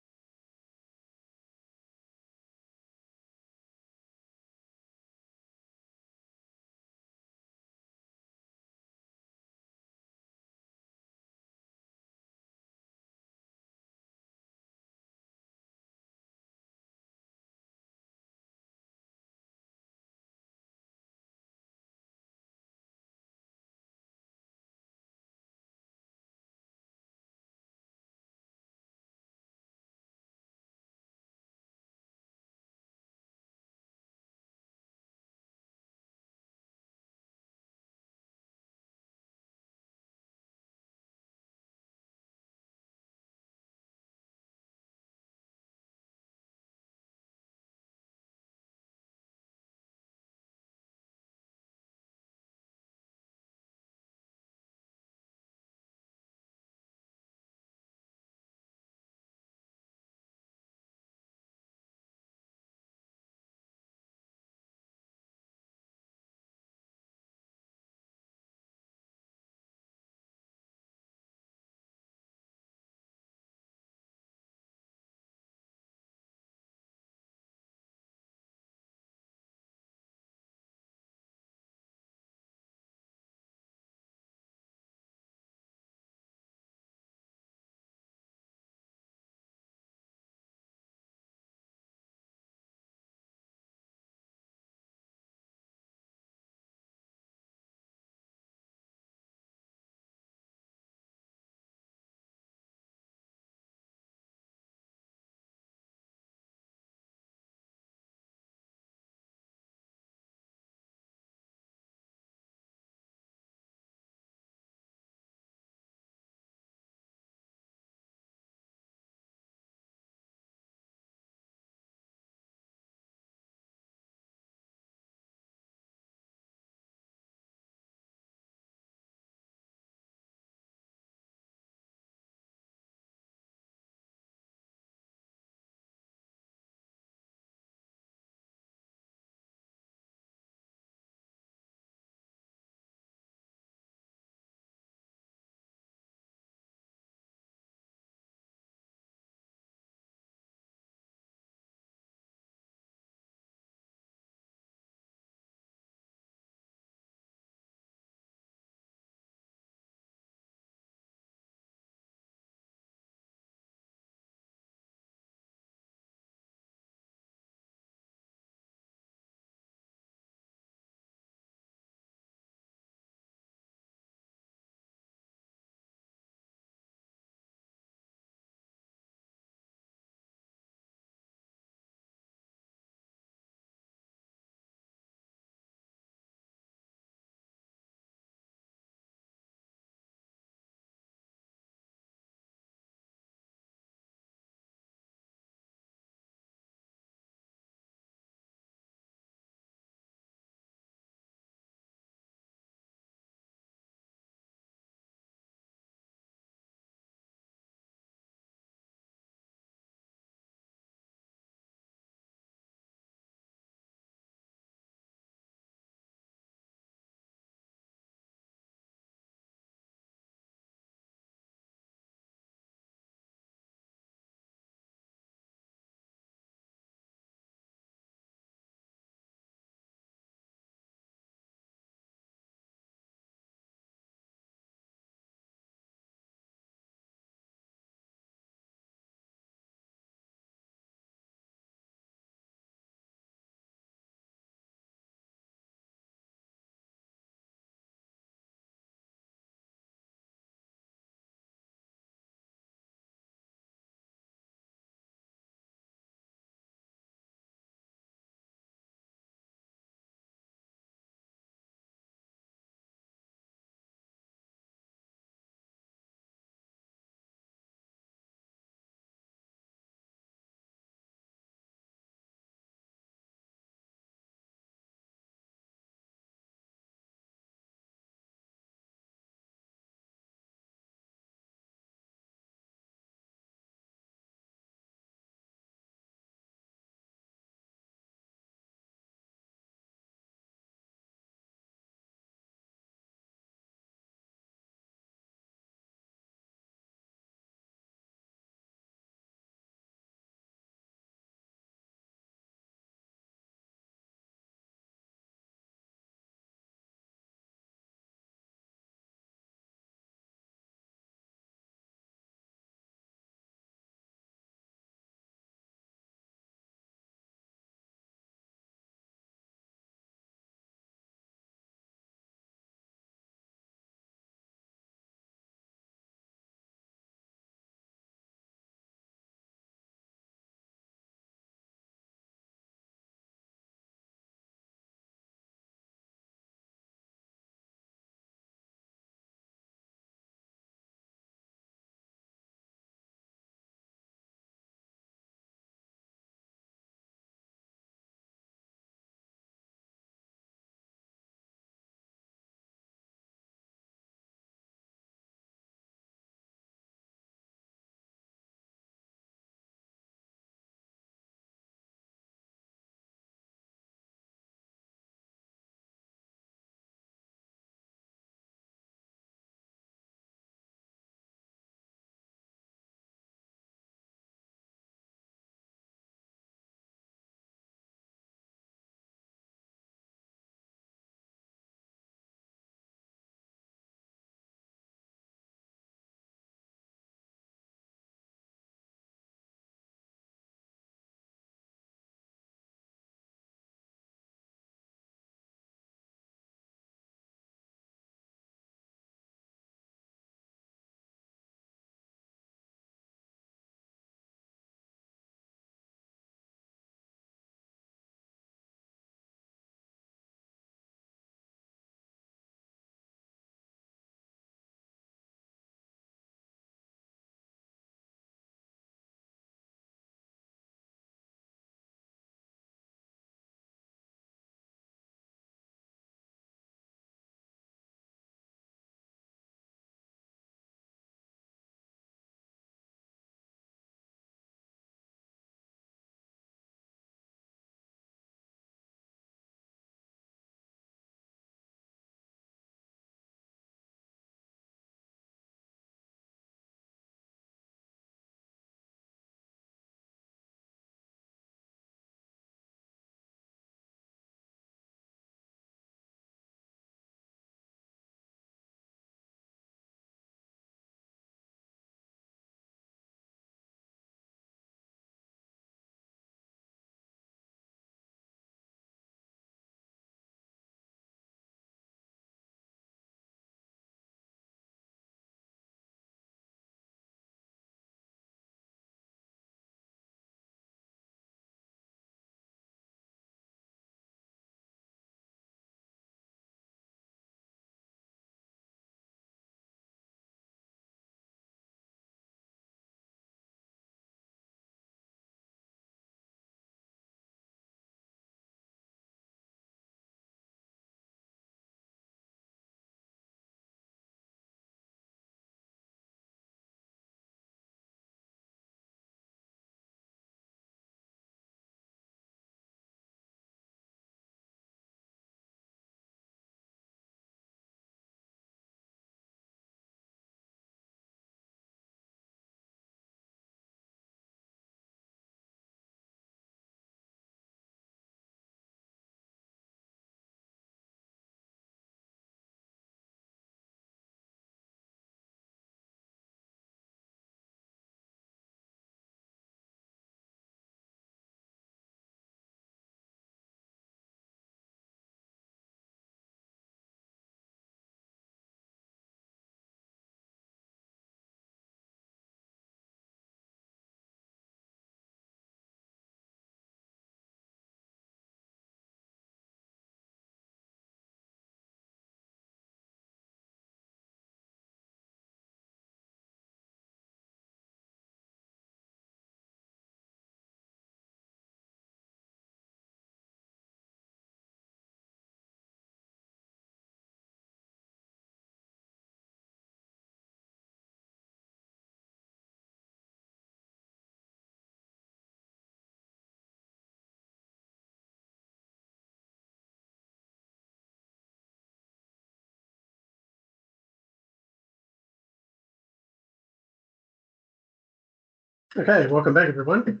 Okay, welcome back, everyone.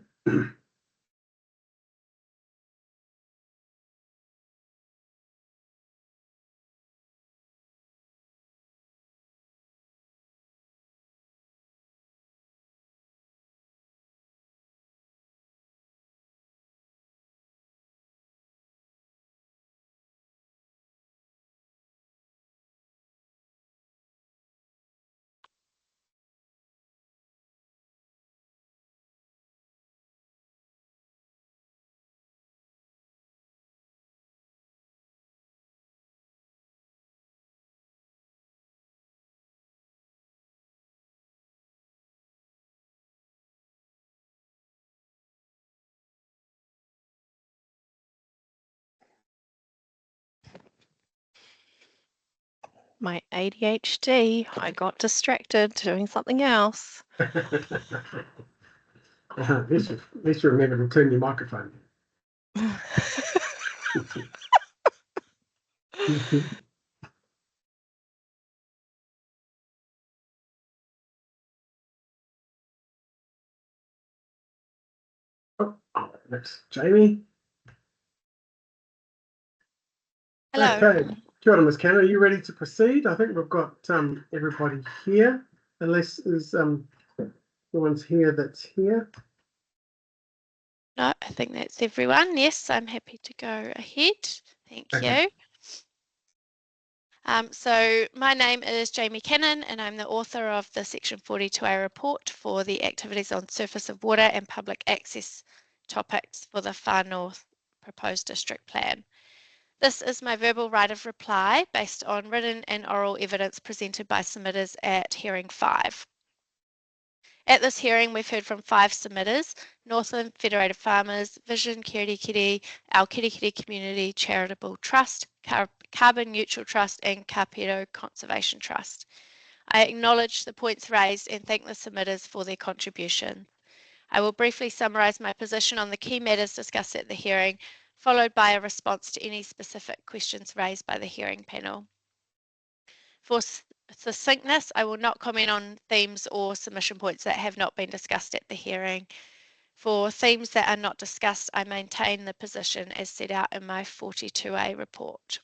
My ADHD, I got distracted doing something else.
At least you remember to turn your microphone. Next, Jamie.
Hello.
Okay, kia ora, Ms. Cannon, are you ready to proceed? I think we've got everybody here, unless there's someone's here that's here.
No, I think that's everyone. Yes, I'm happy to go ahead. Thank
Okay.
you. So my name is Jamie Cannon and I'm the author of the Section 42A report for the activities on surface of water and public access topics for the Far North proposed district plan. This is my verbal right of reply based on written and oral evidence presented by submitters at hearing 5. At this hearing, we've heard from 5 submitters: Northland Federated Farmers, Vision Kirikiri, Our Kirikiri Community Charitable Trust, Carbon Neutral Trust and Kapiro Conservation Trust. I acknowledge the points raised and thank the submitters for their contribution. I will briefly summarise my position on the key matters discussed at the hearing, followed by a response to any specific questions raised by the hearing panel. For succinctness, I will not comment on themes or submission points that have not been discussed at the hearing. For themes that are not discussed, I maintain the position as set out in my 42A report.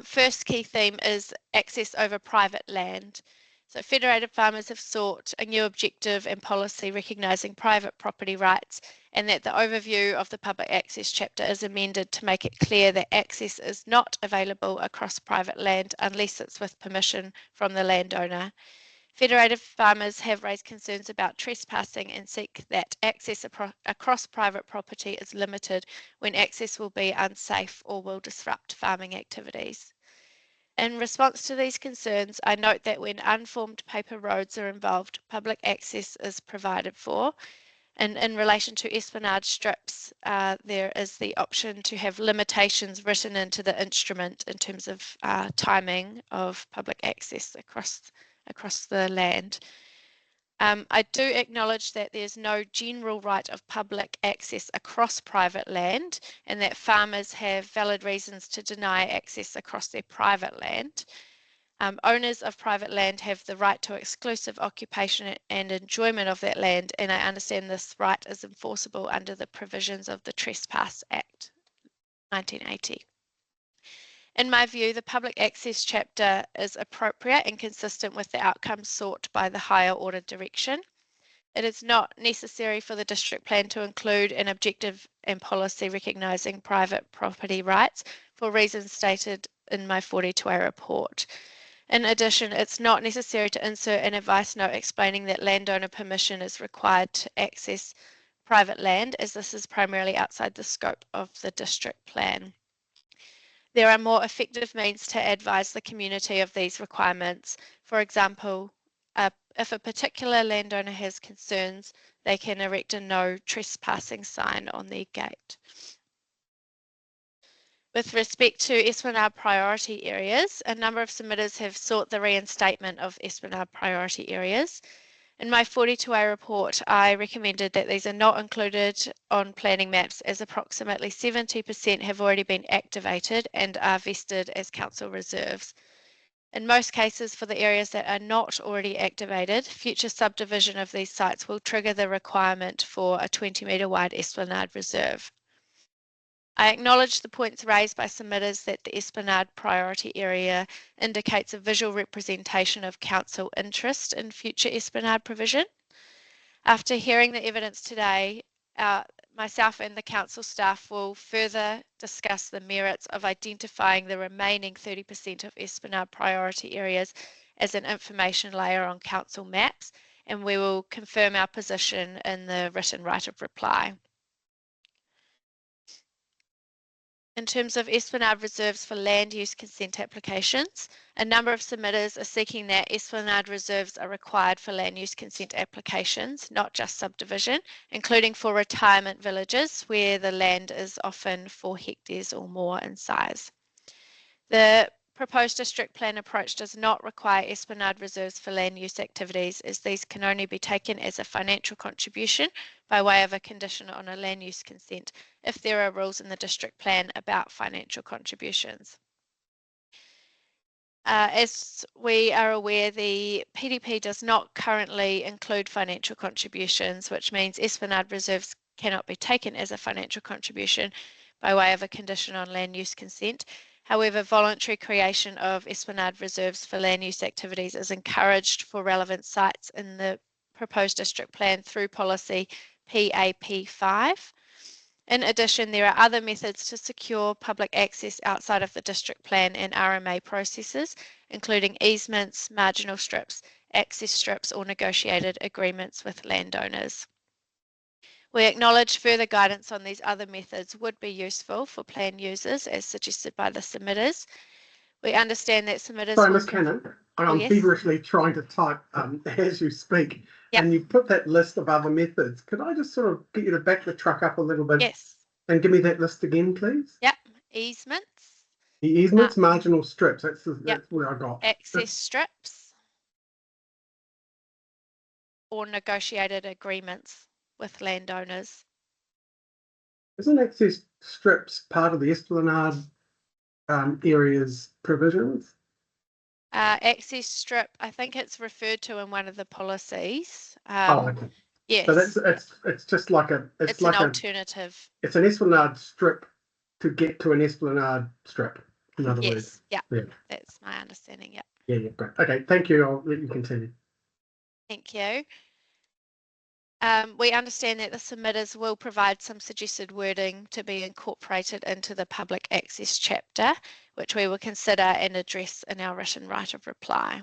First key theme is access over private land. So Federated Farmers have sought a new objective and policy recognising private property rights, and that the overview of the public access chapter is amended to make it clear that access is not available across private land unless it's with permission from the landowner. Federated Farmers have raised concerns about trespassing and seek that access across private property is limited when access will be unsafe or will disrupt farming activities. In response to these concerns, I note that when unformed paper roads are involved, public access is provided for. And in relation to esplanade strips, there is the option to have limitations written into the instrument in terms of timing of public access across the land. I do acknowledge that there's no general right of public access across private land and that farmers have valid reasons to deny access across their private land. Owners of private land have the right to exclusive occupation and enjoyment of that land, and I understand this right is enforceable under the provisions of the Trespass Act 1980. In my view, the public access chapter is appropriate and consistent with the outcomes sought by the higher order direction. It is not necessary for the district plan to include an objective and policy recognising private property rights for reasons stated in my 42A report. In addition, it's not necessary to insert an advice note explaining that landowner permission is required to access private land, as this is primarily outside the scope of the district plan. There are more effective means to advise the community of these requirements. For example, if a particular landowner has concerns, they can erect a no trespassing sign on their gate. With respect to Esplanade priority areas, a number of submitters have sought the reinstatement of Esplanade priority areas. In my 42A report, I recommended that these are not included on planning maps as approximately 70% have already been activated and are vested as council reserves. In most cases, for the areas that are not already activated, future subdivision of these sites will trigger the requirement for a 20-metre wide esplanade reserve. I acknowledge the points raised by submitters that the esplanade priority area indicates a visual representation of council interest in future esplanade provision. After hearing the evidence today, myself and the council staff will further discuss the merits of identifying the remaining 30% of esplanade priority areas as an information layer on council maps, and we will confirm our position in the written right of reply. In terms of esplanade reserves for land use consent applications, a number of submitters are seeking that esplanade reserves are required for land use consent applications, not just subdivision, including for retirement villages where the land is often 4 hectares or more in size. The proposed district plan approach does not require esplanade reserves for land use activities, as these can only be taken as a financial contribution by way of a condition on a land use consent if there are rules in the district plan about financial contributions. As we are aware, the PDP does not currently include financial contributions, which means esplanade reserves cannot be taken as a financial contribution by way of a condition on land use consent. However, voluntary creation of esplanade reserves for land use activities is encouraged for relevant sites in the proposed district plan through policy PAP5. In addition, there are other methods to secure public access outside of the district plan and RMA processes, including easements, marginal strips, access strips, or negotiated agreements with landowners. We acknowledge further guidance on these other methods would be useful for plan users, as suggested by the submitters. We understand that submitters...
Sorry, Ms. Cannon, I'm
yes.
feverishly trying to type as you speak, and you put that list of other methods. Could I just sort of get you to back the truck up a little bit?
Yes.
And give me that list again, please?
Yep. Easements.
The easements, marginal strips, that's where I got.
Access strips. Or negotiated agreements with landowners.
Isn't access strips part of the esplanade areas provisions?
Access strip, I think it's referred to in one of the policies.
Okay.
Yes.
So it's just like
it's like an alternative.
It's an esplanade strip to get to an esplanade strip. In other words.
Yeah. That's my understanding. Yeah.
Yeah. Great. Okay. Thank you. I'll let you continue.
Thank you. We understand that the submitters will provide some suggested wording to be incorporated into the public access chapter, which we will consider and address in our written right of reply.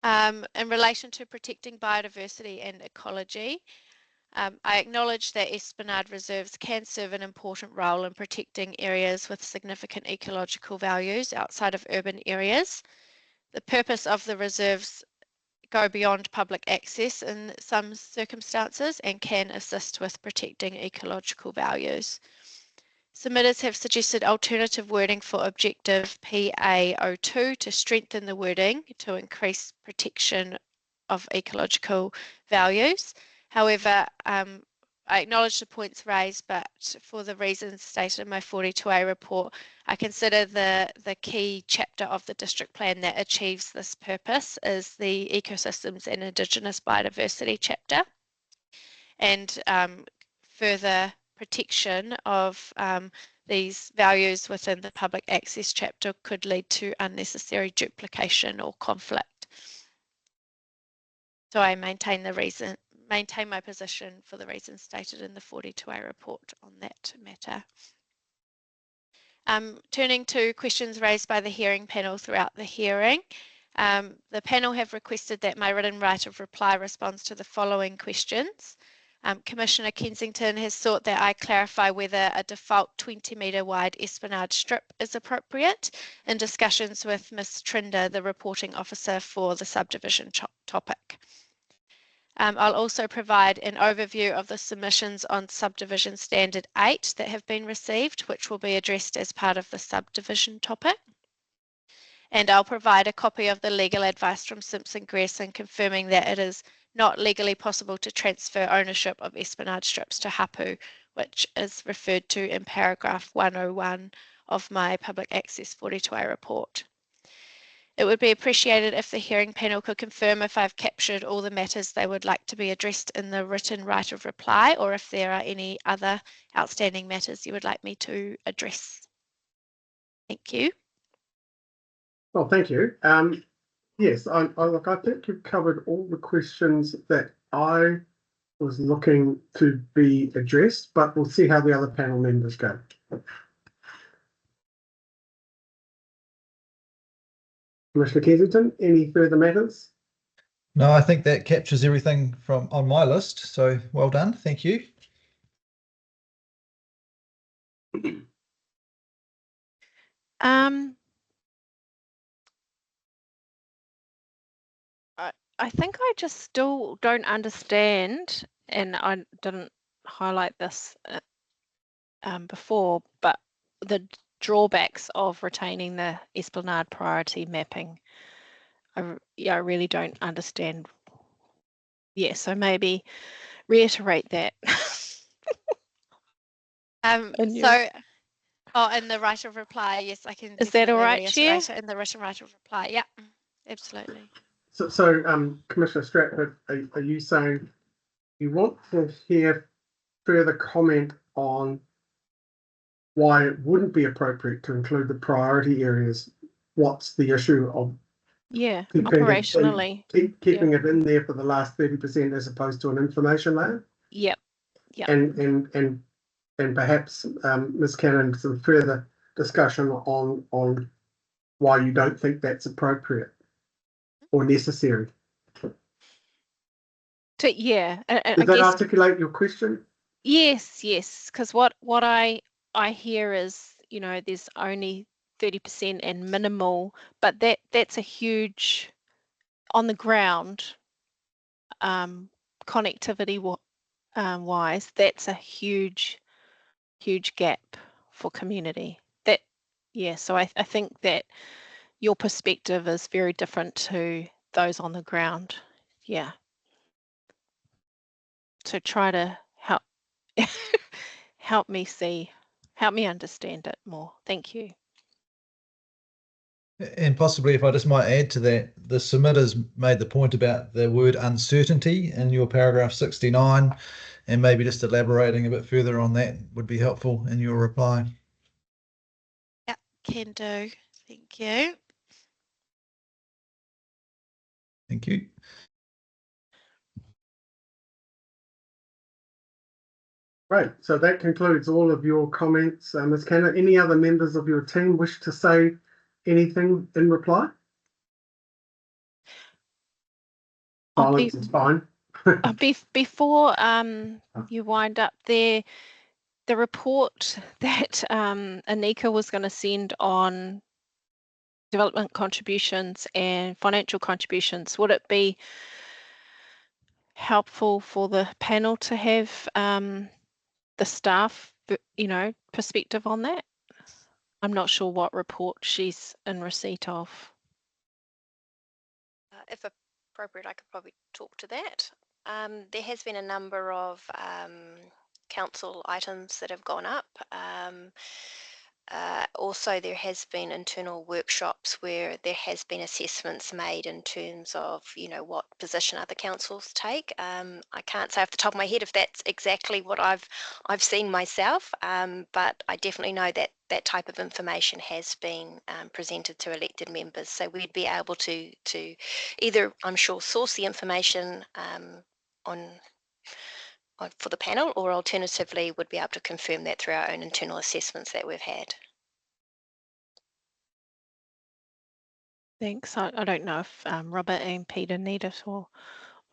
In relation to protecting biodiversity and ecology, I acknowledge that esplanade reserves can serve an important role in protecting areas with significant ecological values outside of urban areas. The purpose of the reserves go beyond public access in some circumstances and can assist with protecting ecological values. Submitters have suggested alternative wording for objective PA02 to strengthen the wording to increase protection of ecological values. However, I acknowledge the points raised, but for the reasons stated in my 42A report, I consider the key chapter of the district plan that achieves this purpose is the ecosystems and Indigenous biodiversity chapter, and further protection of these values within the public access chapter could lead to unnecessary duplication or conflict. So I maintain my position for the reasons stated in the 42A report on that matter. Turning to questions raised by the hearing panel throughout the hearing, the panel have requested that my written right of reply responds to the following questions. Commissioner Kensington has sought that I clarify whether a default 20-metre wide esplanade strip is appropriate in discussions with Ms. Trinder, the reporting officer for the subdivision topic. I'll also provide an overview of the submissions on Subdivision Standard 8 that have been received, which will be addressed as part of the subdivision topic. And I'll provide a copy of the legal advice from Simpson Grierson confirming that it is not legally possible to transfer ownership of esplanade strips to Hapu, which is referred to in paragraph 101 of my public access 42A report. It would be appreciated if the hearing panel could confirm if I've captured all the matters they would like to be addressed in the written right of reply, or if there are any other outstanding matters you would like me to address. Thank you.
Well, thank you. Yes, I think you've covered all the questions that I was looking to be addressed, but we'll see how the other panel members go. Commissioner Kensington, any further matters?
No, I think that captures everything from on my list. So well done. Thank you.
I think I just still don't understand, and I didn't highlight this before, but the drawbacks of retaining the Esplanade priority mapping. I really don't understand. Yeah, so maybe reiterate that.
In the right of reply, yes, I can.
Is that all right, Chair?
It in the written right of reply, yeah, absolutely.
So, Commissioner Stratford, are you saying you want to hear further comment on why it wouldn't be appropriate to include the priority areas? What's the issue of
operationally
keeping it in there for the last 30% as opposed to an information layer?
Yep.
And perhaps Ms. Cannon, some further discussion on why you don't think that's appropriate or necessary.
Does
that articulate your question?
Yes, because what I hear is, there's only 30% and minimal, but that's a huge on the ground connectivity wise, that's a huge gap for community. So I think that your perspective is very different to those on the ground. Yeah. So try to help me understand it more. Thank you.
And possibly, if I just might add to that, the submitters made the point about the word uncertainty in your paragraph 69, and maybe just elaborating a bit further on that would be helpful in your reply.
Yeah, can do. Thank you.
Thank you.
Right, so that concludes all of your comments. Ms. Cannon, any other members of your team wish to say anything in reply? Silence is fine.
Before you wind up there, the report that Anika was going to send on development contributions and financial contributions, would it be helpful for the panel to have the staff, perspective on that? I'm not sure what report she's in receipt of.
If appropriate, I could probably talk to that. There has been a number of council items that have gone up. Also, there has been internal workshops where there has been assessments made in terms of, what position other councils take. I can't say off the top of my head if that's exactly what I've seen myself, but I definitely know that that type of information has been presented to elected members. So we'd be able to either, I'm sure, source the information for the panel, or alternatively would be able to confirm that through our own internal assessments that we've had.
Thanks. I don't know if Robert and Peter need it or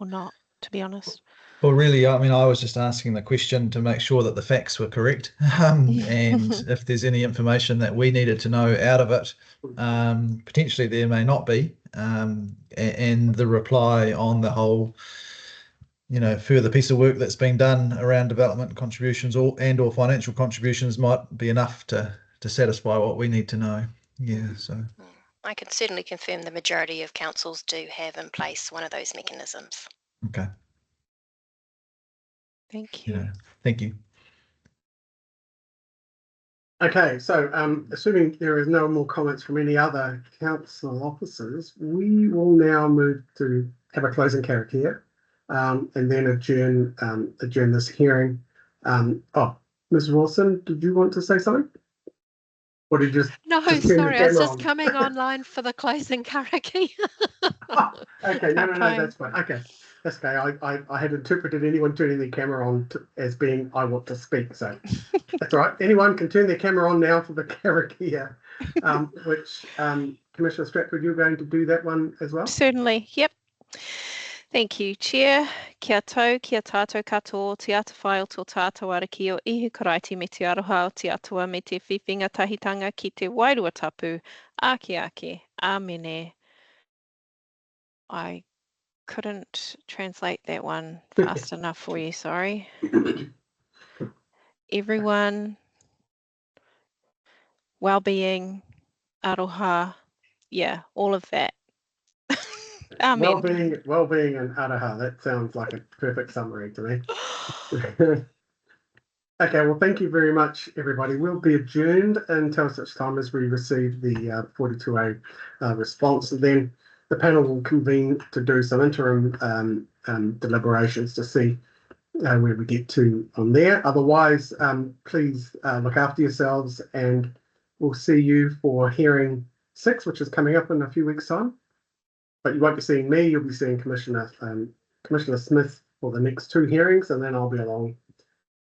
not, to be honest.
Well, really, I mean, I was just asking the question to make sure that the facts were correct, and if there's any information that we needed to know out of it, potentially there may not be, and the reply on the whole, further piece of work that's been done around development contributions or financial contributions might be enough to satisfy what we need to know. Yeah, so.
I can certainly confirm the majority of councils do have in place one of those mechanisms.
Okay.
Thank you.
Thank you.
Okay, so assuming there is no more comments from any other council officers, we will now move to have a closing karakia, and then adjourn this hearing. Ms. Wilson, did you want to say something? Or did you just
No,
turn the
sorry, I was
camera
just
on?
coming online for the closing karakia.
Okay, no,
Kapai.
that's fine. Okay, that's okay. I had interpreted anyone turning their camera on as being I want to speak, so that's all right. Anyone can turn their camera on now for the karakia, which Commissioner Stratford, you're going to do that one as well?
Certainly, yep. Thank you, Chair. Kia tau, kia tātou katoa, te ata whai o tō tātou araki o ihi karaiti me te aroha o te atua me te whiwhinga tahitanga ki te wairua tapu, ake, amene. I couldn't translate that one fast enough for you, sorry. Everyone, well-being, aroha, yeah, all of that. Amen.
Well-being and araha. That sounds like a perfect summary to me. Okay, well, thank you very much, everybody. We'll be adjourned until such time as we receive the 42A response, and then the panel will convene to do some interim deliberations to see where we get to on there. Otherwise, please look after yourselves, and we'll see you for hearing 6, which is coming up in a few weeks' time. But you won't be seeing me, you'll be seeing Commissioner Smith for the next 2 hearings, and then I'll be along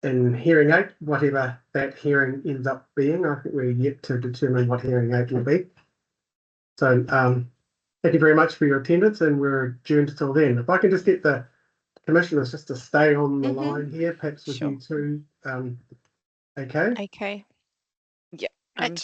in hearing 8, whatever that hearing ends up being. I think we're yet to determine what hearing 8 will be. So thank you very much for your attendance, and we're adjourned until then. If I can just get the commissioners just to stay on the line here, perhaps with
Sure.
you too. Okay.
Okay.
Yeah, I'm